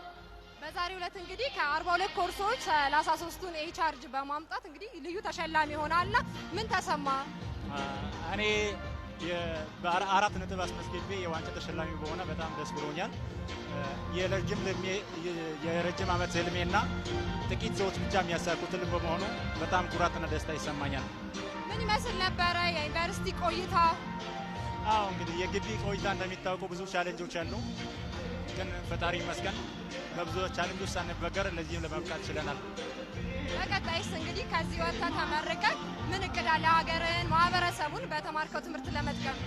በዛሬው ዕለት እንግዲህ ከ42 ኮርሶች 33ቱን ኤ ቻርጅ በማምጣት እንግዲህ ልዩ ተሸላሚ ሆናልና ምን ተሰማ? እኔ በ4 ነጥብ አስመዝግቤ የዋንጫ ተሸላሚ በሆነ በጣም ደስ ብሎኛል። የረጅም ዓመት ህልሜና ጥቂት ሰዎች ብቻ የሚያሳኩት ህልም በመሆኑ በጣም ኩራትና ደስታ ይሰማኛል። ምን ይመስል ነበረ የዩኒቨርሲቲ ቆይታ? አዎ እንግዲህ የግቢ ቆይታ እንደሚታወቀው ብዙ ቻሌንጆች አሉ። ግን ፈጣሪ ይመስገን በብዙ ቻሌንጆች ሳንበገር ለዚህም ለመብቃት ችለናል። በቀጣይስ እንግዲህ ከዚህ ወጥተህ ተመርቀህ ምን እቅድ አለ ሀገርን፣ ማህበረሰቡን በተማርከው ትምህርት ለመጥቀም?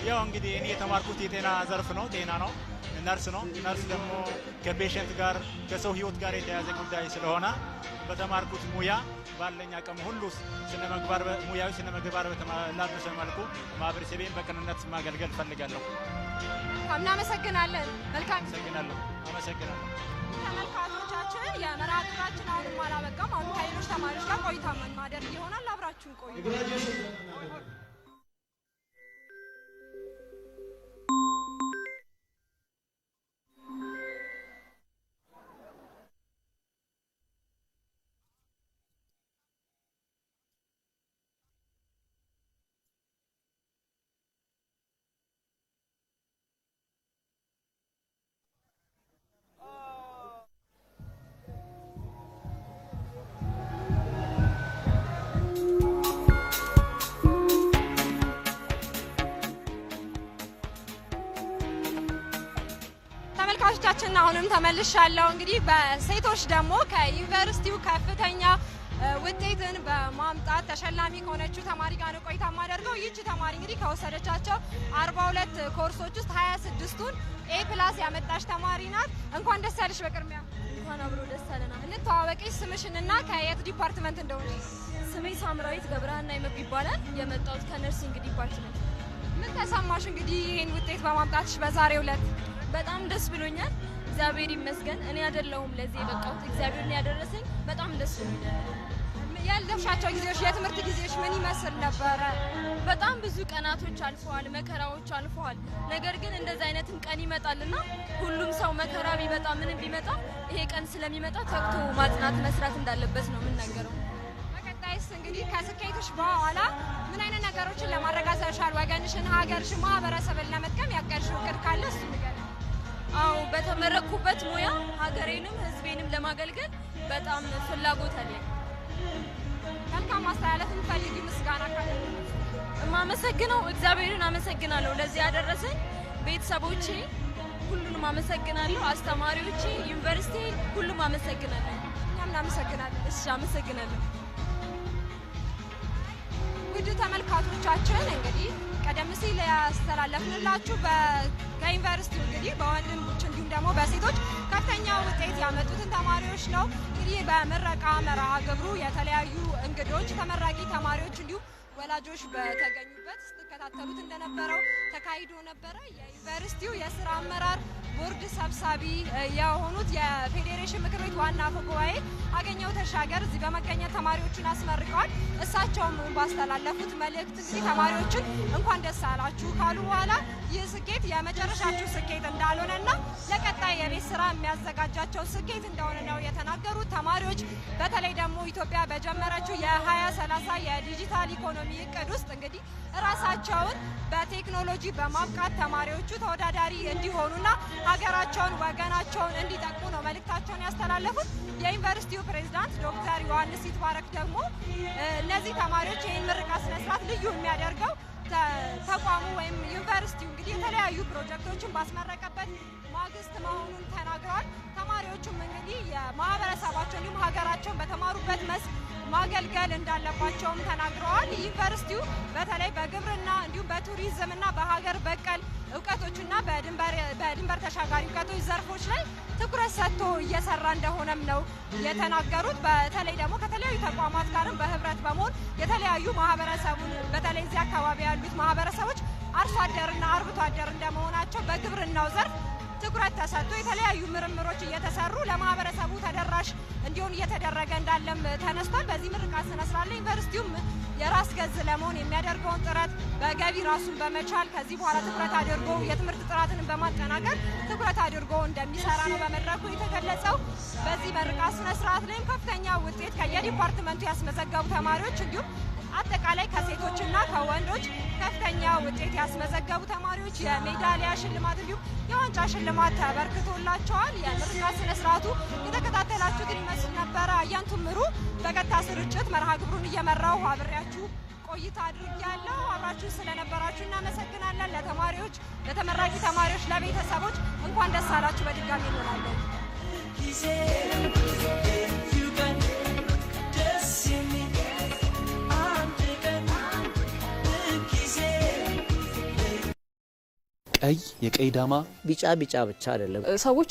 ያው እንግዲህ እኔ የተማርኩት የጤና ዘርፍ ነው፣ ጤና ነው፣ ነርስ ነው። ነርስ ደግሞ ከፔሸንት ጋር ከሰው ህይወት ጋር የተያያዘ ጉዳይ ስለሆነ በተማርኩት ሙያ ባለኝ አቅም ሁሉ ሙያዊ ስነ ምግባር በተላበሰ መልኩ ማህበረሰቤን በቅንነት ማገልገል ፈልጋለሁ። እናመሰግናለን። መልካም አመሰግናለሁ። ተመልካቾቻችን የመርሃ ግብራችን አሁንም አላበቃም። አሁን ከሌሎች ተማሪዎች ጋር ቆይታ ማድረግ ይሆናል። አብራችሁን ቆዩ። ተመልካቾቻችን አሁንም ተመልሻለሁ። እንግዲህ በሴቶች ደግሞ ከዩኒቨርሲቲው ከፍተኛ ውጤትን በማምጣት ተሸላሚ ከሆነችው ተማሪ ጋር ነው ቆይታ የማደርገው። ይህች ተማሪ እንግዲህ ከወሰደቻቸው 42 ኮርሶች ውስጥ 26ቱን A+ ያመጣች ተማሪ ናት። እንኳን ደስ ያለሽ። በቅድሚያ እንኳን አብሮ ደስ አለና። እንተዋወቅሽ፣ ስምሽንና ከየት ዲፓርትመንት እንደሆነሽ? ስሜ ሳምራዊት ገብረሃና ይመብ ይባላል። የመጣሁት ከነርሲንግ ዲፓርትመንት። ምን ተሰማሽ እንግዲህ ይሄን ውጤት በማምጣትሽ በዛሬው ዕለት? በጣም ደስ ብሎኛል። እግዚአብሔር ይመስገን። እኔ አይደለሁም ለዚህ የበቃሁት፣ እግዚአብሔር ነው ያደረሰኝ። በጣም ደስ ብሎኛል። ያለፍሻቸው ጊዜዎች የትምህርት ጊዜዎች ምን ይመስል ነበረ? በጣም ብዙ ቀናቶች አልፈዋል፣ መከራዎች አልፈዋል። ነገር ግን እንደዚህ አይነትም ቀን ይመጣልና ሁሉም ሰው መከራ ቢመጣ ምንም ቢመጣ ይሄ ቀን ስለሚመጣ ተግቶ ማጥናት መስራት እንዳለበት ነው የምናገረው። በቀጣይስ እንግዲህ ከስኬቶች በኋላ ምን አይነት ነገሮችን ለማረጋገጥሻል? ወገንሽን፣ ሀገርሽን፣ ማህበረሰብን ለመጥቀም ያቀድሽው እቅድ ካለ እሱ ንገሪኝ። አዎ በተመረኩበት ሙያ ሀገሬንም ህዝቤንም ለማገልገል በጣም ፍላጎት አለኝ። መልካም ማስተላለፍ የምፈልጊ ምስጋና ካለ? የማመሰግነው እግዚአብሔርን አመሰግናለሁ ለዚህ ያደረሰኝ፣ ቤተሰቦቼ ሁሉንም አመሰግናለሁ፣ አስተማሪዎቼ፣ ዩኒቨርሲቲ ሁሉም አመሰግናለሁ። እኛም እናመሰግናለን። እሺ አመሰግናለሁ። ውድ ተመልካቾቻችን እንግዲህ ቀደም ሲል ያስተላለፍንላችሁ ከዩኒቨርሲቲው እንግዲህ በወንዶች እንዲሁም ደግሞ በሴቶች ከፍተኛ ውጤት ያመጡትን ተማሪዎች ነው። እንግዲህ በምረቃ መርሃ ግብሩ የተለያዩ እንግዶች፣ ተመራቂ ተማሪዎች እንዲሁም ወላጆች በተገኙበት ስትከታተሉት እንደነበረው ተካሂዶ ነበረ። የዩኒቨርሲቲው የስራ አመራር ቦርድ ሰብሳቢ የሆኑት የፌዴሬሽን ምክር ቤት ዋና አፈ ጉባኤ አገኘሁ ተሻገር እዚህ በመገኘት ተማሪዎችን አስመርቀዋል። እሳቸውም ባስተላለፉት መልእክት እንግዲህ ተማሪዎችን እንኳን ደስ አላችሁ ካሉ በኋላ ይህ ስኬት የመጨረሻችሁ ስኬት እንዳልሆነና ለቀጣይ የቤት ስራ የሚያዘጋጃቸው ስኬት እንደሆነ ነው የተናገሩት። ተማሪዎች በተለይ ደግሞ ኢትዮጵያ በጀመረችው የ2030 የዲጂታል ኢኮኖሚ እቅድ ውስጥ እንግዲህ ራሳቸውን በቴክኖሎጂ በማብቃት ተማሪዎቹ ተወዳዳሪ እንዲሆኑና ሀገራቸውን ወገናቸውን እንዲጠቅሙ ነው መልእክታቸውን ያስተላለፉት። የዩኒቨርሲቲው ፕሬዝዳንት ዶክተር ዮሐንስ ይትባረክ ደግሞ እነዚህ ተማሪዎች ይህን ምርቃት ስነስርዓት ልዩ የሚያደርገው ተቋሙ ወይም ዩኒቨርሲቲው እንግዲህ የተለያዩ ፕሮጀክቶችን ባስመረቀበት ማግስት መሆኑን ተናግረዋል። ተማሪዎቹም እንግዲህ የማህበረሰባቸው እንዲሁም ሀገራቸውን በተማሩበት መስክ ማገልገል እንዳለባቸውም ተናግረዋል። ዩኒቨርሲቲው በተለይ በግብርና እንዲሁም በቱሪዝምና በሀገር በቀል እውቀቶችና በድንበር ተሻጋሪ እውቀቶች ዘርፎች ላይ ትኩረት ሰጥቶ እየሰራ እንደሆነም ነው የተናገሩት። በተለይ ደግሞ ከተለያዩ ተቋማት ጋርም በህብረት በመሆን የተለያዩ ማህበረሰቡን በተለይ እዚህ አካባቢ ያሉት ማህበረሰቦች አርሶ አደርና አርብቶ አደር እንደመሆናቸው በግብርናው ዘርፍ ትኩረት ተሰጥቶ የተለያዩ ምርምሮች እየተሰሩ ለማህበረሰቡ ተደራሽ እንዲሆን እየተደረገ እንዳለም ተነስቷል። በዚህ ምርቃት ስነ ስርዓት ላይ ዩኒቨርሲቲውም የራስ ገዝ ለመሆን የሚያደርገውን ጥረት በገቢ ራሱን በመቻል ከዚህ በኋላ ትኩረት አድርጎ የትምህርት ጥራትን በማጠናከር ትኩረት አድርጎ እንደሚሰራ ነው በመድረኩ የተገለጸው። በዚህ ምርቃት ስነ ስርዓት ላይም ከፍተኛ ውጤት ከየዲፓርትመንቱ ያስመዘገቡ ተማሪዎች እንዲሁም አጠቃላይ ከሴቶችና ከወንዶች ከፍተኛ ውጤት ያስመዘገቡ ተማሪዎች የሜዳሊያ ሽልማት እንዲሁም የዋንጫ ሽልማት ተበርክቶላቸዋል። የምርቃት ስነ ስርዓቱ የተከታተላችሁትን ይመስል ነበረ። አያንቱ ምሩ በቀጥታ ስርጭት መርሃ ግብሩን እየመራው አብሬያችሁ ቆይታ አድርጌያለሁ። አብራችሁ ስለነበራችሁ እናመሰግናለን። ለተማሪዎች፣ ለተመራቂ ተማሪዎች፣ ለቤተሰቦች እንኳን ደስ አላችሁ በድጋሚ እንላለን። ቀይ የቀይ ዳማ ቢጫ ብቻ አይደለም ሰዎች